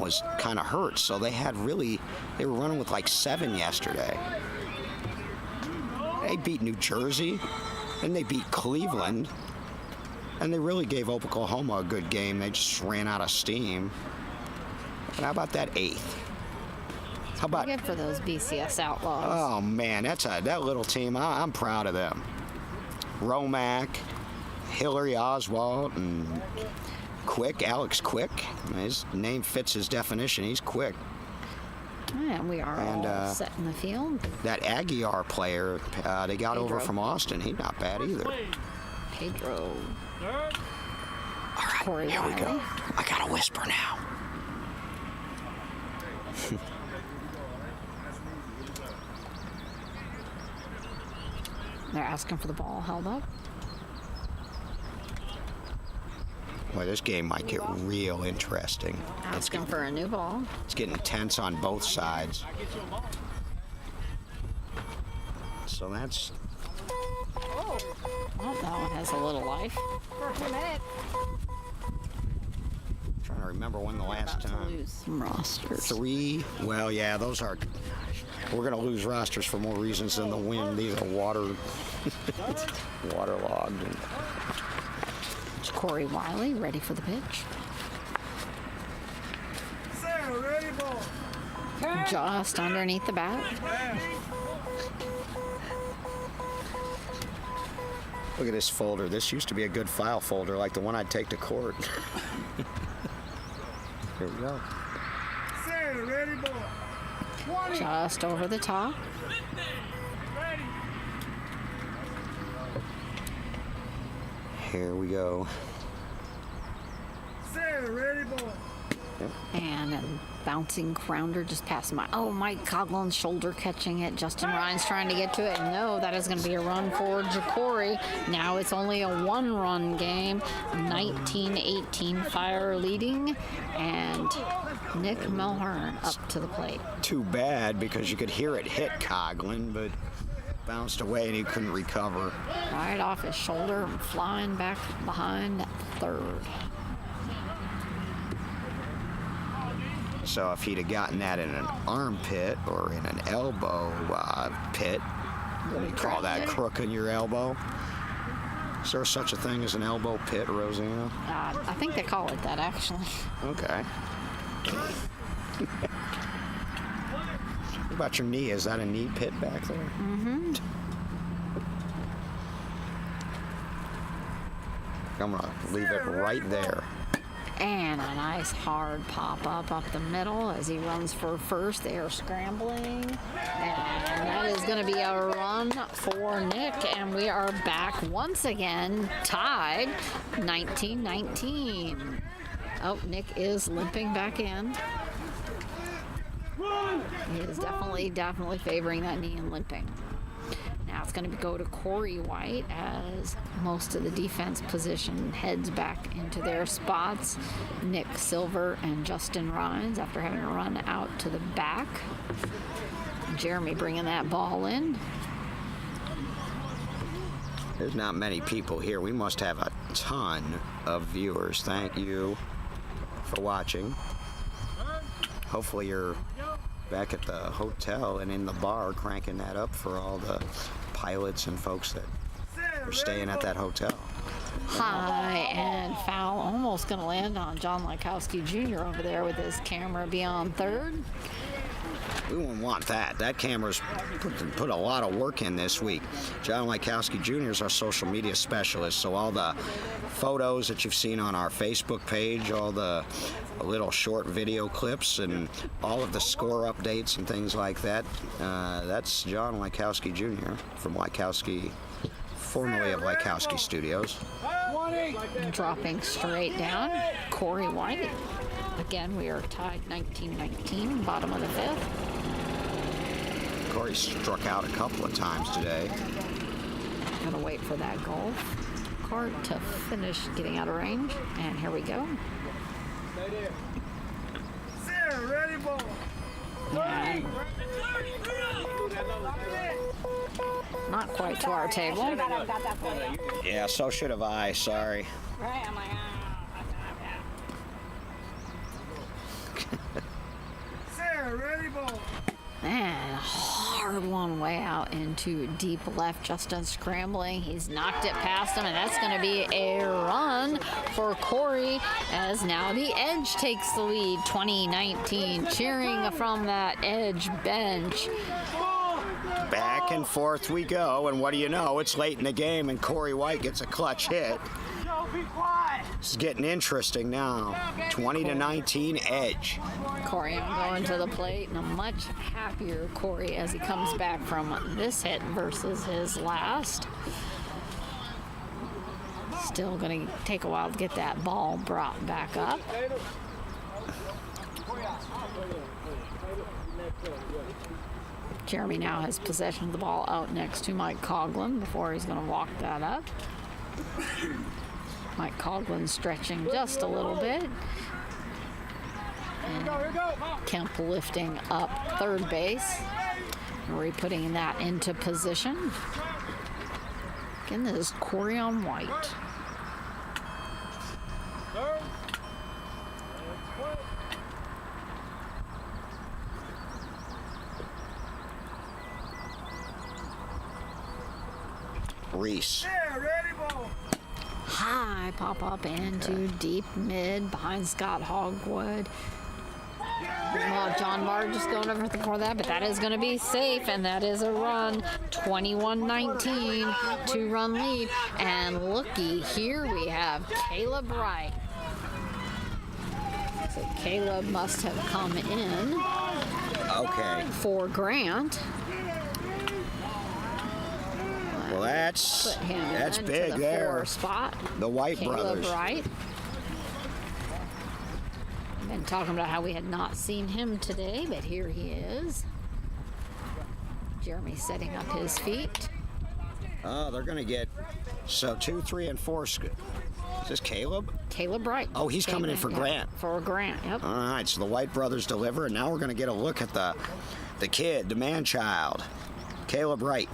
was kind of hurt, so they were running with like 7 yesterday. They beat New Jersey, and they beat Cleveland, and they really gave Oklahoma a good game. They just ran out of steam. And how about that 8th? How about? Good for those BCS Outlaws. Oh man, that little team. I'm proud of them. Romack, Hillary Oswald, and Alex Quick. His name fits his definition. He's quick. And we are all set in the field. That Aguiar player, they got Pedro. over from Austin. He's not bad either. Pedro. All right, Corey here we go. Wiley. I gotta whisper now. They're asking for the ball held up. Boy, this game might get real interesting. Asking for a new ball. It's getting tense on both sides. So that's. Oh, that one has a little life. For a few minutes. Trying to remember when the last About to time. lose some rosters. 3. Well, yeah, those are. We're going to lose rosters for more reasons than the wind. These are waterlogged. And Corey Wiley ready for the pitch. Sarah, ready, ball. Just underneath the bat. look at this folder. This used to be a good file folder, like the one I'd take to court. Here we go. Center, ready, boy. 20. Just over the top. Ready. Here we go. Center, ready, boy. And a bouncing grounder just past Mike Coughlin's shoulder catching it. Justin Ryan's trying to get to it. No, that is going to be a run for Ja'Cory. Now it's only a 1-run game. 19-18 Fire leading. And Nick Mulhern up to the plate. Too bad because you could hear it hit Coughlin, but bounced away and he couldn't recover. Right off his shoulder and flying back behind third. So if he'd have gotten that in an armpit or in an elbow pit, you call that crook in your elbow? Is there such a thing as an elbow pit, Rosanna? I think they call it that, actually. Okay. What about your knee? Is that a knee pit back there? Mm-hmm. I'm going to leave it right there. And a nice hard pop up the middle as he runs for first. They are scrambling. And that is going to be a run for Nick. And we are back once again, tied 19-19. Oh, Nick is limping back in. He is definitely favoring that knee and limping. Now it's going to go to Corey White as most of the defense position heads back into their spots. Nick Silver and Justin Rhines after having a run out to the back. Jeremy bringing that ball in. There's not many people here. We must have a ton of viewers. Thank you for watching. Hopefully you're back at the hotel and in the bar cranking that up for all the pilots and folks that are staying at that hotel. High and foul, almost going to land on John Lykowski Jr. over there with his camera beyond third. We wouldn't want that. That camera's put a lot of work in this week. John Lykowski Jr. is our social media specialist, so all the photos that you've seen on our Facebook page, all the little short video clips, and all of the score updates and things like that, that's John Lykowski Jr. from Lykowski, formerly of Lykowski Studios. Dropping straight down, Corey White. Again, we are tied 19-19, bottom of the fifth. Corey struck out a couple of times today. Gonna wait for that golf cart to finish getting out of range. And here we go. Stay there. Sarah, ready, ball. And not quite to our table. Yeah, so should have I. Sorry. Right, I'm like, Sarah, ready, ball. And a hard one way out into deep left. Justin scrambling. He's knocked it past him, and that's going to be a run for Corey as now the Edge takes the lead. 2019, cheering from that Edge bench. Back and forth we go, and what do you know? It's late in the game, and Corey White gets a clutch hit. Yo, be quiet. It's getting interesting now. 20-19 Edge. Corey going to the plate, and a much happier Corey as he comes back from this hit versus his last. Still going to take a while to get that ball brought back up. Jeremy now has possession of the ball out next to Mike Coughlin before he's going to walk that up. Mike Coughlin stretching just a little bit. And Kemp lifting up third base. And we're putting that into position. Again, this is Corey on White. Reese. High pop up into deep mid behind Scott Hogwood. Well, John Barr just going over before that, but that is going to be safe, and that is a run. 21-19, 2-run lead. And looky, here we have Caleb Wright. So Caleb must have come in Okay. for Grant. Well, that's Put him into big the there. 4 spot. The White Caleb brothers. Wright. Been talking about how we had not seen him today, but here he is. Jeremy setting up his feet. Oh, they're going to get, so 2, 3, and 4. Is this Caleb? Caleb Wright. Oh, he's coming in for Yeah, Grant. For Grant, yep. All right, so the White brothers deliver, and now we're going to get a look at the kid, the man-child, Caleb Wright.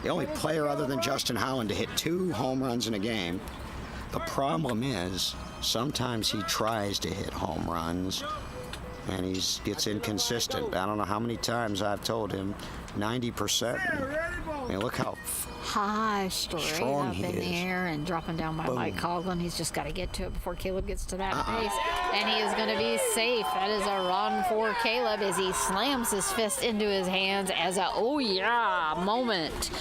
The only player other than Justin Holland to hit 2 home runs in a game. The problem is, sometimes he tries to hit home runs, and he gets inconsistent. I don't know how many times I've told him, 90%. I mean, look how High, straight Strong up he in the is. air and dropping down by Mike Coughlin. He's just got to get to it before Caleb gets to that pace. And he is going to be safe. That is a run for Caleb as he slams his fist into his hands as a oh yeah moment.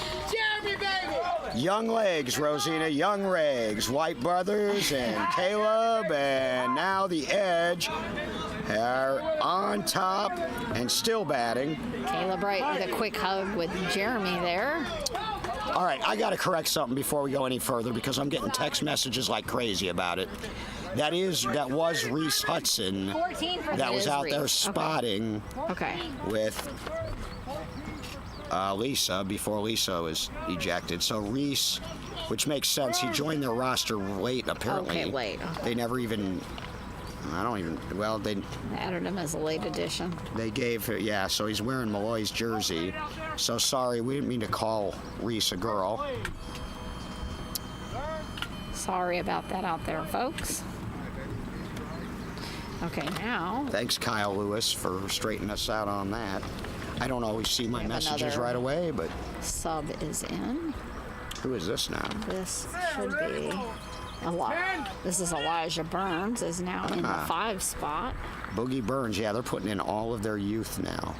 young legs, Rosina, young legs. White brothers and Caleb, and now the Edge are on top and still batting. Caleb Wright with a quick hug with Jeremy there. All right, I got to correct something before we go any further because I'm getting text messages like crazy about it. That was Reese Hudson that was out there spotting Okay. with Lisa before Lisa was ejected. So Reese, which makes sense, he joined their roster late apparently. Okay, late. Okay. They never even, they Added him as a late addition. gave her, yeah, so he's wearing Malloy's jersey. So sorry, we didn't mean to call Reese a girl. Sorry about that out there, folks. Okay, now Thanks, Kyle Lewis, for straightening us out on that. I don't always see my have messages another- right away, but sub is in. who is this now? This should be this is Elijah Burns is now in the 5 spot. Boogie Burns, yeah, they're putting in all of their youth now.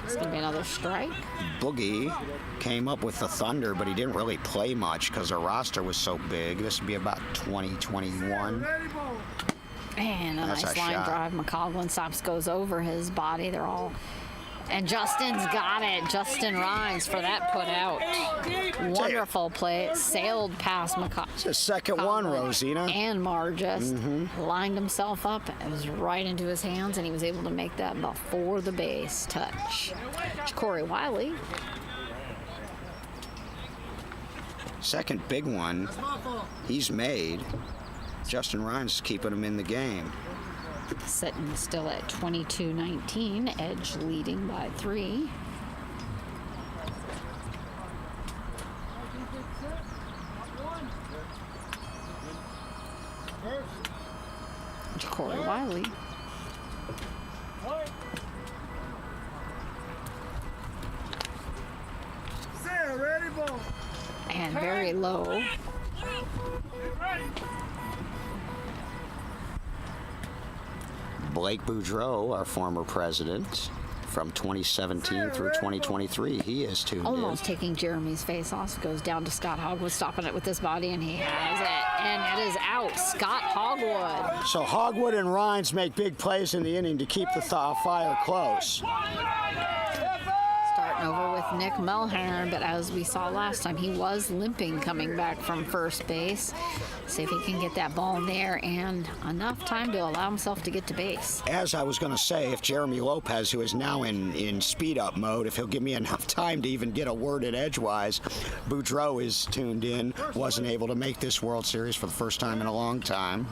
It's going to be another strike. Boogie came up with the Thunder, but he didn't really play much because their roster was so big. This would be about 2021. And a That's nice a line shot. drive. McCoglin stops, goes over his body. They're all. And Justin's got it. Justin Rhines for that put out. Wonderful play. It sailed past McCoglin. It's the second one, Rosina. And Margus lined himself up. It was right into his hands, and he was able to make that before the base touch. Corey Wiley. Second big one he's made. Justin Rhines is keeping him in the game. Sitting still at 22-19. Edge leading by 3. Corey Wiley. And very low. Blake Boudreau, our former president, from 2017 through 2023, he is tuned Almost taking Jeremy's face off. Goes down to Scott Hogwood, stopping it with his body, and he has it. And it is out. Scott Hogwood. in. So Hogwood and Rhines make big plays in the inning to keep the fire close. Starting over with Nick Melhern, but as we saw last time, he was limping coming back from first base. See if he can get that ball in there and enough time to allow himself to get to base. As I was going to say, if Jeremy Lopez, who is now in speed-up mode, if he'll give me enough time to even get a word in edgewise, Boudreau is tuned in, wasn't able to make this World Series for the first time in a long time.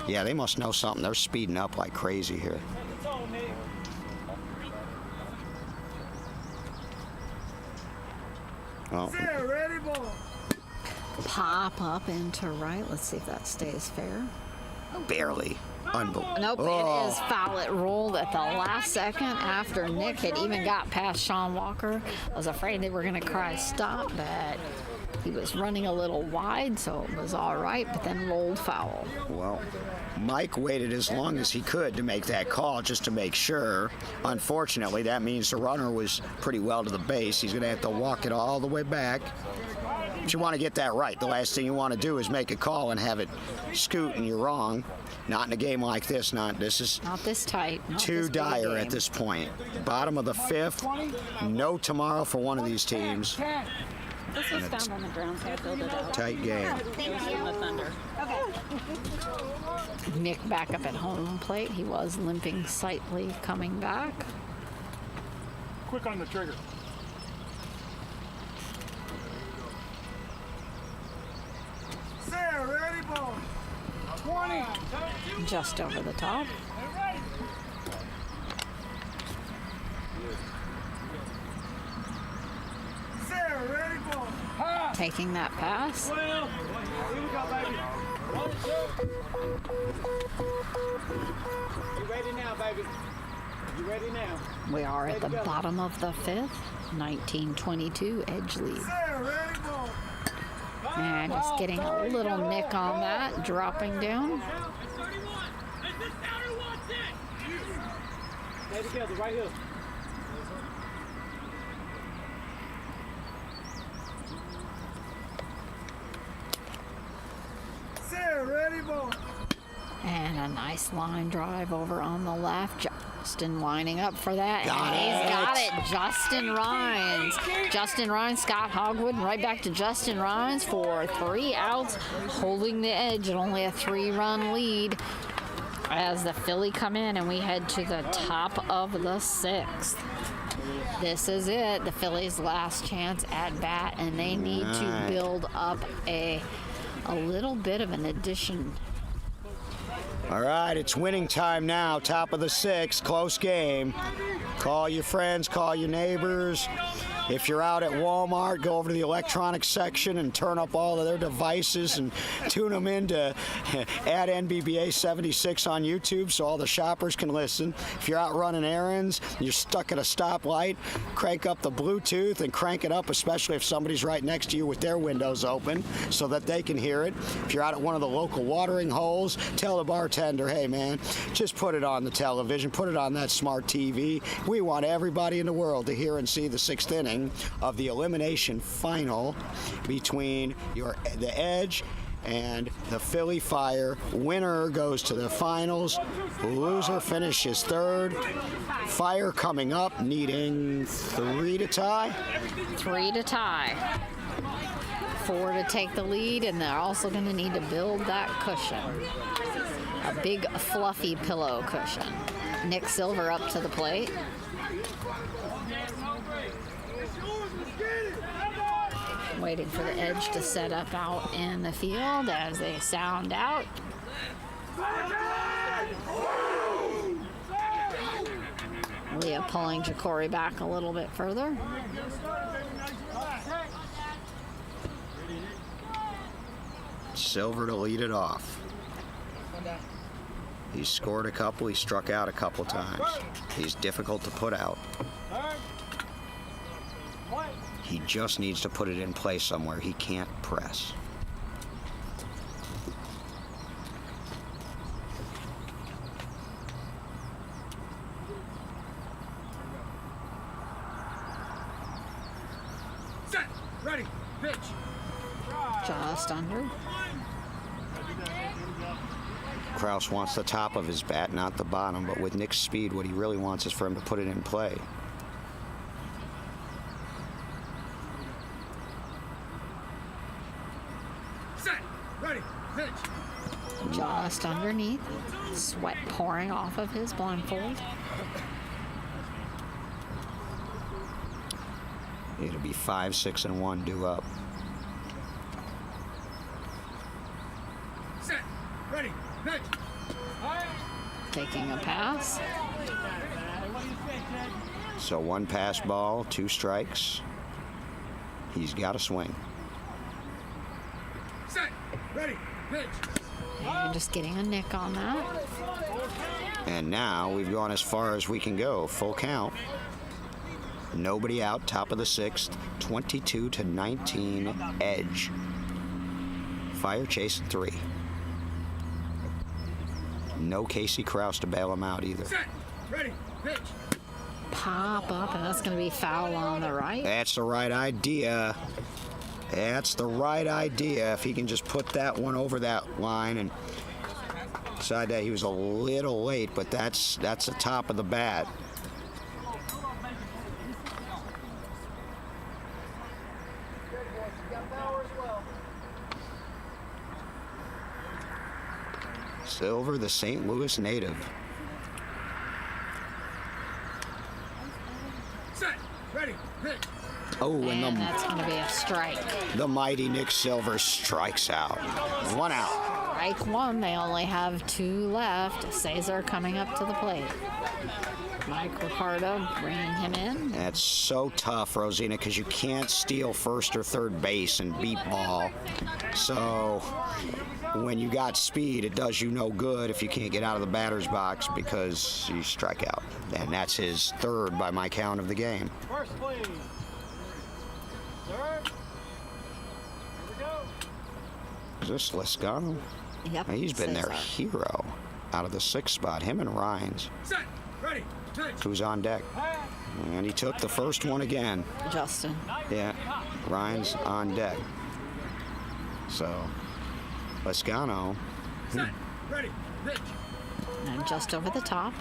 Yeah, they must know something. They're speeding up like crazy here. Oh. Pop up into right. Let's see if that stays fair. Barely. Unbelievable. Nope, it is foul. It rolled at the last second after Nick had even got past Sean Walker. I was afraid they were going to cry stop, but he was running a little wide, so it was all right, but then rolled foul. Well, Mike waited as long as he could to make that call just to make sure. Unfortunately, that means the runner was pretty well to the base. He's going to have to walk it all the way back. But you want to get that right. The last thing you want to do is make a call and have it scoot and you're wrong. Not in a game like this. This is Not this tight. Not too this big dire game. at this point. Bottom of the 5th. No tomorrow for one of these teams. This was found on the ground, so I filled it out. Tight game. It was from the Thunder. Nick back up at home plate. He was limping slightly coming back. Quick on the trigger. Sarah, ready, ball. 20. Just over the top. Sarah, ready, ball. Taking that pass. Here we go, baby. Run it, shoot. You ready now, baby? You ready now? We are at the bottom of the 5th. 19-22 edge lead. Sarah, ready, ball. And just getting a little nick on that, dropping down. Stay together, right here. Sarah, ready, ball. And a nice line drive over on the left. Justin lining up for that. Got and he's it. got it. Justin Rhines. Justin Rhines, Scott Hogwood, and right back to Justin Rhines for 3 outs, holding the edge at only a 3-run lead as the Philly come in and we head to the top of the 6th. This is it, the Phillies' last chance at bat, and they need to build up a little bit of an addition. All right, it's winning time now. Top of the 6th, close game. Call your friends, call your neighbors. If you're out at Walmart, go over to the electronics section and turn up all of their devices and tune them in to add NBBA 76 on YouTube so all the shoppers can listen. If you're out running errands, you're stuck at a stoplight, crank up the Bluetooth and crank it up, especially if somebody's right next to you with their windows open so that they can hear it. If you're out at one of the local watering holes, tell the bartender, hey man, just put it on the television, put it on that smart TV. We want everybody in the world to hear and see the 6th inning of the elimination final between the Edge and the Philly Fire. Winner goes to the finals. Loser finishes 3rd. Fire coming up, needing 3 to tie. 3 to tie. 4 to take the lead, and they're also going to need to build that cushion. A big fluffy pillow cushion. Nick Silver up to the plate. Waiting for the Edge to set up out in the field as they sound out. Leah pulling Jacory back a little bit further. Silver to lead it off. He's scored a couple, he struck out a couple times. He's difficult to put out. He just needs to put it in play somewhere. He can't press. Set, ready, pitch. Just under. Kraus wants the top of his bat, not the bottom, but with Nick's speed, what he really wants is for him to put it in play. Set, ready, pitch. Just underneath. Sweat pouring off of his blindfold. It'll be 5, 6, and 1 due up. Set, ready, pitch. Taking a pass. So 1 pass ball, 2 strikes. He's got to swing. Set, ready, pitch. And just getting a nick on that. And now we've gone as far as we can go. Full count. Nobody out, top of the 6th, 22-19 Edge. Fire chasing 3. No Casey Kraus to bail him out either. Set, ready, pitch. Pop up, and that's going to be foul on the right. That's the right idea. That's the right idea. If he can just put that one over that line and decide that he was a little late, but that's the top of the bat. Silver, the St. Louis native. Set. Ready. Pitch. Oh, And that's going to be a strike. the mighty Nick Silver strikes out. 1 out. Strike one. They only have 2 left. Cesar coming up to the plate. Mike Ricardo bringing him in. That's so tough, Rosina, because you can't steal first or third base and beat ball. So when you got speed, it does you no good if you can't get out of the batter's box because you strike out. And that's his 3rd by my count of the game. First, please. Third. Here we go. Is this Lescano? Yep. He's been their Cesar. hero out of the 6th spot. Him and Rhines, Set. Ready. Pitch. who's on deck. And he took the first one again. Justin. Yeah, Rhines on deck. So, Lescano. Set. Ready. Pitch. And just over the top.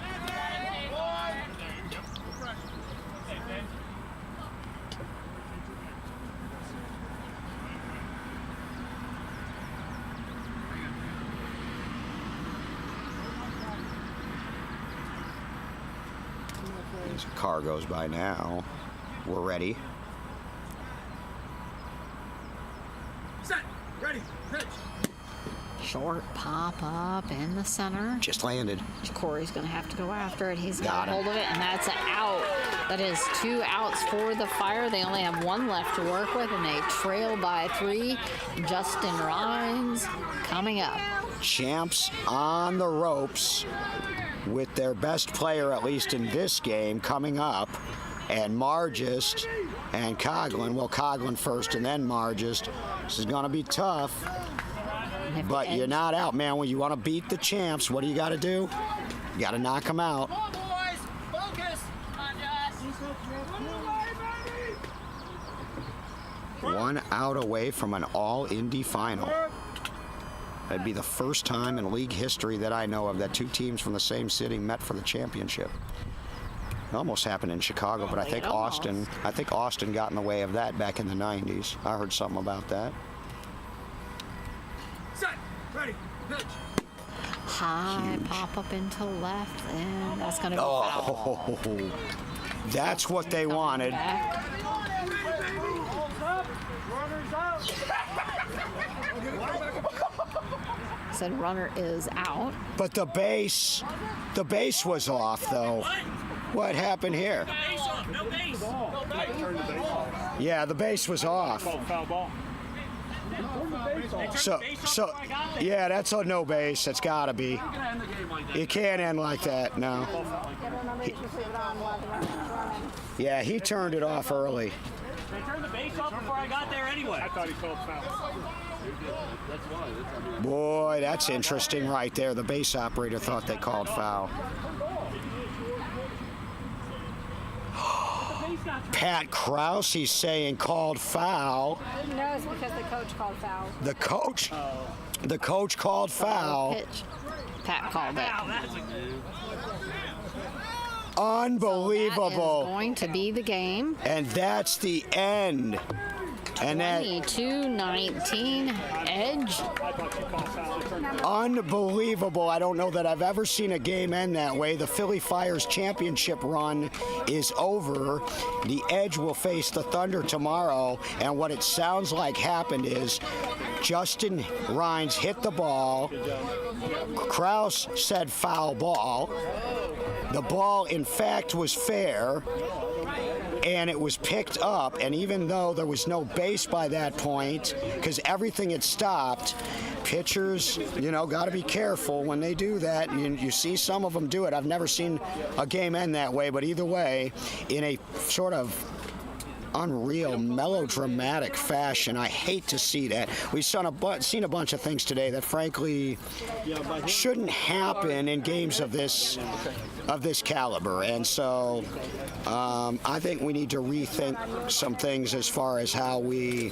As a car goes by now. We're ready. Set. Ready. Pitch. Short pop up in the center. Just landed. Corey's going to have to go after it. He's Got got him. hold of it, and that's an out. That is 2 outs for the Fire. They only have 1 left to work with, and they trail by 3. Justin Rhines coming up. Champs on the ropes with their best player, at least in this game, coming up. And Margist and Coughlin. Well, Coughlin first and then Margist. This is going to be tough. And if But the you're Edge- not out, man. When you want to beat the champs, what do you got to do? You got to knock them out. Come on, boys. Focus. Come on, Josh. 1 out away from an all-Indy final. That'd be the first time in league history that I know of that 2 teams from the same city met for the championship. It almost happened in Chicago, but I think Austin got in the way of that back in the 90s. I heard something about that. Set. Ready. Pitch. high pop up into left, and that's going to be foul. Oh, that's what they wanted. Back. Runners out. Said runner is out. But the base was off, though. What happened here? Base off, no base. No base. Yeah, the base was off. Foul ball. So, yeah, that's a no base. That's got to be. It can't end like that, no. Yeah, he turned it off early. They turned the base off before I got there anyway. I thought he called foul. Boy, that's interesting right there. The base operator thought they called foul. Pat Krause, he's saying called foul. No, it's because the coach called foul. The coach called foul. Pitch. Pat called it. Wow, that's a good. Unbelievable. That is going to be the game. And that's the end. And that 22-19 Edge. unbelievable. I don't know that I've ever seen a game end that way. The Philly Fire's championship run is over. The Edge will face the Thunder tomorrow. And what it sounds like happened is Justin Rhines hit the ball. Krause said foul ball. The ball, in fact, was fair. And it was picked up, and even though there was no base by that point, because everything had stopped, pitchers, got to be careful when they do that. You see some of them do it. I've never seen a game end that way, but either way, in a sort of unreal, melodramatic fashion. I hate to see that. We've seen a bunch of things today that, frankly, shouldn't happen in games of this caliber. And so I think we need to rethink some things as far as how we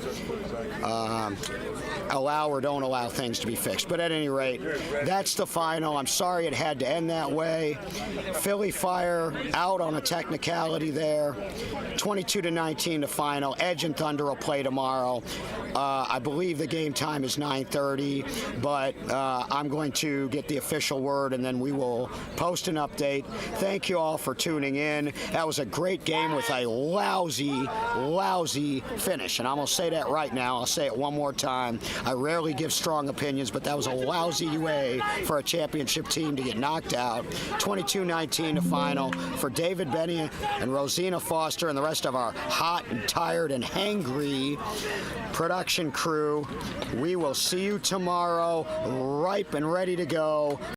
allow or don't allow things to be fixed. But at any rate, that's the final. I'm sorry it had to end that way. Philly Fire out on a technicality there. 22-19 the final. Edge and Thunder will play tomorrow. I believe the game time is 9:30, but I'm going to get the official word and then we will post an update. Thank you all for tuning in. That was a great game with a lousy finish. And I'm going to say that right now. I'll say it one more time. I rarely give strong opinions, but that was a lousy way for a championship team to get knocked out. 22-19 the final. For David Benny and Rosina Foster and the rest of our hot and tired and hangry production crew, we will see you tomorrow, ripe and ready to go.